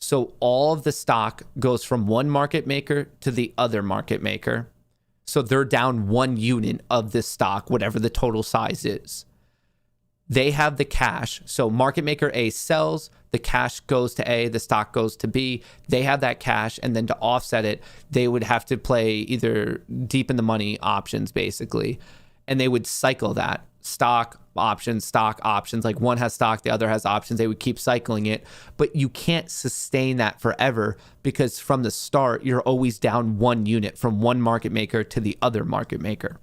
So all of the stock goes from one market maker to the other market maker. So they're down 1 unit of this stock, whatever the total size is. They have the cash. So market maker A sells, the cash goes to A, the stock goes to B. They have that cash, and then to offset it, they would have to play either deep in the money options, basically. And they would cycle that. Stock, options. Like one has stock, the other has options. They would keep cycling it. But you can't sustain that forever, because from the start, you're always down 1 unit from one market maker to the other market maker.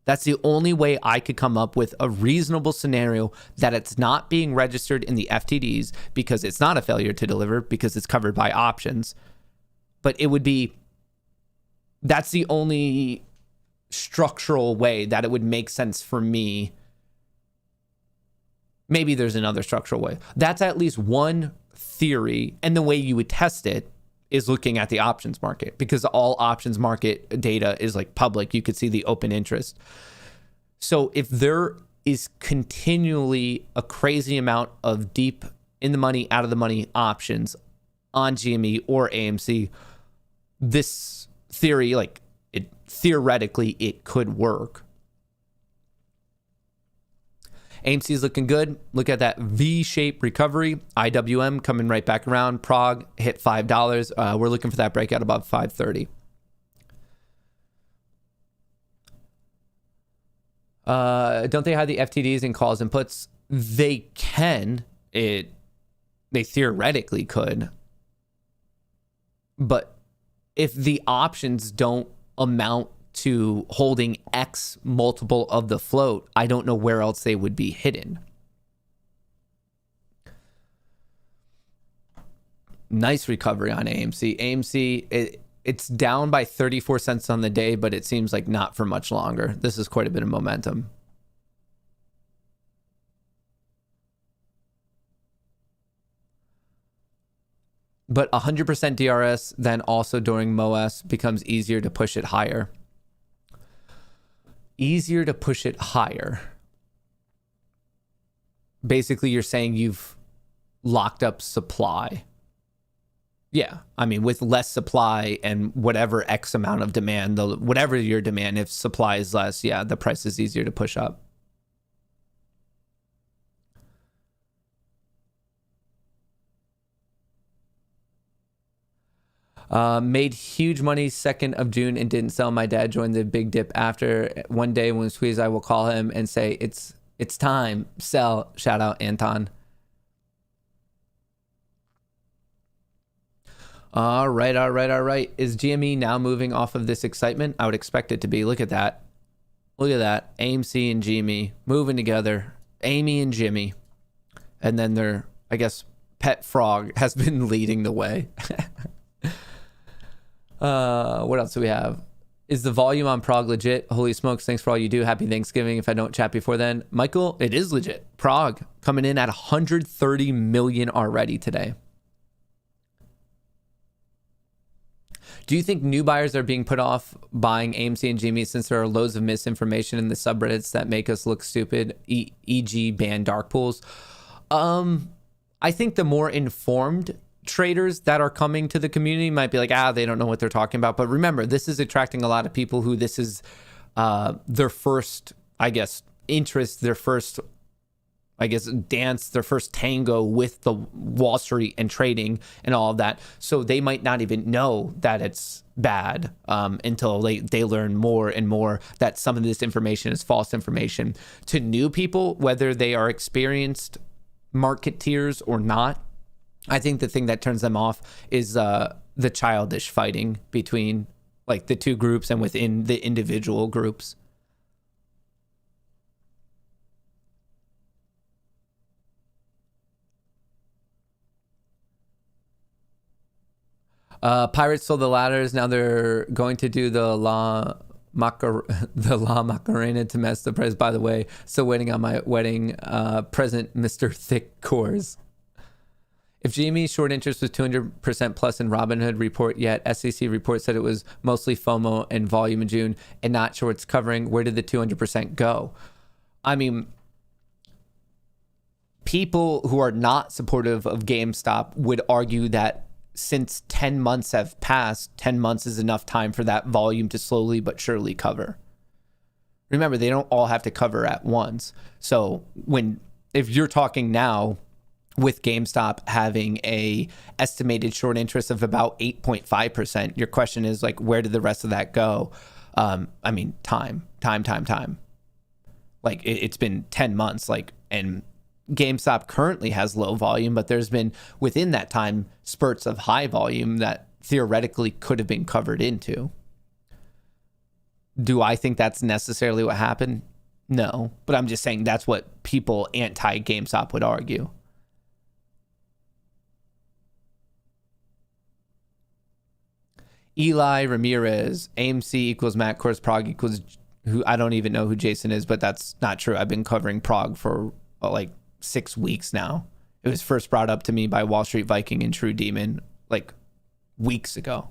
That's the only way I could come up with a reasonable scenario that it's not being registered in the FTDs, because it's not a failure to deliver, because it's covered by options. But it would be, that's the only structural way that it would make sense for me. Maybe there's another structural way. That's at least one theory. And the way you would test it is looking at the options market, because all options market data is like public. You could see the open interest. So if there is continually a crazy amount of deep in the money, out of the money options on GME or AMC, this theory, like it theoretically, it could work. AMC is looking good. Look at that V-shaped recovery. IWM coming right back around. Prog hit $5. We're looking for that breakout above 530. Don't they have the FTDs and calls and puts? They can. They theoretically could. But if the options don't amount to holding X multiple of the float, I don't know where else they would be hidden. Nice recovery on AMC. AMC, it's down by 34 cents on the day, but it seems like not for much longer. This is quite a bit of momentum. But 100% DRS then also during MOS becomes easier to push it higher. Easier to push it higher. Basically, you're saying you've locked up supply. Yeah, I mean, with less supply and whatever X amount of demand, whatever your demand, if supply is less, yeah, the price is easier to push up. Made huge money 2nd of June and didn't sell. My dad joined the big dip after. One day when squeeze, I will call him and say, it's time, sell. Shout out Anton. All right. Is GME now moving off of this excitement? I would expect it to be. Look at that. AMC and GME moving together. Amy and Jimmy. And then their, I guess, pet frog has been leading the way. What else do we have? Is the volume on Prog legit? Holy smokes, thanks for all you do. Happy Thanksgiving if I don't chat before then. Michael, it is legit. Prog coming in at 130 million already today. Do you think new buyers are being put off buying AMC and GME since there are loads of misinformation in the subreddits that make us look stupid, e.g. ban dark pools? I think the more informed traders that are coming to the community might be like, they don't know what they're talking about. But remember, this is attracting a lot of people who this is their first, I guess, interest, their first, I guess, dance their first tango with the Wall Street and trading and all of that. So they might not even know that it's bad until they learn more and more that some of this information is false information. To new people, whether they are experienced marketeers or not, I think the thing that turns them off is the childish fighting between like the two groups and within the individual groups. Pirates sold the ladders. Now they're going to do the La Macarena to mess the price. By the way, still waiting on my wedding present, Mr. Thick Kohrs. If GME short interest was 200% plus in Robinhood report, yet SEC report said it was mostly FOMO and volume in June and not shorts covering, where did the 200% go? I mean, people who are not supportive of GameStop would argue that since 10 months have passed, 10 months is enough time for that volume to slowly but surely cover. Remember, they don't all have to cover at once. So if you're talking now with GameStop having a estimated short interest of about 8.5%, your question is like, where did the rest of that go? I mean, time. Like it's been 10 months, and GameStop currently has low volume, but there's been within that time spurts of high volume that theoretically could have been covered into. Do I think that's necessarily what happened? No, but I'm just saying that's what people anti-GameStop would argue. Eli Ramirez, AMC equals Matt Kohrs, Prog equals who I don't even know who Jason is, but that's not true. I've been covering Prog for like 6 weeks now. It was first brought up to me by Wall Street Viking and True Demon like weeks ago.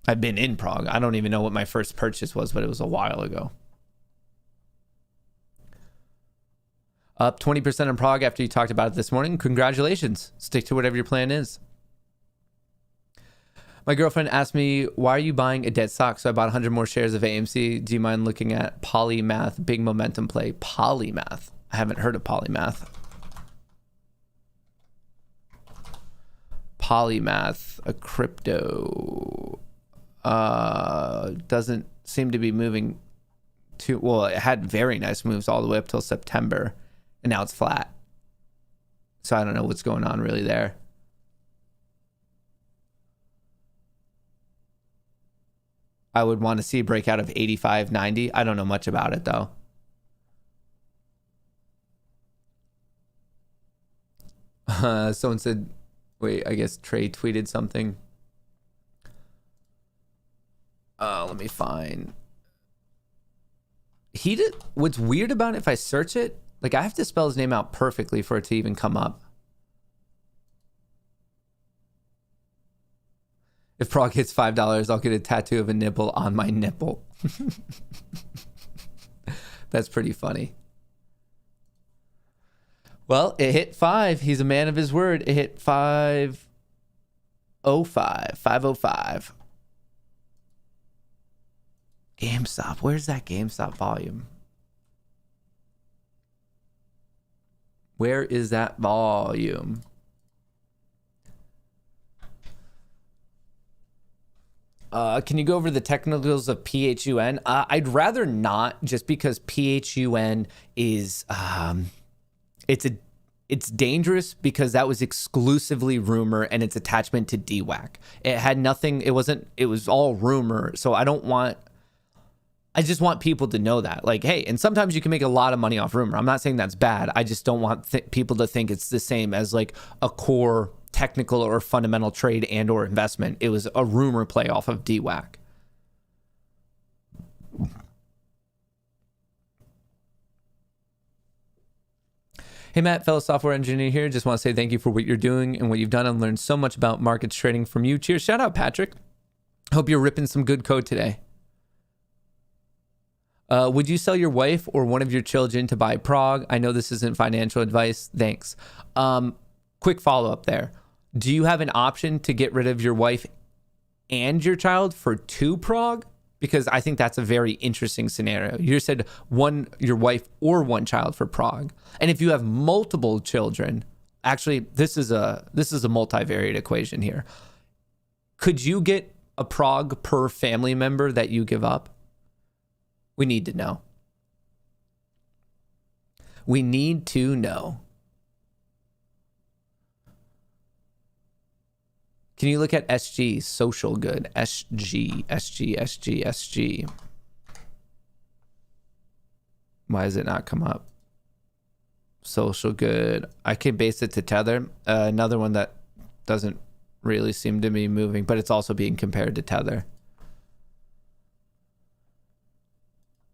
I've been in Prog. I don't even know what my first purchase was, but it was a while ago. Up 20% on Prog after you talked about it this morning. Congratulations. Stick to whatever your plan is. My girlfriend asked me, why are you buying a dead stock? So I bought 100 more shares of AMC. Do you mind looking at Polymath, big momentum play? Polymath. I haven't heard of Polymath. Polymath, a crypto. Doesn't seem to be moving too well. It had very nice moves all the way up till September, and now it's flat. So I don't know what's going on really there. I would want to see a breakout of 85.90. I don't know much about it though. Someone said, wait, I guess Trey tweeted something. Let me find. What's weird about it, if I search it, like I have to spell his name out perfectly for it to even come up. If Prog hits $5, I'll get a tattoo of a nipple on my nipple. That's pretty funny. Well, it hit 5. He's a man of his word. It hit 505. 505. GameStop. Where's that GameStop volume? Where is that volume? Can you go over the technicals of PHUN? I'd rather not, just because PHUN is it's dangerous because that was exclusively rumor and its attachment to DWAC. It had nothing. It was all rumor. So I just want people to know that, like, hey, and sometimes you can make a lot of money off rumor. I'm not saying that's bad. I just don't want people to think it's the same as like a core technical or fundamental trade and or investment. It was a rumor play off of DWAC. Hey Matt, fellow software engineer here. Just want to say thank you for what you're doing and what you've done. I've learned so much about markets trading from you. Cheers. Shout out, Patrick. Hope you're ripping some good code today. Would you sell your wife or one of your children to buy Prog? I know this isn't financial advice. Thanks. Quick follow-up there. Do you have an option to get rid of your wife and your child for 2 Prog? because I think that's a very interesting scenario. You said your wife or one child for Prog. And if you have multiple children, actually, this is a multivariate equation here. Could you get a Prog per family member that you give up? We need to know. We need to know. Can you look at SG, social good? SG. Why does it not come up? Social good. I can base it to Tether. Another one that doesn't really seem to be moving, but it's also being compared to Tether.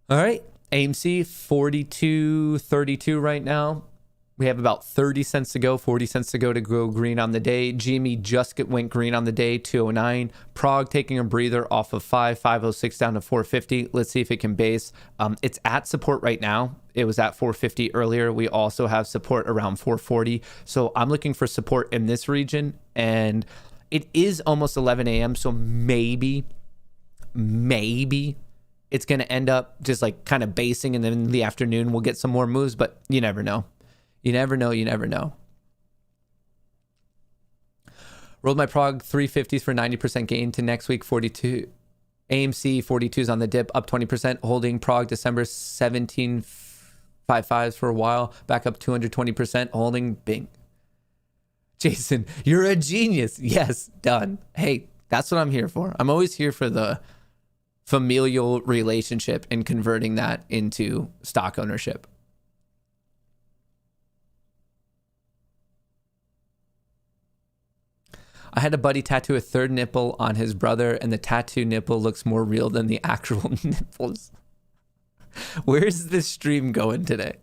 All right. AMC 42.32 right now. We have about 30 cents to go, 40 cents to go green on the day. GME just went green on the day, 209. Prog taking a breather off of 506 down to 450. Let's see if it can base. It's at support right now. It was at 450 earlier. We also have support around 440. So I'm looking for support in this region. And it is almost 11 a.m. So maybe it's going to end up just like kind of basing. And then in the afternoon, we'll get some more moves. But you never know. You never know. Rolled my Prog 350s for 90% gain to next week, 42. AMC 42s on the dip, up 20%. Holding Prog December 17.55s for a while, back up 220%. Holding, bing. Jason, you're a genius. Yes, done. Hey, that's what I'm here for. I'm always here for the familial relationship and converting that into stock ownership. I had a buddy tattoo a third nipple on his brother, and the tattoo nipple looks more real than the actual nipples. Where's this stream going today?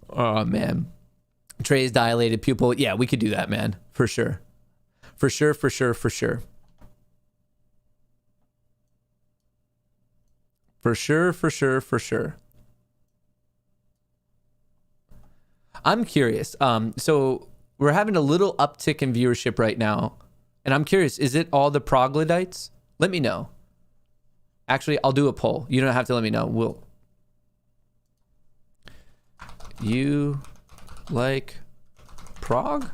Oh, man. Trey's dilated pupil. Yeah, we could do that, man. For sure. For sure. I'm curious. So we're having a little uptick in viewership right now. And I'm curious, is it all the troglodytes? Let me know. Actually, I'll do a poll. You don't have to let me know. You like Prog?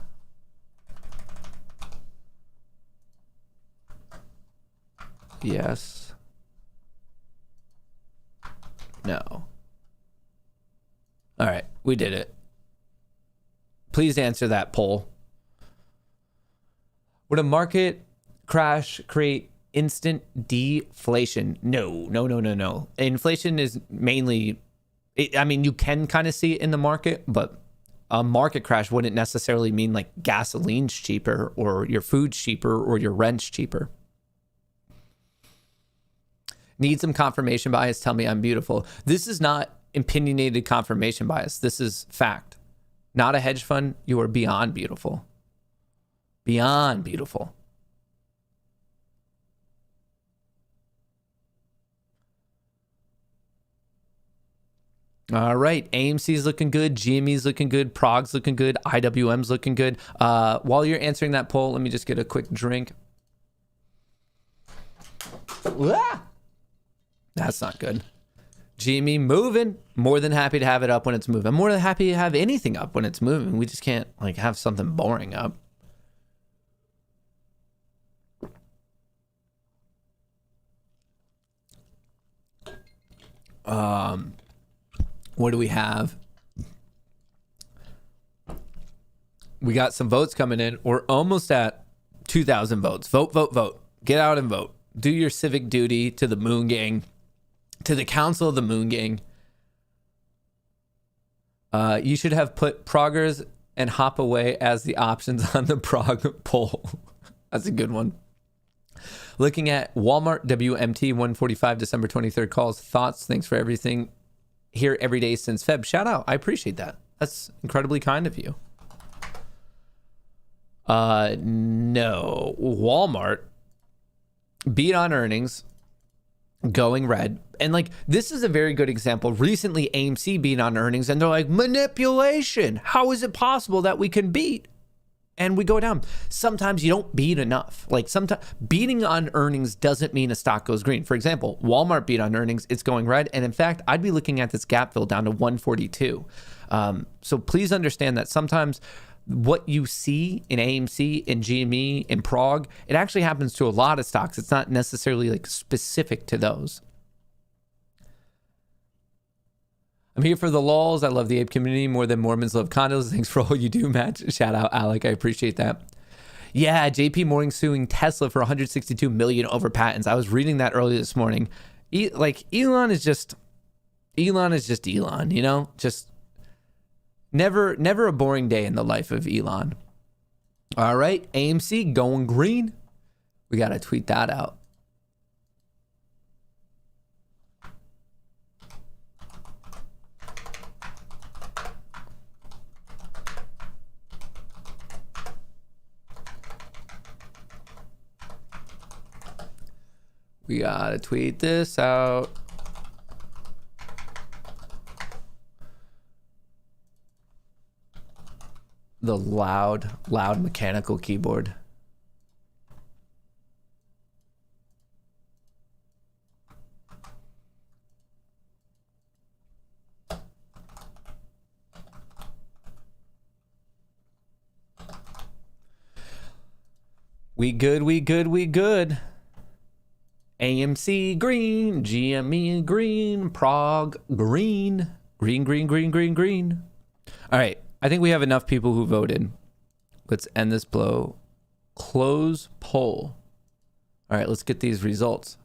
Yes. No. All right, we did it. Please answer that poll. Would a market crash create instant deflation? No. Inflation is mainly, you can kind of see it in the market, but a market crash wouldn't necessarily mean like gasoline's cheaper or your food's cheaper or your rent's cheaper. Need some confirmation bias? Tell me I'm beautiful. This is not opinionated confirmation bias. This is fact. Not a hedge fund. You are beyond beautiful. Beyond beautiful. All right. AMC's looking good. GME's looking good. Prog's looking good. IWM's looking good. While you're answering that poll, let me just get a quick drink. That's not good. GME moving. More than happy to have it up when it's moving. I'm more than happy to have anything up when it's moving. We just can't like have something boring up. What do we have? We got some votes coming in. We're almost at 2,000 votes. Vote. Get out and vote. Do your civic duty to the Moon Gang. To the Council of the Moon Gang. You should have put Proggers and Hop Away as the options on the Prog poll. That's a good one. Looking at Walmart WMT 145 December 23rd calls. Thoughts? Thanks for everything. Here every day since Feb. Shout out. I appreciate that. That's incredibly kind of you. No. Walmart beat on earnings. Going red. And like, this is a very good example. Recently, AMC beat on earnings and they're like, manipulation. How is it possible that we can beat? and we go down. Sometimes you don't beat enough. Like sometimes beating on earnings doesn't mean a stock goes green. For example, Walmart beat on earnings, it's going red. And in fact, I'd be looking at this gap fill down to 142. So please understand that sometimes what you see in AMC, in GME, in Prog, it actually happens to a lot of stocks. It's not necessarily like specific to those. I'm here for the lulz. I love the ape community more than Mormons love condos. Thanks for all you do, Matt. Shout out, Alec. I appreciate that. Yeah, JP Morgan suing Tesla for 162 million over patents. I was reading that earlier this morning. Elon is just Elon, you know? Just never a boring day in the life of Elon. All right, AMC going green. We got to tweet that out. We gotta tweet this out. The loud mechanical keyboard. We good. AMC green, GME green, Prog green. Green. All right, I think we have enough people who voted. Let's end this blow. Close poll. All right, let's get these results.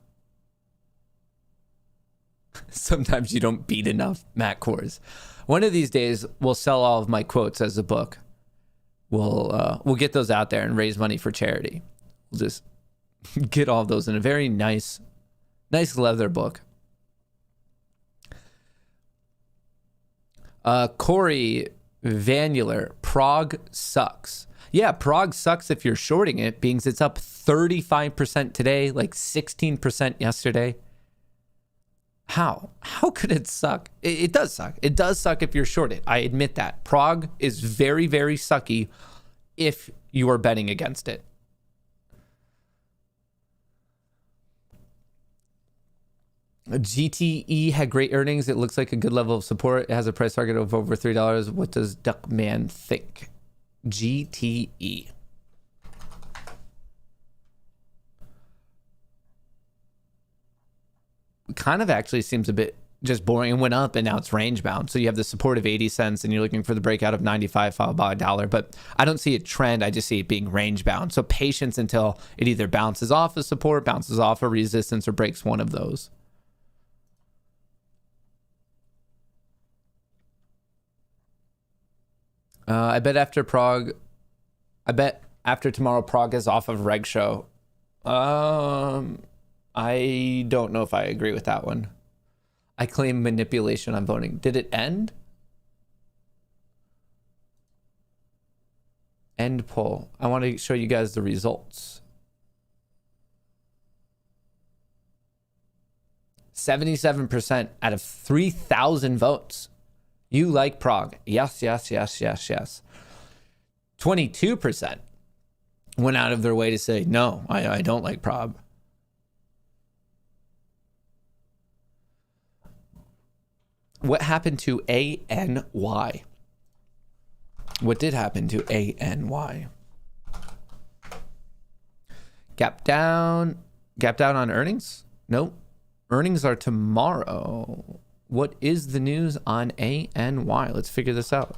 Sometimes you don't beat enough, Matt Kohrs. One of these days, we'll sell all of my quotes as a book. We'll get those out there and raise money for charity. We'll just get all of those in a very nice leather book. Corey Vanular, Prog sucks. Yeah, Prog sucks if you're shorting it, being it's up 35% today, like 16% yesterday. How could it suck? It does suck. It does suck if you're short it. I admit that. Prog is very, very sucky if you are betting against it. GTE had great earnings. It looks like a good level of support. It has a price target of over $3. What does Duckman think? GTE. Kind of actually seems a bit just boring. It went up and now it's range bound. So you have the support of 80 cents and you're looking for the breakout of 95 followed by $1. But I don't see a trend. I just see it being range bound. So patience until it either bounces off a support, bounces off a resistance, or breaks one of those. I bet after tomorrow Prog is off of Reg Show. I don't know if I agree with that one. I claim manipulation on voting. Did it end? End poll. I want to show you guys the results. 77% out of 3,000 votes. You like Prog. Yes. 22% went out of their way to say, no, I don't like Prog. What happened to ANY? What did happen to ANY? Gap down on earnings? Nope. Earnings are tomorrow. What is the news on ANY? Let's figure this out.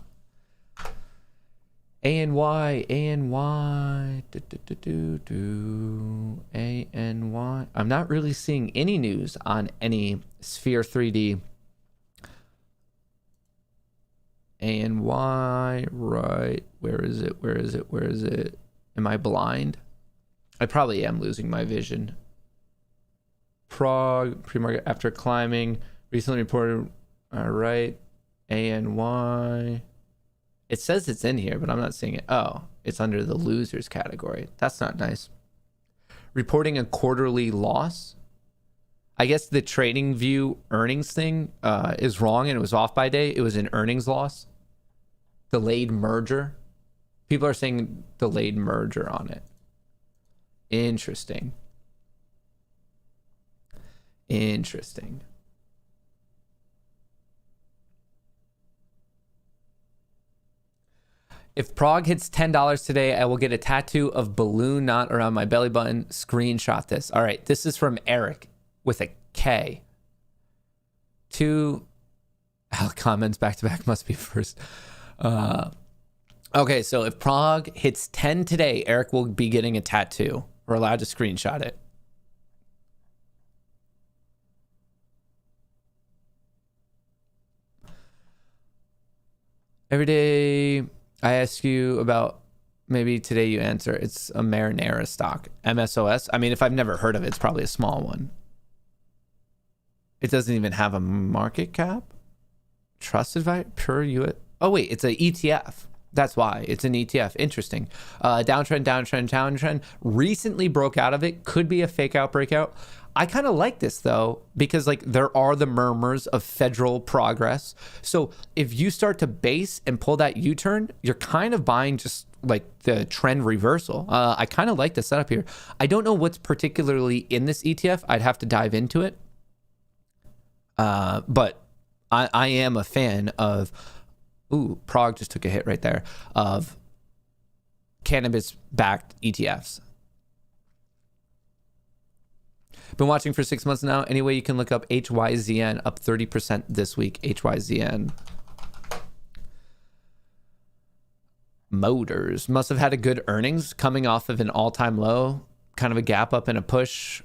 ANY. ANY. I'm not really seeing any news on any Sphere 3D. ANY, right. Where is it? Am I blind? I probably am losing my vision. Prog, pre-market after climbing. Recently reported, all right, ANY. It says it's in here, but I'm not seeing it. Oh, it's under the losers category. That's not nice. Reporting a quarterly loss. I guess the trading view earnings thing is wrong and it was off by day. It was an earnings loss. Delayed merger. People are saying delayed merger on it. Interesting. Interesting. If Prog hits $10 today, I will get a tattoo of balloon knot around my belly button. Screenshot this. All right, this is from Eric with a K. Two comments back to back must be first. Okay, so if Prog hits 10 today, Eric will be getting a tattoo. We're allowed to screenshot it. Every day I ask you about, maybe today you answer. It's a marinara stock. MSOS. I mean, if I've never heard of it, it's probably a small one. It doesn't even have a market cap. Trusted by pure US. Oh, wait, it's an ETF. That's why it's an ETF. Interesting. Downtrend. Recently broke out of it. Could be a fake out breakout. I kind of like this though, because like there are the murmurs of federal progress. So if you start to base and pull that U-turn, you're kind of buying just like the trend reversal. I kind of like the setup here. I don't know what's particularly in this ETF. I'd have to dive into it. But I am a fan of, Prog just took a hit right there, of cannabis-backed ETFs. Been watching for 6 months now. Anyway, you can look up HYZN, up 30% this week. HYZN. Motors must have had a good earnings coming off of an all-time low, kind of a gap up and a push.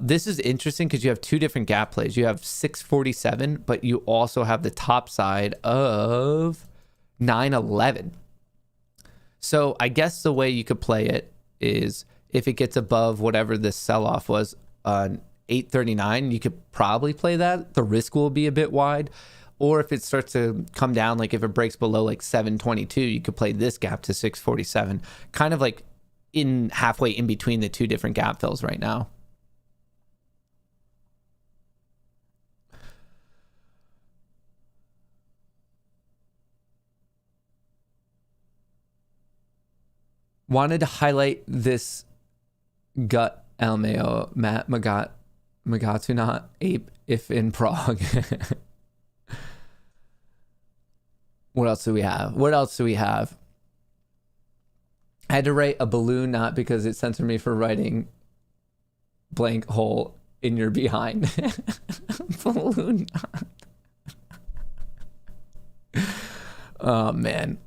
This is interesting because you have two different gap plays. You have 647, but you also have the top side of 911. So I guess the way you could play it is if it gets above whatever this sell-off was, 839, you could probably play that. The risk will be a bit wide. Or if it starts to come down, like if it breaks below like 722, you could play this gap to 647, kind of like in halfway in between the two different gap fills right now. Wanted to highlight this gut LMAO, Matt Magatu not ape if in Prague. What else do we have? I had to write a balloon knot because it censored me for writing blank hole in your behind. Balloon knot. Oh man.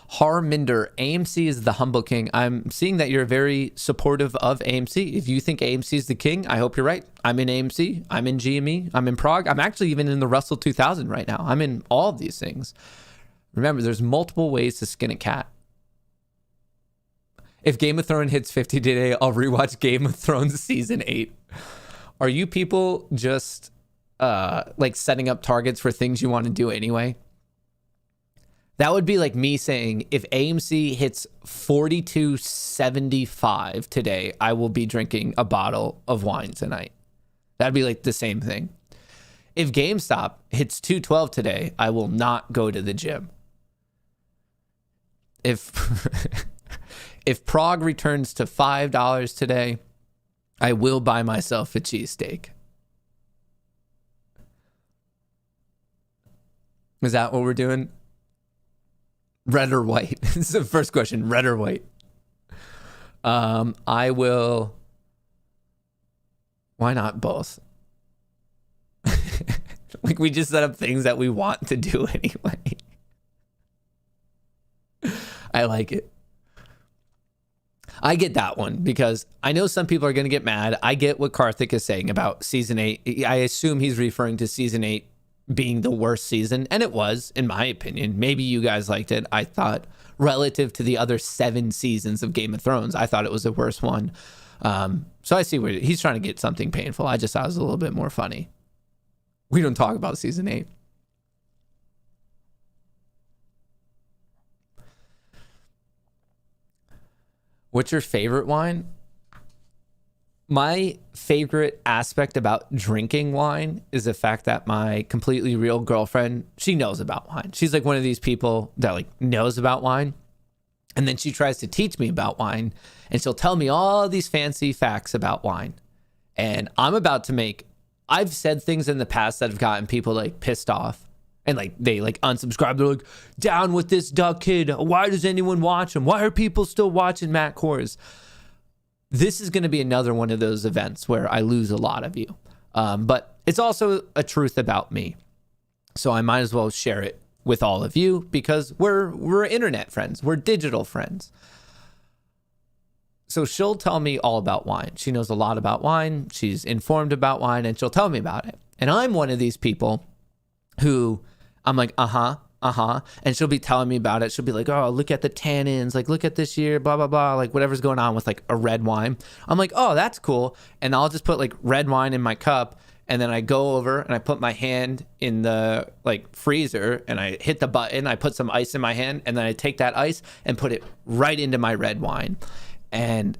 Harminder, AMC is the humble king. I'm seeing that you're very supportive of AMC. If you think AMC is the king, I hope you're right. I'm in AMC. I'm in GME. I'm in Prog. I'm actually even in the Russell 2000 right now. I'm in all of these things. Remember, there's multiple ways to skin a cat. If Game of Thrones hits 50 today, I'll rewatch Game of Thrones season 8. Are you people just like setting up targets for things you want to do anyway? That would be like me saying, if AMC hits 42.75 today, I will be drinking a bottle of wine tonight. That'd be like the same thing. If GameStop hits 212 today, I will not go to the gym. If Prog returns to $5 today, I will buy myself a cheesesteak. Is that what we're doing? Red or white? This is the first question. Red or white? I will. Why not both? Like we just set up things that we want to do anyway. I like it. I get that one because I know some people are going to get mad. I get what Karthik is saying about season 8. I assume he's referring to season 8 being the worst season, and it was, in my opinion. Maybe you guys liked it. I thought relative to the other 7 seasons of Game of Thrones, I thought it was the worst one. So I see where he's trying to get something painful. I just thought it was a little bit more funny. We don't talk about season 8. What's your favorite wine? My favorite aspect about drinking wine is the fact that my completely real girlfriend, she knows about wine. She's like one of these people that like knows about wine. And then she tries to teach me about wine, and she'll tell me all these fancy facts about wine. And I've said things in the past that have gotten people like pissed off, and like they like unsubscribe. They're like, down with this duck kid. Why does anyone watch him? Why are people still watching Matt Kohrs? This is going to be another one of those events where I lose a lot of you. But it's also a truth about me. So I might as well share it with all of you because we're internet friends. We're digital friends. So she'll tell me all about wine. She knows a lot about wine. She's informed about wine, and she'll tell me about it. And I'm one of these people who I'm like, and she'll be telling me about it. She'll be like, oh, look at the tannins, like look at this year, blah, blah, blah, like whatever's going on with like a red wine. I'm like, oh, that's cool. And I'll just put like red wine in my cup, and then I go over and I put my hand in the like freezer and I hit the button, I put some ice in my hand, and then I take that ice and put it right into my red wine. And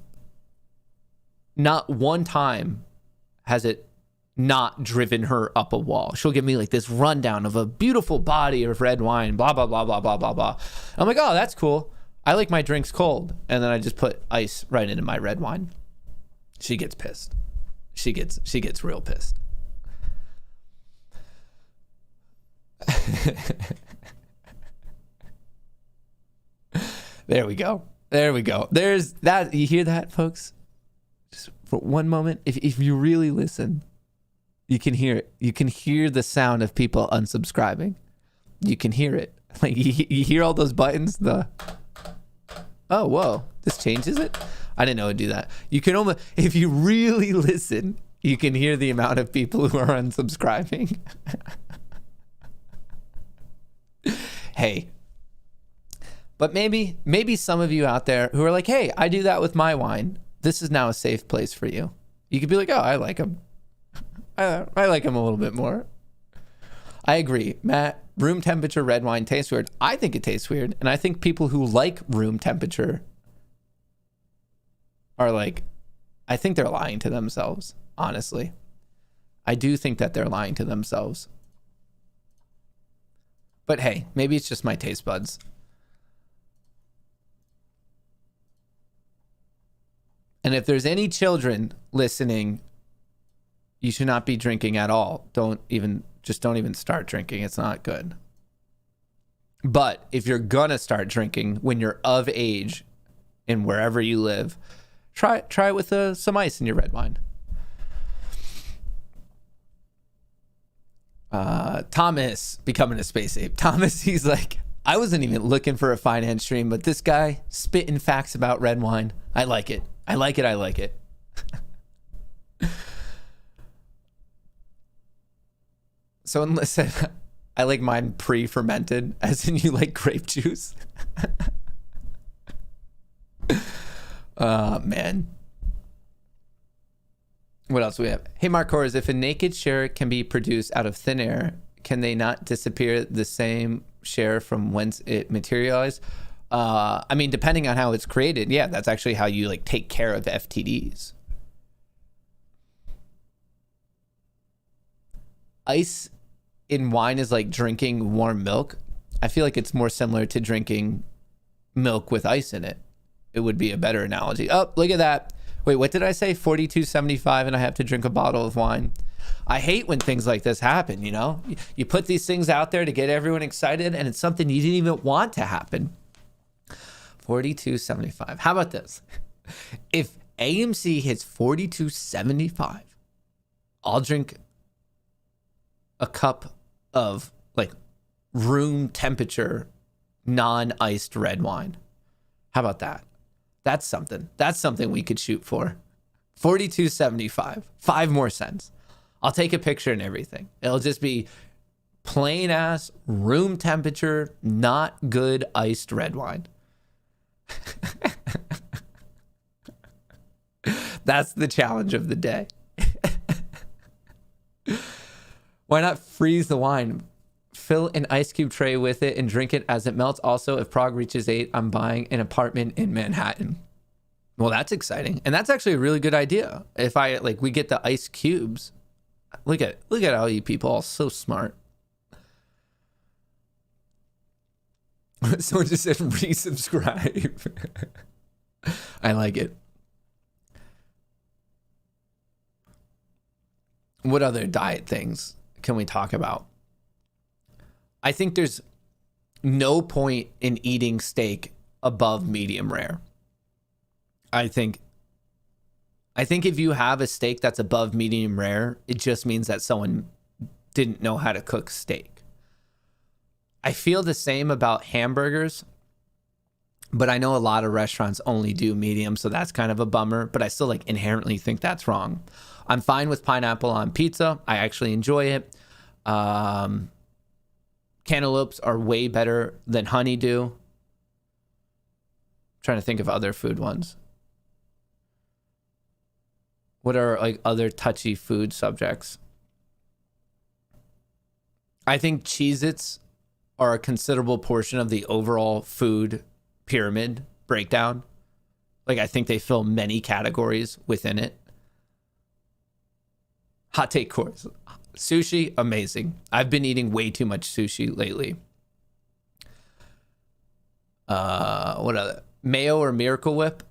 not one time has it not driven her up a wall. She'll give me like this rundown of a beautiful body of red wine, blah, blah, blah, blah, blah, blah, blah. I'm like, oh, that's cool. I like my drinks cold. And then I just put ice right into my red wine. She gets pissed. She gets real pissed. There we go. There's that. You hear that, folks? Just for one moment, if you really listen, you can hear it. You can hear the sound of people unsubscribing. You can hear it. Like you hear all those buttons. Oh, whoa! This changes it. I didn't know it'd do that. You can almost, if you really listen, you can hear the amount of people who are unsubscribing. Hey. But maybe some of you out there who are like, hey, I do that with my wine. This is now a safe place for you. You could be like, oh, I like them. I like them a little bit more. I agree. Matt, room temperature red wine tastes weird. I think it tastes weird. And I think people who like room temperature are like, I think they're lying to themselves, honestly. I do think that they're lying to themselves. But hey, maybe it's just my taste buds. And if there's any children listening, you should not be drinking at all. Don't even start drinking. It's not good. But if you're gonna start drinking when you're of age and wherever you live, try it with some ice in your red wine. Thomas becoming a space ape. Thomas, he's like, I wasn't even looking for a finance stream, but this guy spitting facts about red wine. I like it. I like it. Someone said, I like mine pre-fermented, as in you like grape juice. Man. What else do we have? Hey, Mark Kohrs, if a naked share can be produced out of thin air, can they not disappear the same share from whence it materialized? I mean, depending on how it's created, yeah, that's actually how you like take care of FTDs. Ice in wine is like drinking warm milk. I feel like it's more similar to drinking milk with ice in it. It would be a better analogy. Oh, look at that. Wait, what did I say? 42.75 and I have to drink a bottle of wine. I hate when things like this happen, you know? You put these things out there to get everyone excited and it's something you didn't even want to happen. 42.75. How about this? If AMC hits 42.75, I'll drink a cup of like room temperature, non-iced red wine. How about that? That's something. That's something we could shoot for. 42.75. 5 more cents. I'll take a picture and everything. It'll just be plain ass room temperature, not good iced red wine. That's the challenge of the day. Why not freeze the wine? Fill an ice cube tray with it and drink it as it melts. Also, if Prog reaches 8, I'm buying an apartment in Manhattan. Well, that's exciting. And that's actually a really good idea. If we get the ice cubes. Look at all you people, all so smart. Someone just said resubscribe. I like it. What other diet things can we talk about? I think there's no point in eating steak above medium rare. I think if you have a steak that's above medium rare, it just means that someone didn't know how to cook steak. I feel the same about hamburgers, but I know a lot of restaurants only do medium, so that's kind of a bummer, but I still inherently think that's wrong. I'm fine with pineapple on pizza. I actually enjoy it. Cantaloupes are way better than honeydew. I'm trying to think of other food ones. What are other touchy food subjects? I think Cheez-Its are a considerable portion of the overall food pyramid breakdown. I think they fill many categories within it. Hot take Kohrs. Sushi, amazing. I've been eating way too much sushi lately. What other? Mayo or Miracle Whip?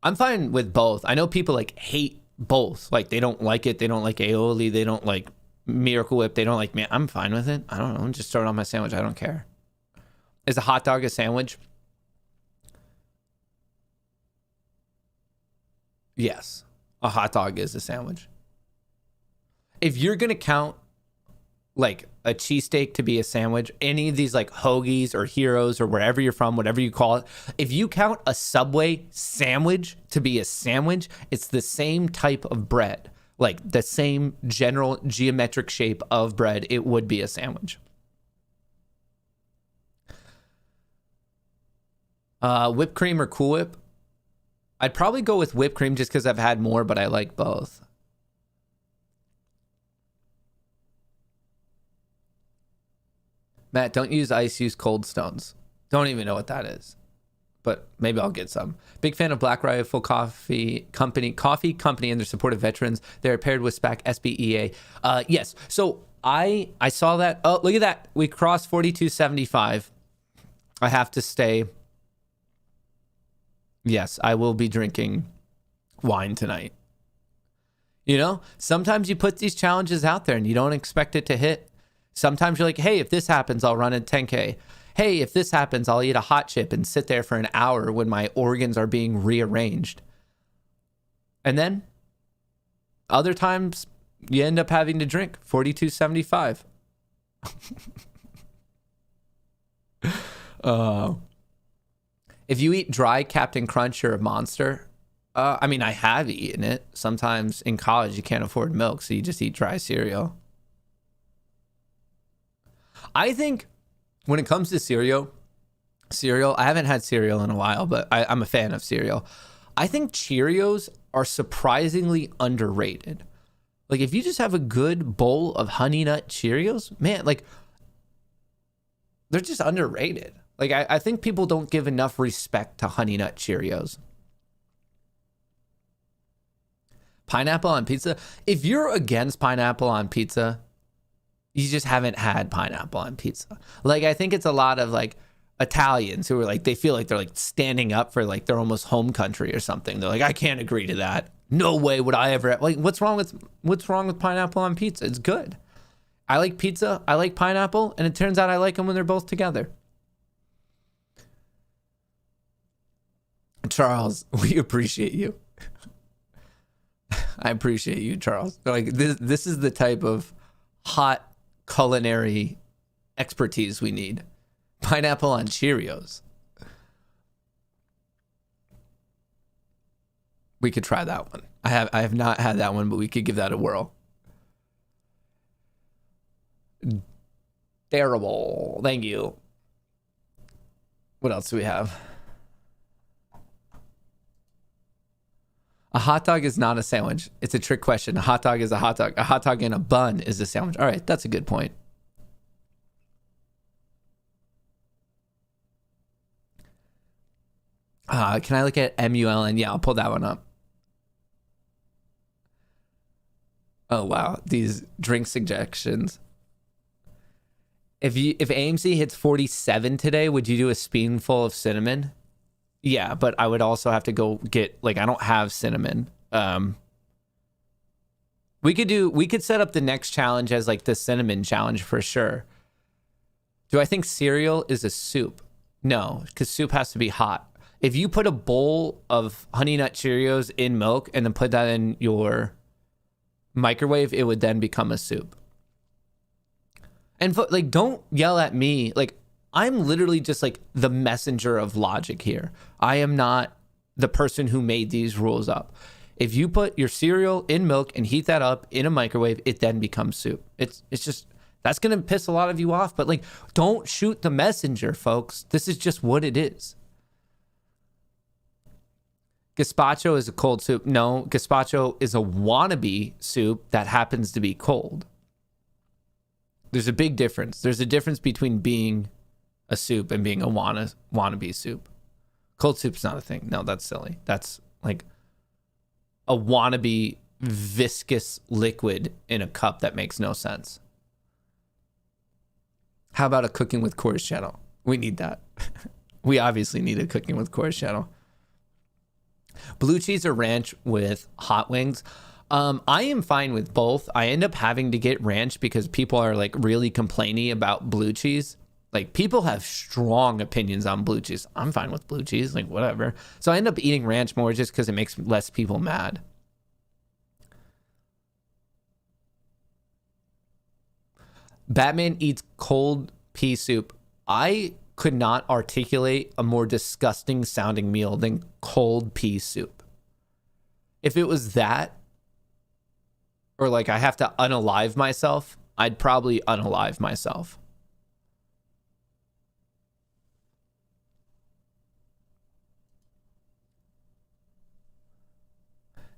I'm fine with both. I know people hate both. They don't like it. They don't like aioli. They don't like Miracle Whip. They don't like me. I'm fine with it. I don't know. Just throw it on my sandwich. I don't care. Is a hot dog a sandwich? Yes. A hot dog is a sandwich. If you're going to count a cheesesteak to be a sandwich, any of these hoagies or heroes or wherever you're from, whatever you call it, if you count a Subway sandwich to be a sandwich, it's the same type of bread. The same general geometric shape of bread, it would be a sandwich. Whipped cream or Cool Whip? I'd probably go with whipped cream just because I've had more, but I like both. Matt, don't use ice, use Cold Stones. Don't even know what that is, but maybe I'll get some. Big fan of Black Rifle Coffee Company, and their support of veterans. They're paired with SPAC SBEA. Yes. So I saw that. Oh, look at that. We crossed 42.75. I have to stay. Yes, I will be drinking wine tonight. Sometimes you put these challenges out there and you don't expect it to hit. Sometimes you're like, hey, if this happens, I'll run a 10K. Hey, if this happens, I'll eat a hot chip and sit there for an hour when my organs are being rearranged. And then other times you end up having to drink 42.75. If you eat dry Captain Crunch, you're a monster. I have eaten it. Sometimes in college you can't afford milk, so you just eat dry cereal. I think when it comes to cereal, I haven't had cereal in a while, but I'm a fan of cereal. I think Cheerios are surprisingly underrated. If you just have a good bowl of Honey Nut Cheerios, man, they're just underrated. I think people don't give enough respect to Honey Nut Cheerios. Pineapple on pizza? If you're against pineapple on pizza, you just haven't had pineapple on pizza. I think it's a lot of Italians who are they feel they're standing up for their almost home country or something. They're I can't agree to that. No way would I ever. What's wrong with pineapple on pizza? It's good. I like pizza. I like pineapple, and it turns out I like them when they're both together. Charles, we appreciate you. I appreciate you, Charles. This is the type of hot culinary expertise we need. Pineapple on Cheerios. We could try that one. I have not had that one, but we could give that a whirl. Terrible. Thank you. What else do we have? A hot dog is not a sandwich. It's a trick question. A hot dog is a hot dog. A hot dog in a bun is a sandwich. All right, that's a good point. Can I look at MULN? Yeah, I'll pull that one up. Oh wow, these drink suggestions. If AMC hits 47 today, would you do a spoonful of cinnamon? Yeah, but I would also have to go get, like, I don't have cinnamon. We could set up the next challenge as like the cinnamon challenge for sure. Do I think cereal is a soup? No, because soup has to be hot. If you put a bowl of Honey Nut Cheerios in milk and then put that in your microwave, it would then become a soup. And like, don't yell at me. Like, I'm literally just like the messenger of logic here. I am not the person who made these rules up. If you put your cereal in milk and heat that up in a microwave, it then becomes soup. It's just, that's going to piss a lot of you off, but like, don't shoot the messenger, folks. This is just what it is. Gazpacho is a cold soup. No, gazpacho is a wannabe soup that happens to be cold. There's a big difference. There's a difference between being a soup and being a wannabe soup. Cold soup's not a thing. No, that's silly. That's like a wannabe viscous liquid in a cup that makes no sense. How about a cooking with Kohrs channel? We need that. We obviously need a cooking with Kohrs channel. Blue cheese or ranch with hot wings. I am fine with both. I end up having to get ranch because people are like really complaining about blue cheese. Like, people have strong opinions on blue cheese. I'm fine with blue cheese, like whatever. So I end up eating ranch more just because it makes less people mad. Batman eats cold pea soup. I could not articulate a more disgusting sounding meal than cold pea soup. If it was that, or like I have to unalive myself, I'd probably unalive myself.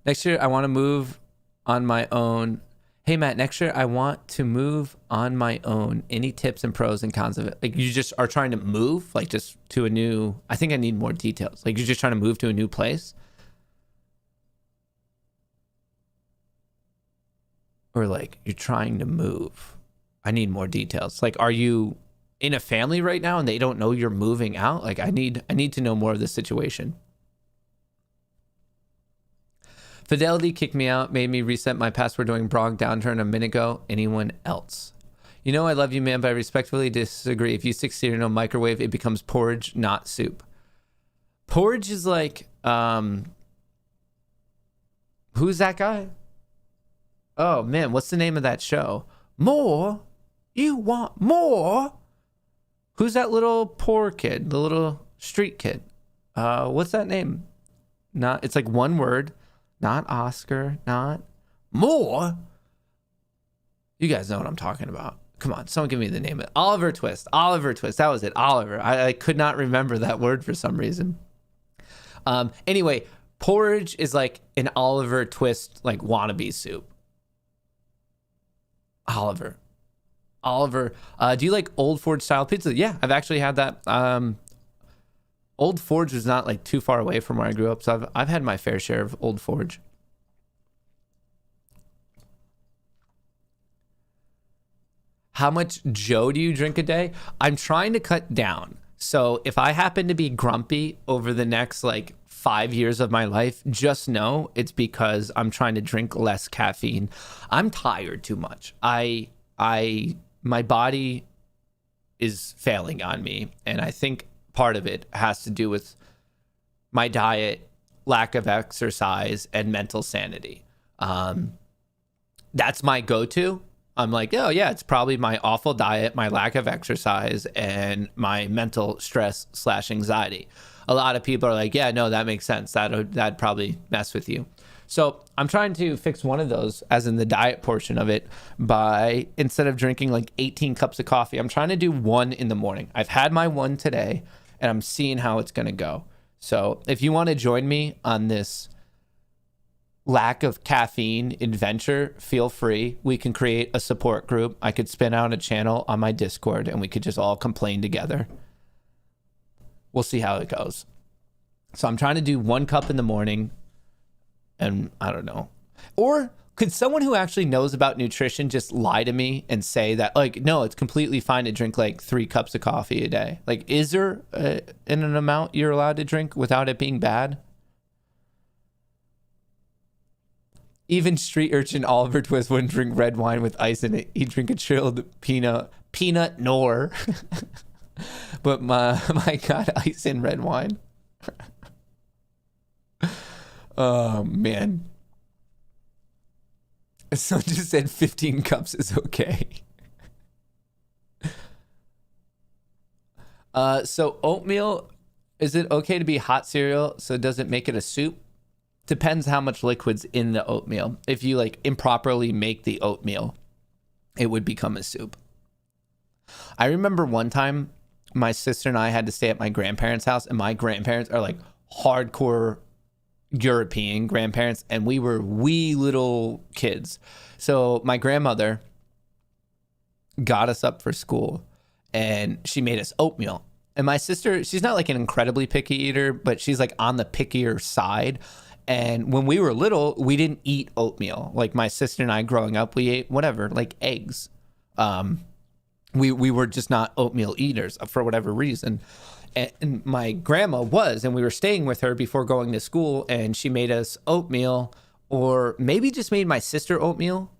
Next year, I want to move on my own. Hey, Matt, next year, I want to move on my own. Any tips and pros and cons of it? Like, you just are trying to move, like, just to a new... I think I need more details. Like, you're just trying to move to a new place? Or, like, you're trying to move. I need more details. Like, are you in a family right now and they don't know you're moving out? Like, I need to know more of the situation. Fidelity kicked me out, made me reset my password during Prog downturn a minute ago. Anyone else? You know I love you, man, but I respectfully disagree. If you stick cereal in a microwave, it becomes porridge, not soup. Porridge is like, who's that guy? Oh, man, what's the name of that show? More? You want more? Who's that little poor kid, the little street kid? What's that name? It's like one word. Not Oscar, not more. You guys know what I'm talking about. Come on, someone give me the name of it. Oliver Twist. Oliver Twist. That was it. Oliver. I could not remember that word for some reason. Anyway, porridge is like an Oliver Twist, like wannabe soup. Oliver. Do you like Old Forge style pizza? Yeah, I've actually had that. Old Forge was not like too far away from where I grew up, so I've had my fair share of Old Forge. How much Joe do you drink a day? I'm trying to cut down. So if I happen to be grumpy over the next like 5 years of my life, just know it's because I'm trying to drink less caffeine. I'm tired too much. My body is failing on me, and I think part of it has to do with my diet, lack of exercise, and mental sanity. That's my go-to. I'm like, oh yeah, it's probably my awful diet, my lack of exercise, and my mental stress / anxiety. A lot of people are like, yeah, no, that makes sense. That'd probably mess with you. So I'm trying to fix one of those, as in the diet portion of it, by instead of drinking like 18 cups of coffee, I'm trying to do one in the morning. I've had my one today, and I'm seeing how it's going to go. So if you want to join me on this lack of caffeine adventure, feel free. We can create a support group. I could spin out a channel on my Discord, and we could just all complain together. We'll see how it goes. So I'm trying to do 1 cup in the morning, and I don't know. Or could someone who actually knows about nutrition just lie to me and say that, like, no, it's completely fine to drink like 3 cups of coffee a day? Like, is there an amount you're allowed to drink without it being bad? Even street urchin Oliver Twist wouldn't drink red wine with ice in it. He'd drink a chilled peanut nor. But my God, ice in red wine. Oh, man. Someone just said 15 cups is okay. So oatmeal, is it okay to be hot cereal so it doesn't make it a soup? Depends how much liquid's in the oatmeal. If you like improperly make the oatmeal, it would become a soup. I remember one time my sister and I had to stay at my grandparents' house, and my grandparents are like hardcore European grandparents, and we were wee little kids. So my grandmother got us up for school, and she made us oatmeal. And my sister, she's not like an incredibly picky eater, but she's like on the pickier side. And when we were little, we didn't eat oatmeal. Like my sister and I growing up, we ate whatever, like eggs. We were just not oatmeal eaters for whatever reason. And my grandma was, and we were staying with her before going to school, and she made us oatmeal, or maybe just made my sister oatmeal.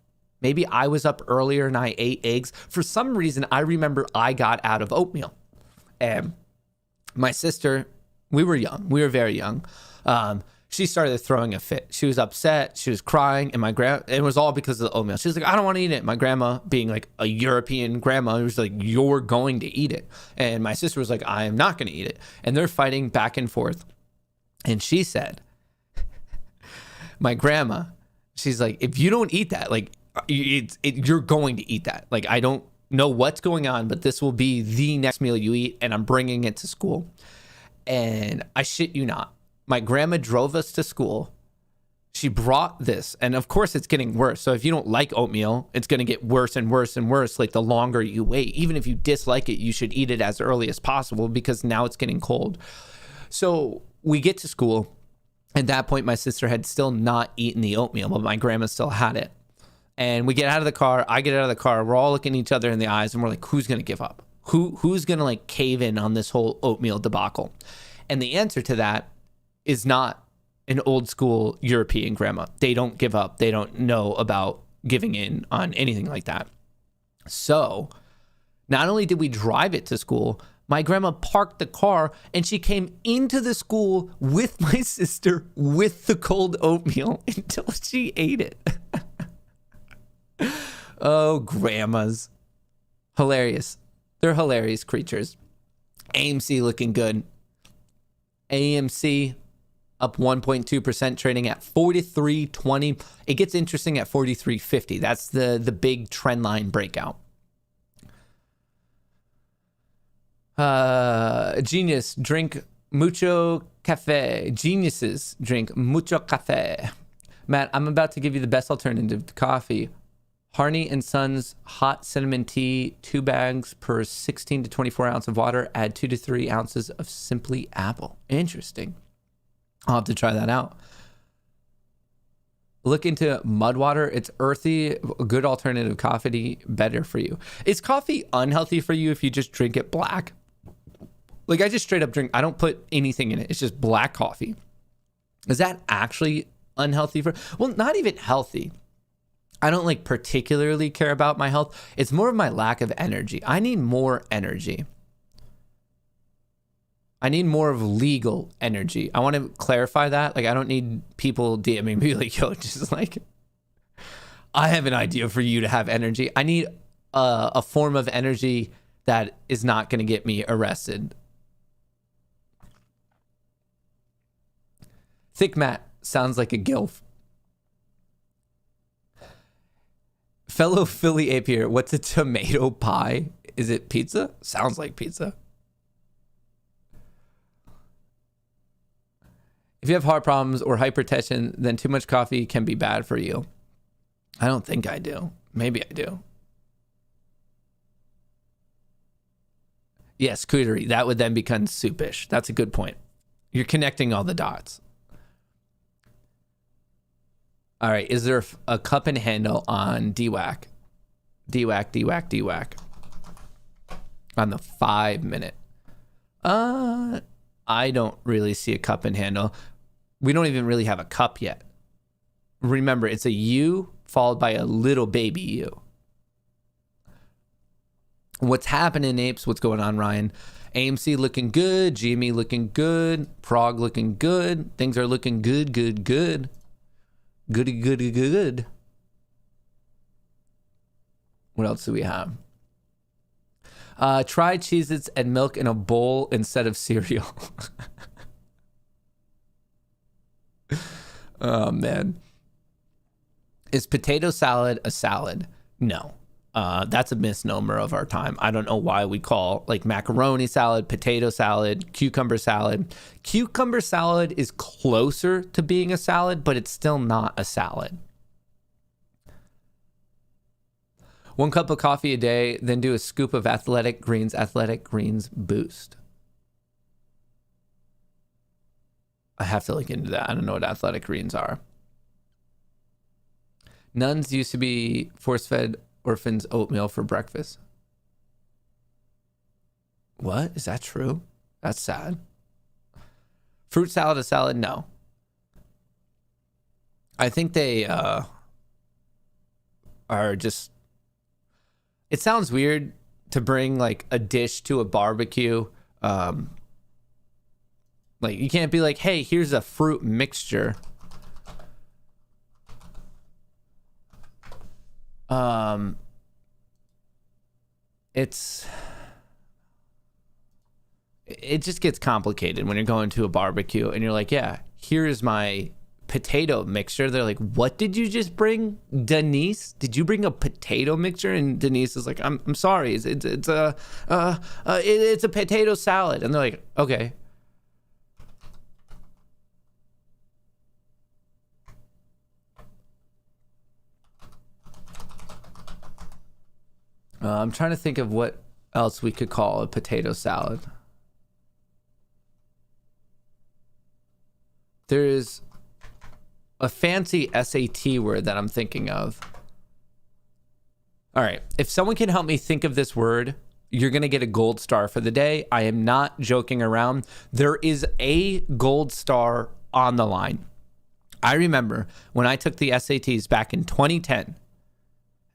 Maybe I was up earlier and I ate eggs. For some reason, I remember I got out of oatmeal. And my sister, we were young. We were very young. She started throwing a fit. She was upset. She was crying. And it was all because of the oatmeal. She was like, I don't want to eat it. My grandma, being like a European grandma, was like, you're going to eat it. And my sister was like, I am not going to eat it. And they're fighting back and forth. And she said, my grandma, she's like, if you don't eat that, like, you're going to eat that. Like, I don't know what's going on, but this will be the next meal you eat. And I'm bringing it to school. And I shit you not, my grandma drove us to school. She brought this, and of course it's getting worse. So if you don't like oatmeal, it's going to get worse and worse and worse, like the longer you wait. Even if you dislike it, you should eat it as early as possible, because now it's getting cold. So we get to school. At that point, my sister had still not eaten the oatmeal, but my grandma still had it. And we get out of the car. I get out of the car. We're all looking each other in the eyes, and we're like, who's going to give up? Who's going to like cave in on this whole oatmeal debacle? And the answer to that is not an old school European grandma. They don't give up. They don't know about giving in on anything like that. So not only did we drive it to school, my grandma parked the car and she came into the school with my sister with the cold oatmeal until she ate it. Oh, grandmas. Hilarious. They're hilarious creatures. AMC looking good. AMC up 1.2%, trading at 43.20. It gets interesting at 43.50. That's the big trend line breakout. Genius, drink mucho café. Geniuses drink mucho café. Matt, I'm about to give you the best alternative to coffee. Harney and Sons hot cinnamon tea, 2 bags per 16 to 24 ounce of water. Add 2 to 3 ounces of Simply Apple. Interesting. I'll have to try that out. Look into mud water. It's earthy, a good alternative coffee, better for you. Is coffee unhealthy for you if you just drink it black? Like I just straight up drink, I don't put anything in it. It's just black coffee. Is that actually unhealthy well, not even healthy. I don't like particularly care about my health. It's more of my lack of energy. I need more energy. I need more of legal energy. I want to clarify that. Like, I don't need people DMing me like, yo, just like, I have an idea for you to have energy. I need a form of energy that is not going to get me arrested. Thick Matt sounds like a gilf. Fellow Philly ape here, what's a tomato pie? Is it pizza? Sounds like pizza. If you have heart problems or hypertension, then too much coffee can be bad for you. I don't think I do. Maybe I do. Yes, cootery. That would then become soupish. That's a good point. You're connecting all the dots. All right. Is there a cup and handle on DWAC? DWAC. On the 5 minute. I don't really see a cup and handle. We don't even really have a cup yet. Remember, it's a U followed by a little baby U. What's happening, apes? What's going on, Ryan? AMC looking good. GME looking good. Prog looking good. Things are looking good. Goody. What else do we have? Try Cheez-Its and milk in a bowl instead of cereal. Oh, man. Is potato salad a salad? No. That's a misnomer of our time. I don't know why we call like macaroni salad, potato salad, cucumber salad. Cucumber salad is closer to being a salad, but it's still not a salad. 1 cup of coffee a day, then do a scoop of Athletic Greens Boost. I have to look into that. I don't know what Athletic Greens are. Nuns used to be force-fed orphans oatmeal for breakfast. What? Is that true? That's sad. Fruit salad a salad? No. I think they are just... It sounds weird to bring like a dish to a barbecue. Like you can't be like, hey, here's a fruit mixture. It just gets complicated when you're going to a barbecue and you're like, yeah, here's my potato mixture. They're like, what did you just bring, Denise? Did you bring a potato mixture? And Denise is like, I'm sorry, it's a potato salad. And they're like, okay. I'm trying to think of what else we could call a potato salad. There's a fancy SAT word that I'm thinking of. All right. If someone can help me think of this word, you're going to get a gold star for the day. I am not joking around. There is a gold star on the line. I remember when I took the SATs back in 2010,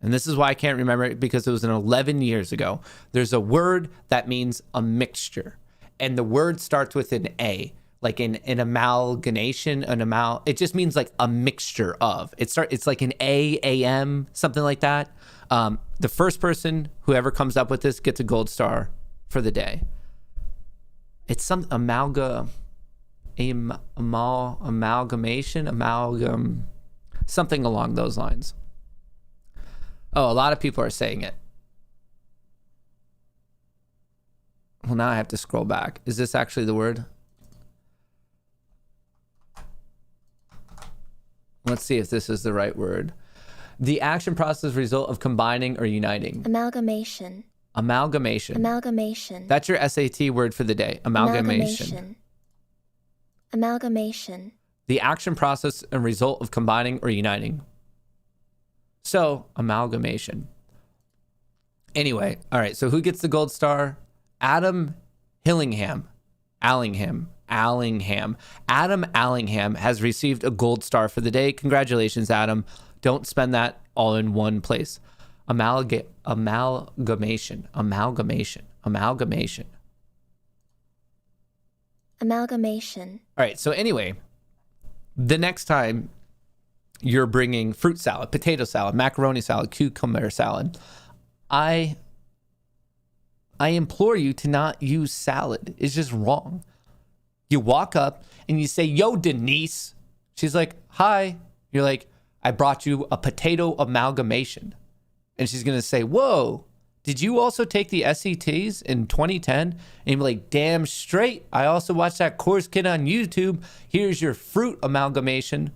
and this is why I can't remember it because it was 11 years ago. There's a word that means a mixture, and the word starts with an A. Like an amalgamation, it just means like a mixture of. It's like an AM, something like that. The first person, whoever comes up with this, gets a gold star for the day. It's some amalgamation, something along those lines. Oh, a lot of people are saying it. Well, now I have to scroll back. Is this actually the word? Let's see if this is the right word. The action process result of combining or uniting. Amalgamation. That's your SAT word for the day. Amalgamation. The action process and result of combining or uniting. So, amalgamation. Anyway, all right. So who gets the gold star? Adam Allingham. Adam Allingham has received a gold star for the day. Congratulations, Adam. Don't spend that all in one place. Amalgamation. All right. So anyway, the next time you're bringing fruit salad, potato salad, macaroni salad, cucumber salad, I implore you to not use salad. It's just wrong. You walk up and you say, yo, Denise. She's like, hi. You're like, I brought you a potato amalgamation. And she's going to say, whoa, did you also take the SATs in 2010? And you're like, damn straight. I also watched that Kohrs kid on YouTube. Here's your fruit amalgamation.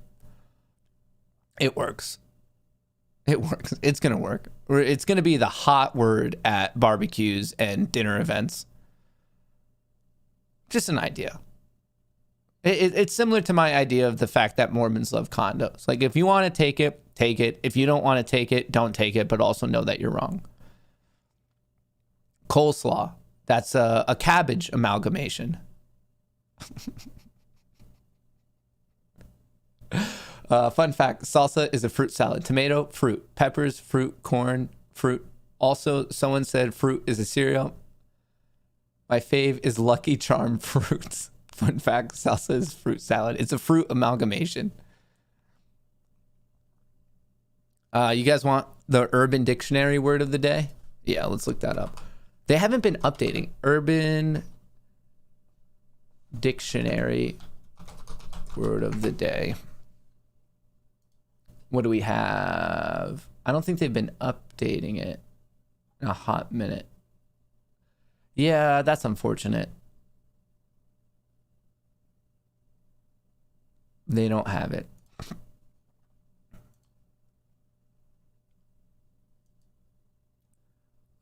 It works. It's going to work. It's going to be the hot word at barbecues and dinner events. Just an idea. It's similar to my idea of the fact that Mormons love condos. Like, if you want to take it, take it. If you don't want to take it, don't take it, but also know that you're wrong. Coleslaw. That's a cabbage amalgamation. Fun fact, salsa is a fruit salad. Tomato, fruit. Peppers, fruit. Corn, fruit. Also, someone said fruit is a cereal. My fave is Lucky Charm fruits. Fun fact, salsa is fruit salad. It's a fruit amalgamation. You guys want the Urban Dictionary word of the day? Yeah, let's look that up. They haven't been updating. Urban Dictionary word of the day. What do we have? I don't think they've been updating it in a hot minute. Yeah, that's unfortunate. They don't have it.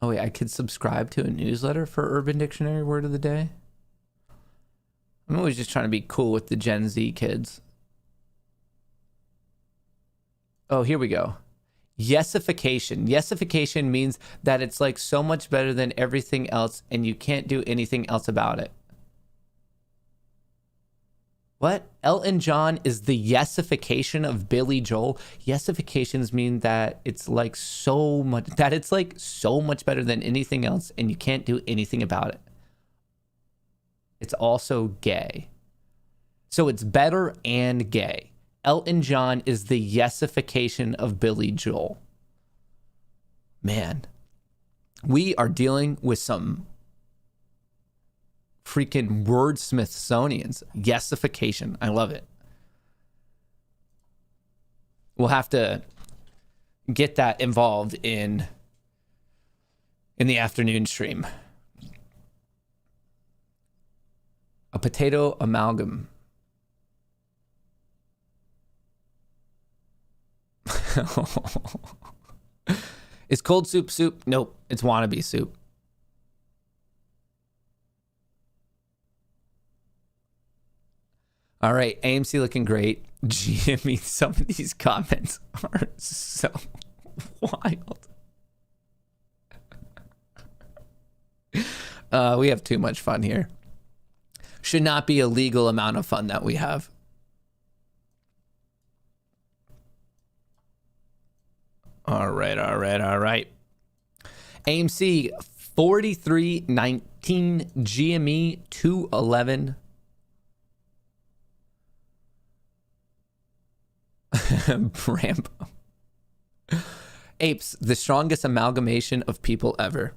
Oh wait, I could subscribe to a newsletter for Urban Dictionary word of the day. I'm always just trying to be cool with the Gen Z kids. Oh, here we go. Yesification. Yesification means that it's like so much better than everything else and you can't do anything else about it. What? Elton John is the yesification of Billy Joel. Yesifications mean that it's like so much better than anything else and you can't do anything about it. It's also gay. So it's better and gay. Elton John is the yesification of Billy Joel. Man, we are dealing with some freaking wordsmithsonians. Yesification. I love it. We'll have to get that involved in the afternoon stream. A potato amalgam. Is cold soup soup? Nope, it's wannabe soup. All right, AMC looking great. Jimmy, some of these comments are so wild. We have too much fun here. Should not be a legal amount of fun that we have. All right. AMC 4319 GME 211. Rambo. Apes, the strongest amalgamation of people ever.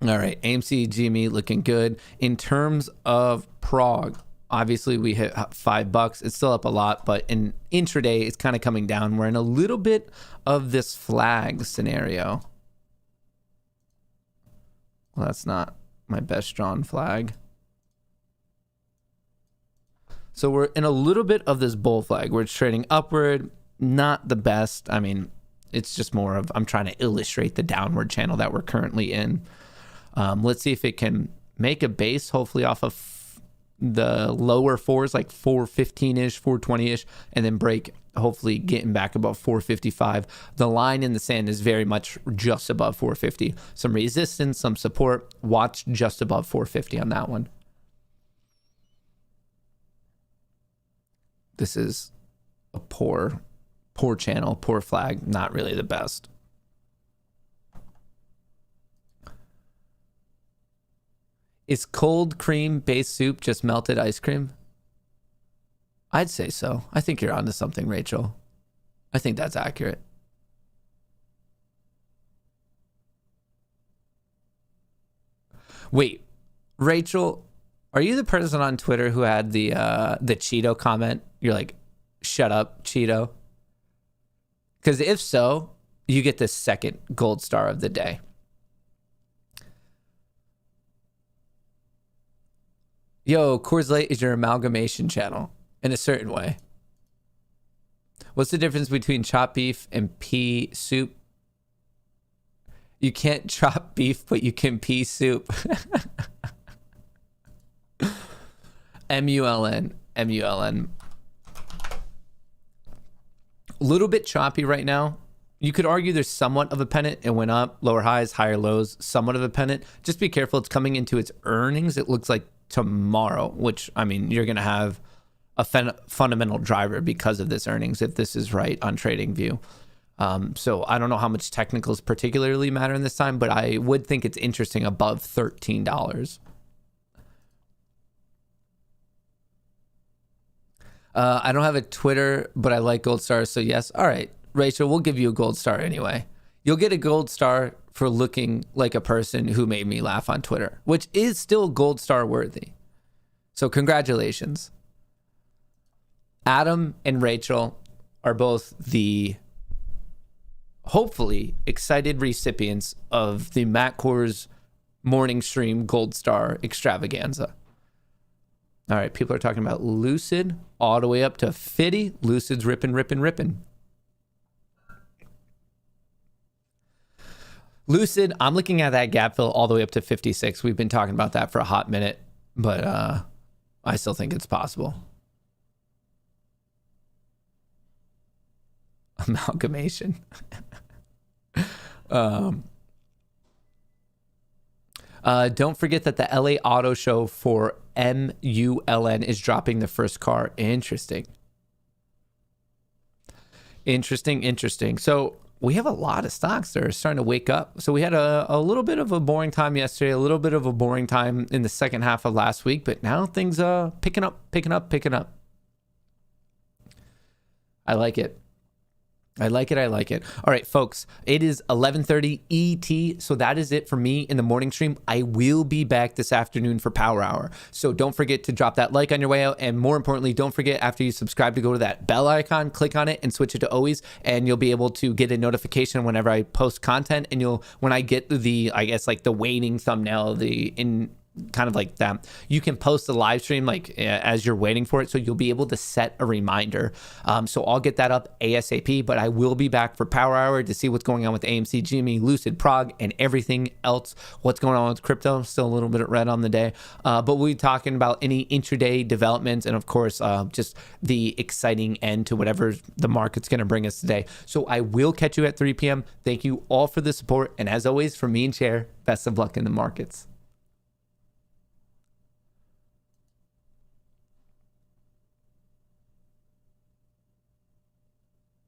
All right, AMC GME looking good. In terms of Prog, obviously we hit $5. It's still up a lot, but in intraday, it's kind of coming down. We're in a little bit of this flag scenario. Well, that's not my best drawn flag. So we're in a little bit of this bull flag. We're trading upward, not the best. I mean, it's just more of, I'm trying to illustrate the downward channel that we're currently in. Let's see if it can make a base, hopefully off of the lower fours, like 415-ish, 420-ish, and then break, hopefully getting back above 455. The line in the sand is very much just above 450. Some resistance, some support. Watch just above 450 on that one. This is a poor channel, poor flag, not really the best. Is cold cream based soup just melted ice cream? I'd say so. I think you're onto something, Rachel. I think that's accurate. Wait, Rachel, are you the person on Twitter who had the Cheeto comment? You're like, shut up, Cheeto. Because if so, you get the second gold star of the day. Yo, Kohrs Light is your amalgamation channel in a certain way. What's the difference between chopped beef and pea soup? You can't chop beef, but you can pea soup. MULN. A little bit choppy right now. You could argue there's somewhat of a pennant. It went up, lower highs, higher lows, somewhat of a pennant. Just be careful. It's coming into its earnings. It looks like tomorrow, which, I mean, you're going to have a fundamental driver because of this earnings, if this is right on TradingView. So I don't know how much technicals particularly matter in this time, but I would think it's interesting above $13. I don't have a Twitter, but I like gold stars, so yes. All right, Rachel, we'll give you a gold star anyway. You'll get a gold star for looking like a person who made me laugh on Twitter, which is still gold star worthy. So congratulations. Adam and Rachel are both the hopefully excited recipients of the Matt Kohrs morning stream gold star extravaganza. All right, people are talking about Lucid all the way up to Hiti. Lucid's ripping. Lucid, I'm looking at that gap fill all the way up to 56. We've been talking about that for a hot minute, but I still think it's possible. Amalgamation. Don't forget that the LA Auto Show for MULN is dropping the first car. Interesting. So we have a lot of stocks that are starting to wake up. So we had a little bit of a boring time yesterday, a little bit of a boring time in the second half of last week, but now things are picking up. I like it. All right, folks, it is 11:30 ET, so that is it for me in the morning stream. I will be back this afternoon for Power Hour, so don't forget to drop that like on your way out, and more importantly, don't forget after you subscribe to go to that bell icon, click on it, and switch it to always, and you'll be able to get a notification whenever I post content, and when I get the, I guess, like the waiting thumbnail, kind of like that, you can post the live stream like as you're waiting for it, so you'll be able to set a reminder. So I'll get that up ASAP, but I will be back for Power Hour to see what's going on with AMC, GME, Lucid, Prog, and everything else. What's going on with crypto? Still a little bit of red on the day, but we'll be talking about any intraday developments and of course just the exciting end to whatever the market's going to bring us today. So I will catch you at 3 p.m. Thank you all for the support, and as always, from me and Chair, best of luck in the markets.